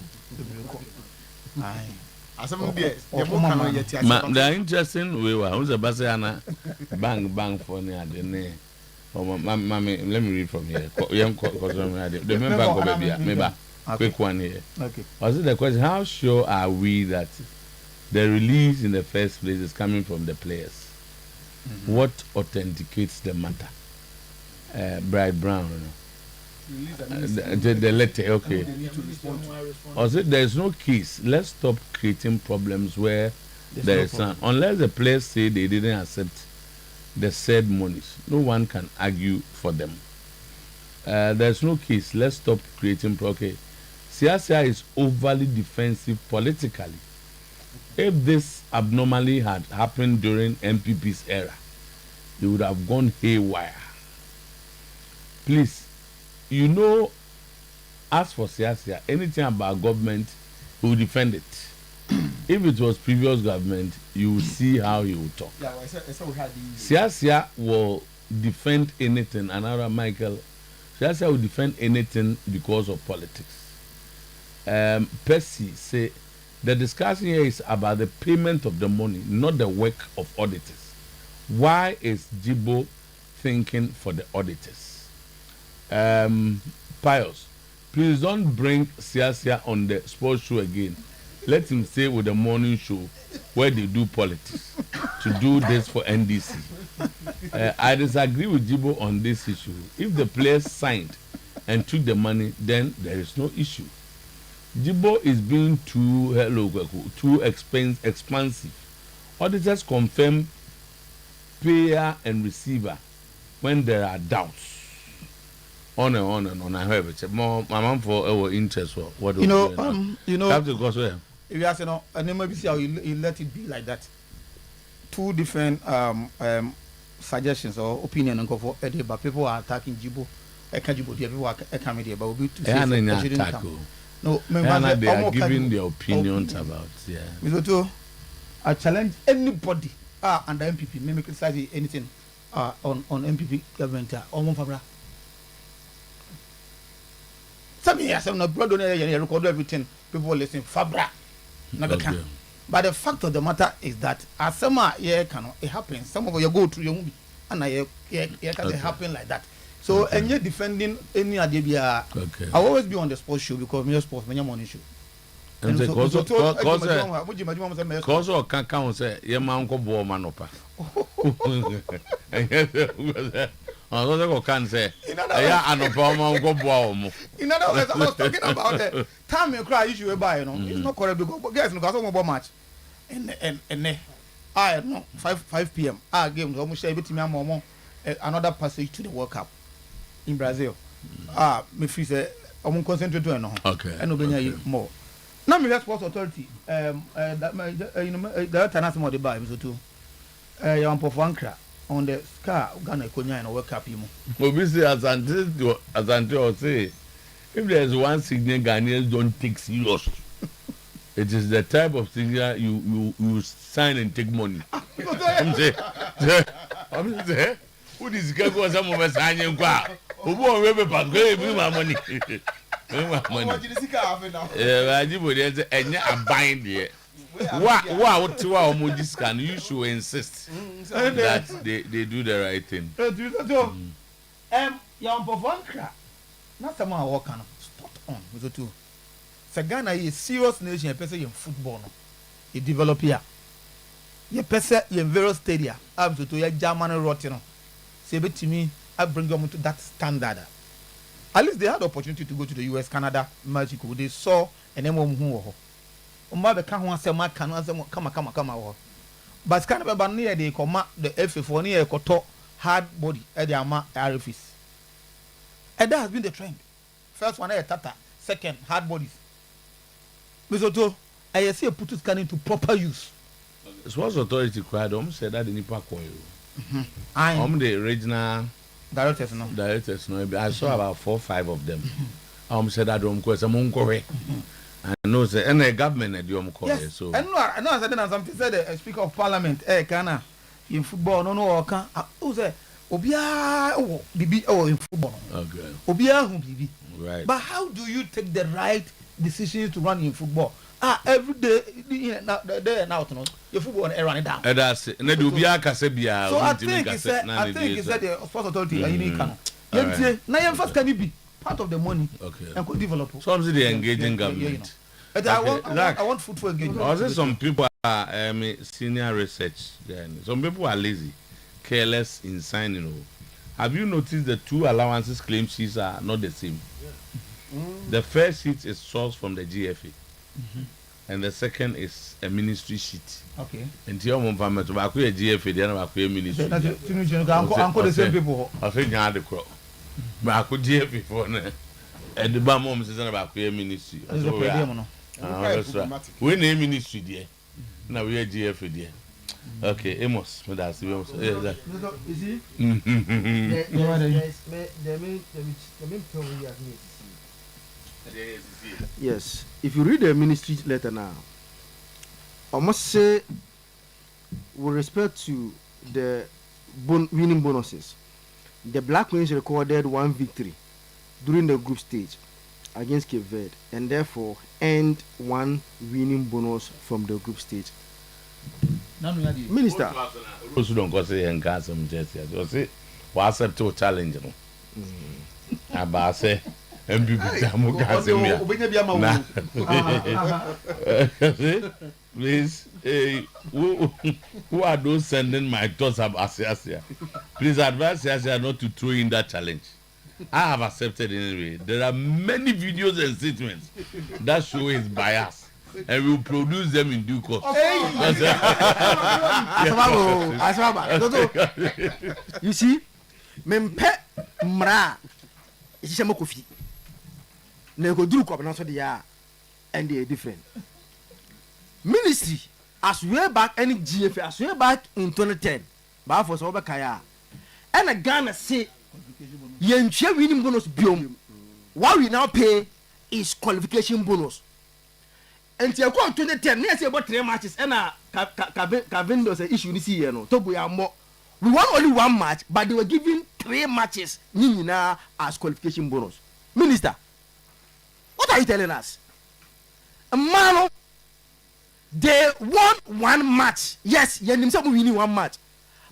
The interesting way was a Basiana bang for near the name. Mammy, let me read from here. The member maybe quick one here. Okay. Was it the question? How sure are we that the release in the first place is coming from the players? What authenticates the matter? Bright Brown. The letter, okay. Also, there is no case. Let's stop creating problems where there is none. Unless the players say they didn't accept the said monies, no one can argue for them. There's no case. Let's stop creating problems. Okay. Siasia is overly defensive politically. If this abnormally had happened during MPP's era, they would have gone haywire. Please, you know, as for Siasia, anything about government, he will defend it. If it was previous government, you will see how he will talk. Yeah, we had Siasia will defend anything. Another Michael, Siasia will defend anything because of politics. Percy say the discussion here is about the payment of the money, not the work of auditors. Why is Jibo thinking for the auditors? Pius, please don't bring Siasia on the sports show again. Let him stay with the morning show where they do politics to do this for NDC. I disagree with Jibo on this issue. If the players signed and took the money, then there is no issue. Jibo is being too expensive. Auditors confirm payer and receiver when there are doubts. On and on and on. I heard it. More, my mom for our interest. What you know, have to go where? If you ask, and maybe see how you let it be like that. Two different suggestions or opinion and go for Eddie, but people are attacking Jibo. Jibo, people are coming here, but we'll be to say no, they are giving their opinions about Mizoto, I challenge anybody under MPP, may criticize anything on MPP government or Monfabra. Some years I'm not blood on record everything, people listen Fabra. But the fact of the matter is that as some it happens, some of you go through your movie and it can happen like that. So and you're defending any idea. I'll always be on the sports show because me sports me morning show. And cause or can count say your man go ball manopa. I can say go ball. In other words, I was talking about the time you cry issue by it's not correct because guys because I'm match. And I know 5 p.m. I game almost every time another passage to the World Cup in Brazil. Me free say I'm concentrate on no. Okay. And no more. Now me sports authority the international the buy so too. You for Frankra on the scar Ghana Konya and World Cup you. We say as until say if there is one signal Ghanaians don't take serious. It is the type of signal you sign and take money. I'm there. Who is going to some of us hanging qua? Who won't remember but bring my money. Bring my money. I give you and I'm buying there. What to our Mojis can you should insist that they do the right thing. Young Povankra, not someone walking spot on with the two. So Ghana is serious nation, a person in football. You develop here. You person in various stadia. Up to your German rotten. Say it to me, I bring them to that standard. At least they had the opportunity to go to the US, Canada, Mexico. They saw and then who. Umba can't want some come. But Canada near they come the F4 near Koto hard body at the Ama Arifis. And that has been the trend. First one, Tata. Second, hard bodies. Mr. Otuo, I see a put scan into proper use. Sports authority cried, said that in Ipakoyo. I'm the regional directors. No, I saw about 4 or 5 of them. Said that I'm going to I know, say, and the government at Yom Kore. Yes. So, I know, something said the Speaker of Parliament, Ghana, in football, no, can who say, Obia, Bibi, in football. Okay. Obia, Bibi. Right. But how do you take the right decisions to run in football? Every day, day and out, your football and run it down. That's it. And Obia Kasebia. So I think it's the sports authority, and you can. Now, first can be part of the money. Okay. And could develop. Some say they engaging government. But I want food for engagement. Also, some people are senior research. Then some people are lazy, careless in signing. Have you noticed the 2 allowances claim sheets are not the same? Yeah. The first sheet is sourced from the GFA, and the second is a ministry sheet. Okay. And your mom family to back with GFA, the other ministry. Uncle the same people. I think you had the crop. Back with GFA for and the Bamom says about ministry. We name ministry there. Now we are GFA there. Okay, Amos, that's Amos. Yes, if you read the ministry letter now, I must say, with respect to the winning bonuses, the Black Queens recorded 1 victory during the group stage against Cape Verde, and therefore earned 1 winning bonus from the group stage. Minister, also don't go say and got some just say what's up to challenge no. Aba say MPP please, who are those sending my thoughts about Asia? Please advise Asia not to throw in that challenge. I have accepted anyway. There are many videos and statements that show his bias, and we will produce them in due course. You see, mempe mra ishamo kofi. Ne go do ko na so dia and they are different. Ministry as way back any GFA as way back in 2010. Ba for so be kaya. And a Ghana say yenche winning bonus biom. What we now pay is qualification bonus. And you go 2010, near say about 3 matches, and Kavin does an issue this year. No, we won only 1 match, but they were giving 3 matches as qualification bonus. Minister, what are you telling us? Man, they won 1 match. Yes, you winning 1 match,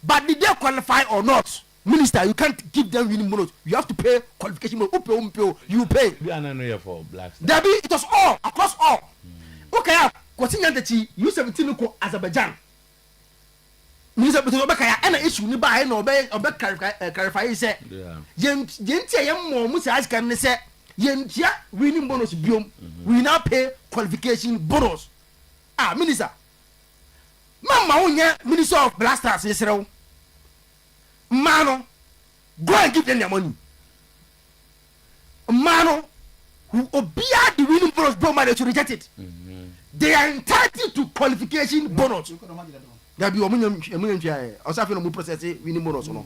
but did they qualify or not? Minister, you can't give them winning bonus. You have to pay qualification bonus. You pay. We are not here for blacks. Debbie, it was all across all. Okay, continue the U17 ko Azerbaijan. Minister, but Obekaya and issue ni ba no be clarify say. Yeah. Yentia yam mo musa as can say yentia winning bonus biom. We now pay qualification bonus. Minister. Mama unya Minister of Blasters yesrew. Mano, go and give them their money. Mano, who obey the winning bonus, bro, man, they should reject it. They are entitled to qualification bonus. There be a million, or something more process winning bonus or no.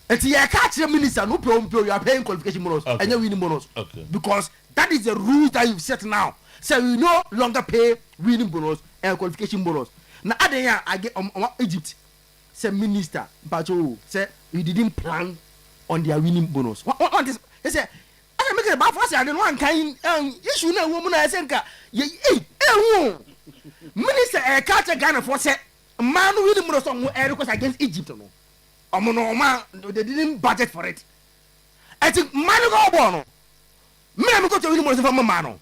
And see, I catch the minister, no problem, you are paying qualification bonus and you're winning bonus. Okay. Because that is the rules that you've set now. So we no longer pay winning bonus and qualification bonus. Now, I get Egypt. say minister Bacho say you didn't plan on their winning bonus. What is he say? I make it bad for us. I don't want kind issue na woman I say nka minister catch Ghana for say man winning bonus on request against Egypt no. They didn't budget for it. I think man go born. Me am go to winning bonus for man.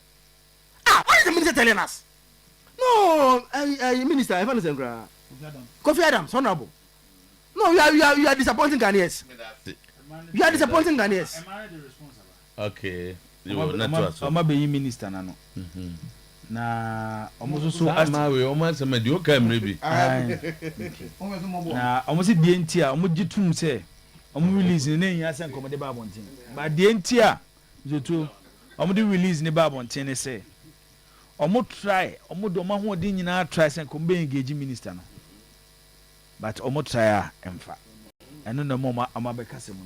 What is the minister telling us? No, minister, I understand. Kofi Adams, honorable. No, you are disappointing Ghanaians. You are disappointing Ghanaians. Okay. I'm be minister nano. Na almost so almost a mediocre maybe. Na almost the entia, almost jitum say. Release the name as and come the Babontin. But the entia, the two, release the Babontin say. Try, doma ho din nyina try sen ko be engage minister no. But try emfa. Eno na mama amabeka sem no.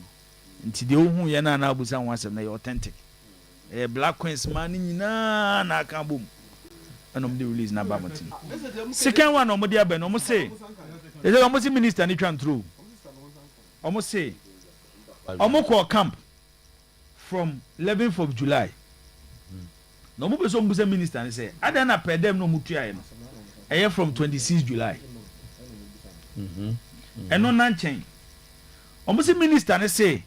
Nti de ohu ye na na abusa ho asem na ye authentic. Black Queens man nyina na aka bom. Eno de release na Babontin. Second one de abe no say. They say minister ni twan through. Say. Call camp from 11th of July. No mo person busa minister and say adana per dem no mutua no eye from 26 July eno nan chen omo se minister and say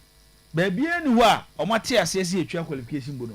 ba bia ni ho a omo ate ase ase etwa qualification bono